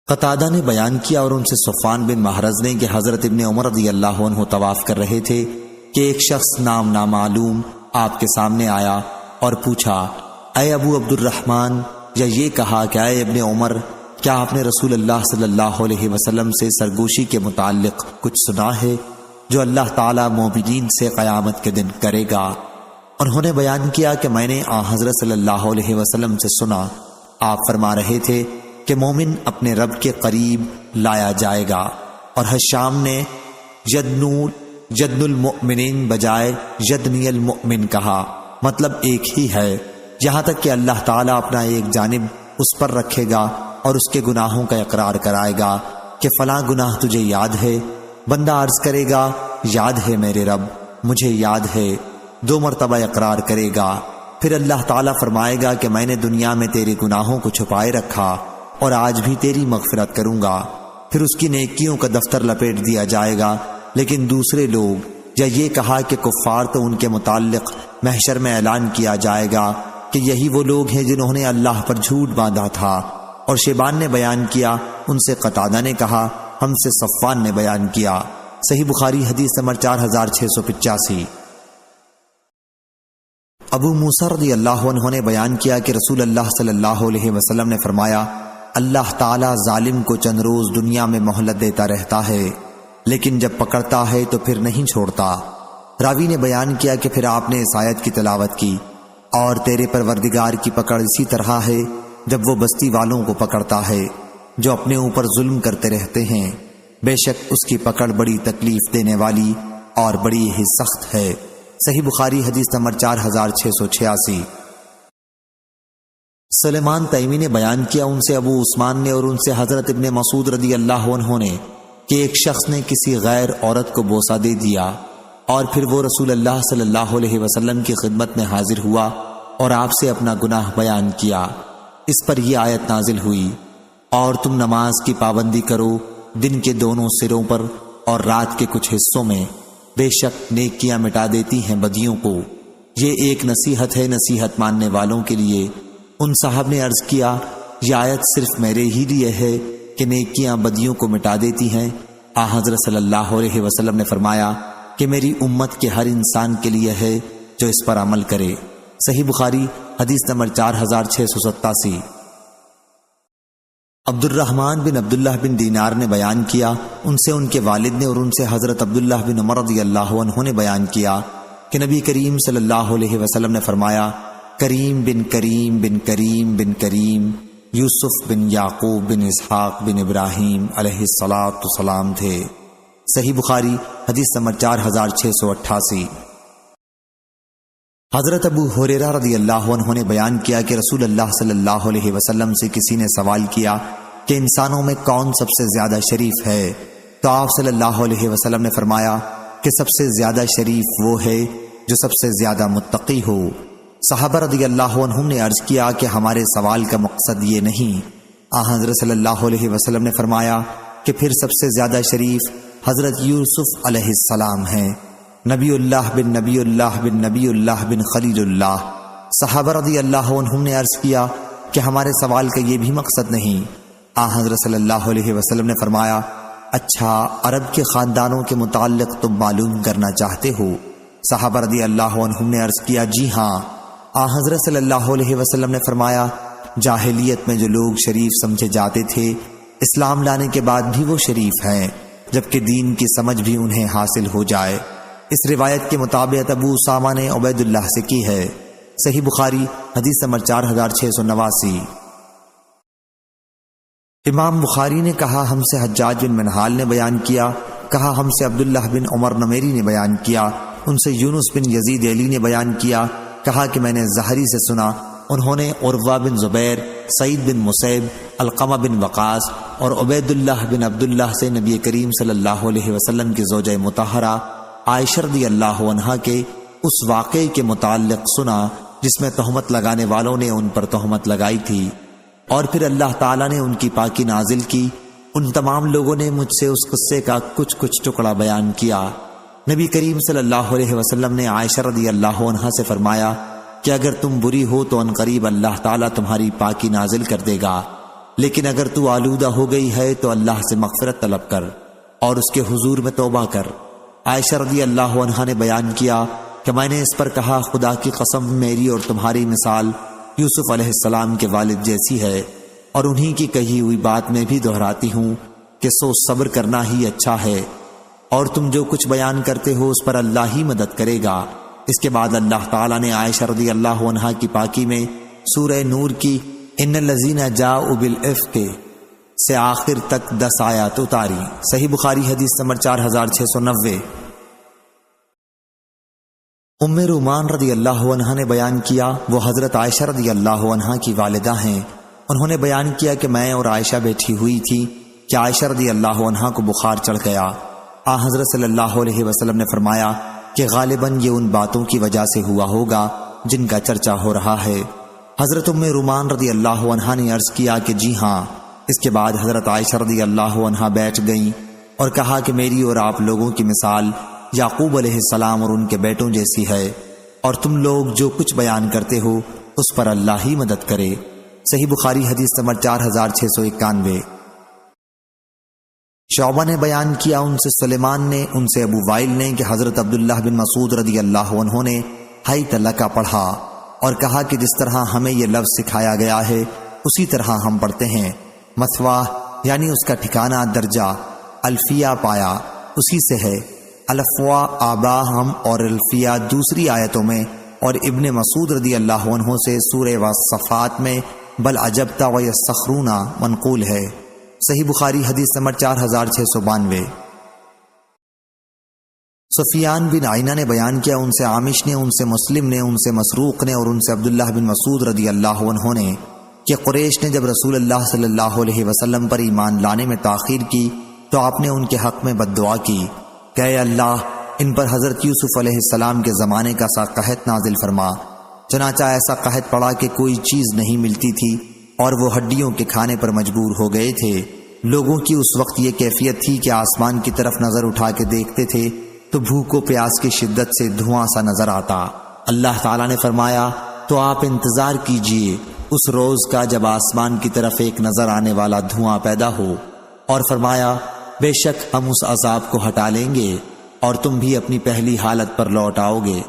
قتادہ نے بیان کیا اور ان سے صفوان بن محرز نے کہ حضرت ابن عمر رضی اللہ عنہ طواف کر رہے تھے کہ ایک شخص نام نامعلوم آپ کے سامنے آیا اور پوچھا، اے ابو عبد الرحمن، یا یہ کہا کہ اے ابن عمر، کیا آپ نے رسول اللہ صلی اللہ علیہ وسلم سے سرگوشی کے متعلق کچھ سنا ہے جو اللہ تعالیٰ مومنین سے قیامت کے دن کرے گا؟ انہوں نے بیان کیا کہ میں نے حضرت صلی اللہ علیہ وسلم سے سنا، آپ فرما رہے تھے کہ مومن اپنے رب کے قریب لایا جائے گا، اور حشام نے جدن المؤمنین بجائے جدنی المؤمن کہا، مطلب ایک ہی ہے، یہاں تک کہ اللہ تعالیٰ اپنا ایک جانب اس پر رکھے گا اور اس کے گناہوں کا اقرار کرائے گا کہ فلاں گناہ تجھے یاد ہے؟ بندہ عرض کرے گا، یاد ہے میرے رب، مجھے یاد ہے، 2 مرتبہ اقرار کرے گا، پھر اللہ تعالیٰ فرمائے گا کہ میں نے دنیا میں تیرے گناہوں کو چھپائے رکھا اور آج بھی تیری مغفرت کروں گا، پھر اس کی نیکیوں کا دفتر لپیٹ دیا جائے گا۔ لیکن دوسرے لوگ، یا یہ کہا کہ کفار، تو ان کے متعلق محشر میں اعلان کیا جائے گا کہ یہی وہ لوگ ہیں جنہوں نے اللہ پر جھوٹ باندھا تھا۔ اور شیبان نے بیان کیا، ان سے قتادہ نے کہا، ہم سے صفوان نے بیان کیا۔ صحیح بخاری حدیث نمبر 4685۔ ابو موسیٰ رضی اللہ عنہ نے بیان کیا کہ رسول اللہ صلی اللہ علیہ وسلم نے فرمایا، اللہ تعالیٰ ظالم کو چند روز دنیا میں مہلت دیتا رہتا ہے، لیکن جب پکڑتا ہے تو پھر نہیں چھوڑتا۔ راوی نے بیان کیا کہ پھر آپ نے اس آیت کی تلاوت کی، اور تیرے پروردگار کی پکڑ اسی طرح ہے جب وہ بستی والوں کو پکڑتا ہے جو اپنے اوپر ظلم کرتے رہتے ہیں، بے شک اس کی پکڑ بڑی تکلیف دینے والی اور بڑی ہی سخت ہے۔ صحیح بخاری حدیث نمبر 4686۔ سلیمان تیمی نے بیان کیا، ان سے ابو عثمان نے اور ان سے حضرت ابن مسعود رضی اللہ عنہ نے کہ ایک شخص نے کسی غیر عورت کو بوسہ دے دیا، اور پھر وہ رسول اللہ صلی اللہ علیہ وسلم کی خدمت میں حاضر ہوا اور آپ سے اپنا گناہ بیان کیا۔ اس پر یہ آیت نازل ہوئی، اور تم نماز کی پابندی کرو دن کے دونوں سروں پر اور رات کے کچھ حصوں میں، بے شک نیکیاں مٹا دیتی ہیں بدیوں کو۔ یہ ایک نصیحت ہے نصیحت ماننے والوں کے لیے۔ ان صاحب نے عرض کیا، یہ آیت صرف میرے ہی لیے ہے کہ نیکیاں بدیوں کو مٹا دیتی ہیں؟ حضرت صلی اللہ علیہ وسلم نے فرمایا کہ میری امت کے ہر انسان کے لیے ہے جو اس پر عمل کرے۔ صحیح بخاری حدیث نمبر 4687۔ عبد الرحمن بن عبداللہ بن دینار نے بیان کیا، ان سے ان کے والد نے اور ان سے حضرت عبداللہ بن عمر رضی اللہ عنہ نے بیان کیا کہ نبی کریم صلی اللہ علیہ وسلم نے فرمایا، کریم بن کریم بن کریم بن کریم یوسف بن یعقوب بن اسحاق بن ابراہیم علیہ السلام تھے۔ صحیح بخاری حدیث نمبر 4688۔ حضرت ابو ہریرہ رضی اللہ عنہ نے بیان کیا کہ رسول اللہ صلی اللہ علیہ وسلم سے کسی نے سوال کیا کہ انسانوں میں کون سب سے زیادہ شریف ہے، تو آپ صلی اللہ علیہ وسلم نے فرمایا کہ سب سے زیادہ شریف وہ ہے جو سب سے زیادہ متقی ہو۔ صحابہ رضی اللہ عنہم نے عرض کیا کہ ہمارے سوال کا مقصد یہ نہیں۔ حضرت صلی اللہ علیہ وسلم نے فرمایا کہ پھر سب سے زیادہ شریف حضرت یوسف علیہ السلام ہیں، نبی اللہ بن نبی اللہ بن نبی اللہ بن خلیل اللہ۔ صحابہ رضی اللہ عنہم نے عرض کیا کہ ہمارے سوال کا یہ بھی مقصد نہیں۔ حضرت صلی اللہ علیہ وسلم نے فرمایا، اچھا، عرب کے خاندانوں کے متعلق تم معلوم کرنا چاہتے ہو؟ صحابہ رضی اللہ عنہم نے عرض کیا، جی ہاں۔ حضرت صلی اللہ علیہ وسلم نے فرمایا، جاہلیت میں جو لوگ شریف سمجھے جاتے تھے، اسلام لانے کے بعد بھی وہ شریف ہیں، جبکہ دین کی سمجھ بھی انہیں حاصل ہو جائے۔ اس روایت کے مطابق ابو اسامہ نے عبید اللہ سے کی ہے۔ صحیح بخاری حدیث نمبر 4689۔ امام بخاری نے کہا، ہم سے حجاج بن منہال نے بیان کیا، کہا ہم سے عبداللہ بن عمر نمیری نے بیان کیا، ان سے یونس بن یزید علی نے بیان کیا، کہا کہ میں نے زہری سے سنا، انہوں نے عروہ بن زبیر، سعید بن مسیب، علقمہ بن وقاص اور عبید اللہ بن عبداللہ سے نبی کریم صلی اللہ علیہ وسلم کی زوجہ مطہرہ عائشہ رضی اللہ عنہا کے اس واقعے کے متعلق سنا جس میں تہمت لگانے والوں نے ان پر تہمت لگائی تھی، اور پھر اللہ تعالیٰ نے ان کی پاکی نازل کی۔ ان تمام لوگوں نے مجھ سے اس قصے کا کچھ ٹکڑا بیان کیا۔ نبی کریم صلی اللہ علیہ وسلم نے عائشہ رضی اللہ عنہا سے فرمایا کہ اگر تم بری ہو تو عنقریب اللہ تعالیٰ تمہاری پاکی نازل کر دے گا۔ لیکن اگر تو آلودہ ہو گئی ہے تو اللہ سے مغفرت طلب کر اور اس کے حضور میں توبہ کر۔ عائشہ رضی اللہ عنہا نے بیان کیا کہ میں نے اس پر کہا، خدا کی قسم میری اور تمہاری مثال یوسف علیہ السلام کے والد جیسی ہے، اور انہی کی کہی ہوئی بات میں بھی دہراتی ہوں کہ صبر کرنا ہی اچھا ہے، اور تم جو کچھ بیان کرتے ہو اس پر اللہ ہی مدد کرے گا۔ اس کے بعد اللہ تعالیٰ نے عائشہ رضی اللہ عنہا کی پاکی میں سورہ نور کی ان الذین جاؤوا بالافک سے آخر تک 10 آیات اتاری۔ صحیح بخاری حدیث نمبر 4690۔ ام رومان رضی اللہ عنہا نے بیان کیا، وہ حضرت عائشہ رضی اللہ عنہا کی والدہ ہیں۔ انہوں نے بیان کیا کہ میں اور عائشہ بیٹھی ہوئی تھی کہ عائشہ رضی اللہ عنہا کو بخار چڑھ گیا۔ حضرت صلی اللہ علیہ وسلم نے فرمایا کہ غالباً یہ ان باتوں کی وجہ سے ہوا ہوگا جن کا چرچا ہو رہا ہے۔ حضرت ام رومان رضی اللہ عنہا نے عرض کیا کہ جی ہاں۔ اس کے بعد حضرت عائشہ رضی اللہ عنہا بیٹھ گئیں اور کہا کہ میری اور آپ لوگوں کی مثال یعقوب علیہ السلام اور ان کے بیٹوں جیسی ہے، اور تم لوگ جو کچھ بیان کرتے ہو اس پر اللہ ہی مدد کرے۔ صحیح بخاری حدیث نمبر 4691۔ شعبہ نے بیان کیا، ان سے سلیمان نے، ان سے ابو وائل نے کہ حضرت عبداللہ بن مسعود رضی اللہ عنہ نے ہائی تلقہ پڑھا اور کہا کہ جس طرح ہمیں یہ لفظ سکھایا گیا ہے اسی طرح ہم پڑھتے ہیں۔ مثوا یعنی اس کا ٹھکانہ درجہ، الفیہ پایا اسی سے ہے۔ الفوا آبا ہم اور الفیہ دوسری آیتوں میں، اور ابن مسعود رضی اللہ عنہ سے سورہ والصفات میں بل عجبت ویسخرون منقول ہے۔ صحیح بخاری حدیث نمبر 4692۔ سفیان بن عینہ نے بیان کیا، ان سے عامش نے، ان سے مسلم نے، ان سے مسروق نے اور ان سے عبداللہ بن مسعود رضی اللہ عنہ نے کہ قریش نے جب رسول اللہ صلی اللہ علیہ وسلم پر ایمان لانے میں تاخیر کی تو آپ نے ان کے حق میں بد دعا کی کہ اے اللہ ان پر حضرت یوسف علیہ السلام کے زمانے کا سا قحط نازل فرما۔ چنانچہ ایسا قحط پڑا کہ کوئی چیز نہیں ملتی تھی اور وہ ہڈیوں کے کھانے پر مجبور ہو گئے تھے۔ لوگوں کی اس وقت یہ کیفیت تھی کہ آسمان کی طرف نظر اٹھا کے دیکھتے تھے تو بھوک و پیاس کی شدت سے دھواں سا نظر آتا۔ اللہ تعالیٰ نے فرمایا تو آپ انتظار کیجئے اس روز کا جب آسمان کی طرف ایک نظر آنے والا دھواں پیدا ہو، اور فرمایا بے شک ہم اس عذاب کو ہٹا لیں گے اور تم بھی اپنی پہلی حالت پر لوٹ آؤ گے۔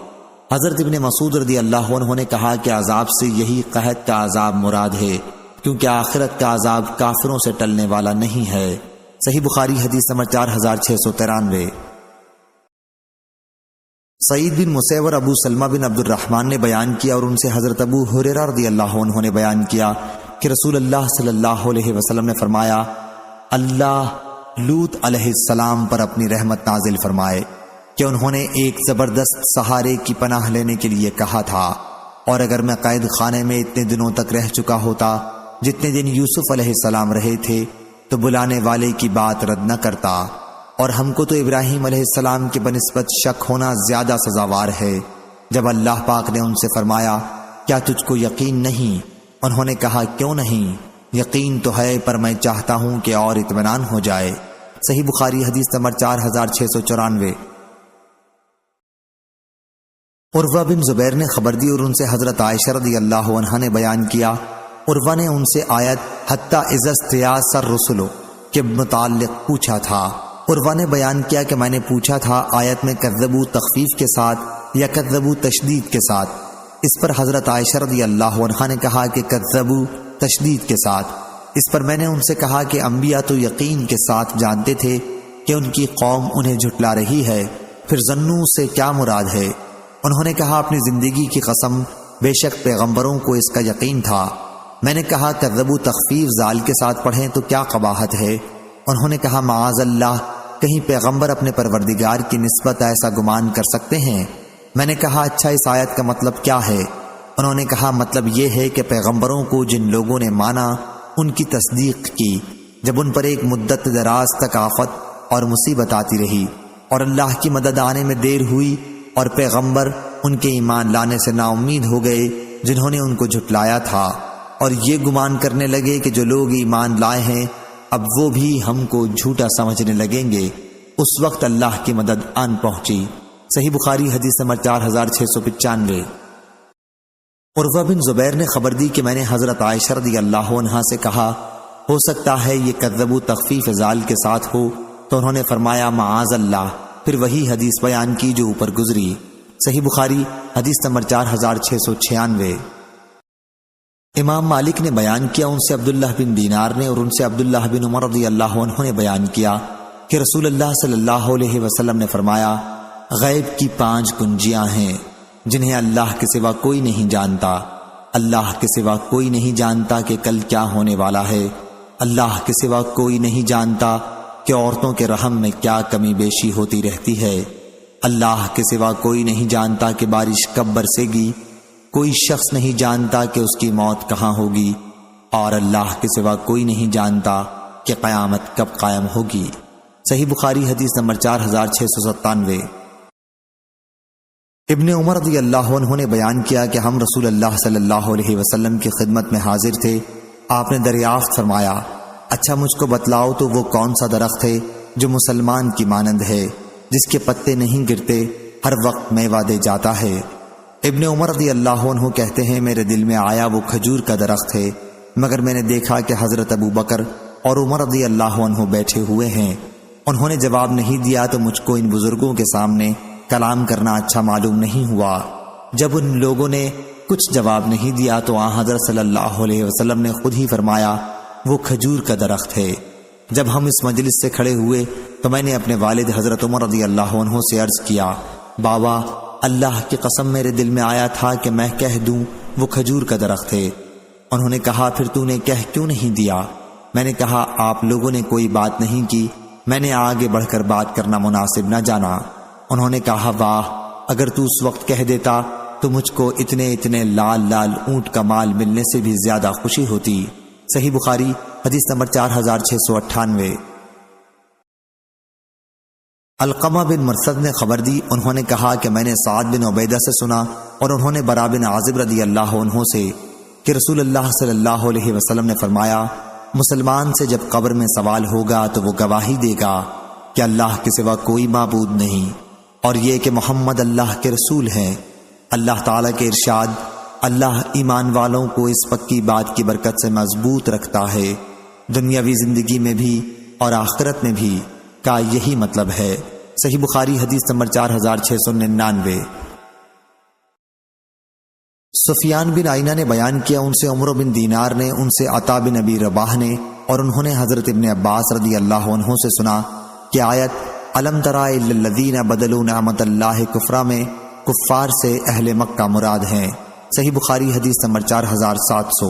حضرت ابن مسعود رضی اللہ عنہ نے کہا کہ عذاب سے یہی قحط کا عذاب مراد ہے، کیونکہ آخرت کا عذاب کافروں سے ٹلنے والا نہیں ہے۔ صحیح بخاری حدیث نمبر 4693۔ سعید بن مسیور ابو سلمہ بن عبد الرحمن نے بیان کیا، اور ان سے حضرت ابو ہریرہ رضی اللہ عنہ نے بیان کیا کہ رسول اللہ صلی اللہ علیہ وسلم نے فرمایا، اللہ لوط علیہ السلام پر اپنی رحمت نازل فرمائے کہ انہوں نے ایک زبردست سہارے کی پناہ لینے کے لیے کہا تھا، اور اگر میں قید خانے میں اتنے دنوں تک رہ چکا ہوتا جتنے دن یوسف علیہ السلام رہے تھے تو بلانے والے کی بات رد نہ کرتا، اور ہم کو تو ابراہیم علیہ السلام کے بنسبت شک ہونا زیادہ سزاوار ہے۔ جب اللہ پاک نے ان سے فرمایا کیا تجھ کو یقین نہیں؟ انہوں نے کہا کیوں نہیں، یقین تو ہے پر میں چاہتا ہوں کہ اور اطمینان ہو جائے۔ صحیح بخاری حدیث نمبر 4694۔ عروہ بن زبیر نے خبر دی اور ان سے حضرت عائشہ رضی اللہ عنہا نے بیان کیا، عروہ نے ان سے آیت حتی اذا استیاس الرسل کے متعلق پوچھا تھا۔ عروہ نے بیان کیا کہ میں نے پوچھا تھا آیت میں کذبوا تخفیف کے ساتھ یا کذبوا تشدید کے ساتھ؟ اس پر حضرت عائشہ رضی اللہ عنہا نے کہا کہ کذبوا تشدید کے ساتھ۔ اس پر میں نے ان سے کہا کہ انبیاء تو یقین کے ساتھ جانتے تھے کہ ان کی قوم انہیں جھٹلا رہی ہے، پھر ظنوا سے کیا مراد ہے؟ انہوں نے کہا اپنی زندگی کی قسم بے شک پیغمبروں کو اس کا یقین تھا۔ میں نے کہا کذبوا تخفیف زال کے ساتھ پڑھیں تو کیا قباحت ہے؟ انہوں نے کہا معاذ اللہ، کہیں پیغمبر اپنے پروردگار کی نسبت ایسا گمان کر سکتے ہیں؟ میں نے کہا اچھا اس آیت کا مطلب کیا ہے؟ انہوں نے کہا مطلب یہ ہے کہ پیغمبروں کو جن لوگوں نے مانا ان کی تصدیق کی جب ان پر ایک مدت دراز تک آفت اور مصیبت آتی رہی اور اللہ کی مدد آنے میں دیر ہوئی اور پیغمبر ان کے ایمان لانے سے نا امید ہو گئے جنہوں نے ان کو جھٹلایا تھا، اور یہ گمان کرنے لگے کہ جو لوگ ایمان لائے ہیں اب وہ بھی ہم کو جھوٹا سمجھنے لگیں گے، اس وقت اللہ کی مدد آن پہنچی۔ صحیح بخاری حدیث نمبر 4695۔ عروہ بن زبیر نے خبر دی کہ میں نے حضرت عائشہ رضی اللہ عنہا سے کہا ہو سکتا ہے یہ کذبوا تخفیف ذال کے ساتھ ہو، تو انہوں نے فرمایا معاذ اللہ، پھر وہی حدیث بیان کی جو اوپر گزری۔ صحیح بخاری حدیث نمبر 4696۔ امام مالک نے بیان کیا، ان سے عبداللہ بن دینار نے اور ان سے عبداللہ بن عمر رضی اللہ عنہ نے بیان کیا کہ رسول اللہ صلی اللہ علیہ وسلم نے فرمایا، غیب کی 5 کنجیاں ہیں جنہیں اللہ کے سوا کوئی نہیں جانتا۔ اللہ کے سوا کوئی نہیں جانتا کہ کل کیا ہونے والا ہے۔ اللہ کے سوا کوئی نہیں جانتا کہ عورتوں کے رحم میں کیا کمی بیشی ہوتی رہتی ہے۔ اللہ کے سوا کوئی نہیں جانتا کہ بارش کب برسے گی۔ کوئی شخص نہیں جانتا کہ اس کی موت کہاں ہوگی، اور اللہ کے سوا کوئی نہیں جانتا کہ قیامت کب قائم ہوگی۔ صحیح بخاری حدیث نمبر 4697۔ ابن عمر رضی اللہ عنہ نے بیان کیا کہ ہم رسول اللہ صلی اللہ علیہ وسلم کی خدمت میں حاضر تھے۔ آپ نے دریافت فرمایا، اچھا مجھ کو بتلاؤ تو وہ کون سا درخت ہے جو مسلمان کی مانند ہے، جس کے پتے نہیں گرتے، ہر وقت میوہ دے جاتا ہے؟ ابن عمر رضی اللہ عنہ کہتے ہیں، میرے دل میں آیا وہ کھجور کا درخت ہے، مگر میں نے دیکھا کہ حضرت ابو بکر اور عمر رضی اللہ عنہ بیٹھے ہوئے ہیں۔ انہوں نے جواب نہیں دیا تو مجھ کو ان بزرگوں کے سامنے کلام کرنا اچھا معلوم نہیں ہوا۔ جب ان لوگوں نے کچھ جواب نہیں دیا تو آن حضرت صلی اللہ علیہ وسلم نے خود ہی فرمایا، وہ کھجور کا درخت ہے۔ جب ہم اس مجلس سے کھڑے ہوئے تو میں نے اپنے والد حضرت عمر رضی اللہ عنہ سے عرض کیا، بابا اللہ کی قسم میرے دل میں آیا تھا کہ میں کہہ دوں وہ کھجور کا درخت ہے۔ انہوں نے کہا، پھر تو نے کہہ کیوں نہیں دیا؟ میں نے کہا، آپ لوگوں نے کوئی بات نہیں کی، میں نے آگے بڑھ کر بات کرنا مناسب نہ جانا۔ انہوں نے کہا، واہ، اگر تو اس وقت کہہ دیتا تو مجھ کو اتنے لال لال اونٹ کا مال ملنے سے بھی زیادہ خوشی ہوتی۔ صحیح بخاری حدیث نمبر 4698۔ علقمہ بن مرثد نے خبر دی، انہوں نے کہا کہ میں نے سعد بن عبیدہ سے سنا اور انہوں نے برا بن عازب رضی اللہ عنہ سے کہ رسول اللہ صلی اللہ علیہ وسلم نے فرمایا، مسلمان سے جب قبر میں سوال ہوگا تو وہ گواہی دے گا کہ اللہ کے سوا کوئی معبود نہیں، اور یہ کہ محمد اللہ کے رسول ہیں۔ اللہ تعالیٰ کے ارشاد، اللہ ایمان والوں کو اس پکی بات کی برکت سے مضبوط رکھتا ہے، دنیاوی زندگی میں بھی اور آخرت میں بھی، کا یہی مطلب ہے۔ صحیح بخاری حدیث نمبر 4699۔ سفیان بن عینہ نے بیان کیا، ان سے عمر بن دینار نے، ان سے عطا بن ابی رباح نے، اور انہوں نے حضرت ابن عباس رضی اللہ عنہ سے سنا کہ آیت الم تری الی الذین بدلوا نعمت اللہ کفرا میں کفار سے اہل مکہ مراد ہیں۔ صحیح بخاری حدیث نمبر 4700۔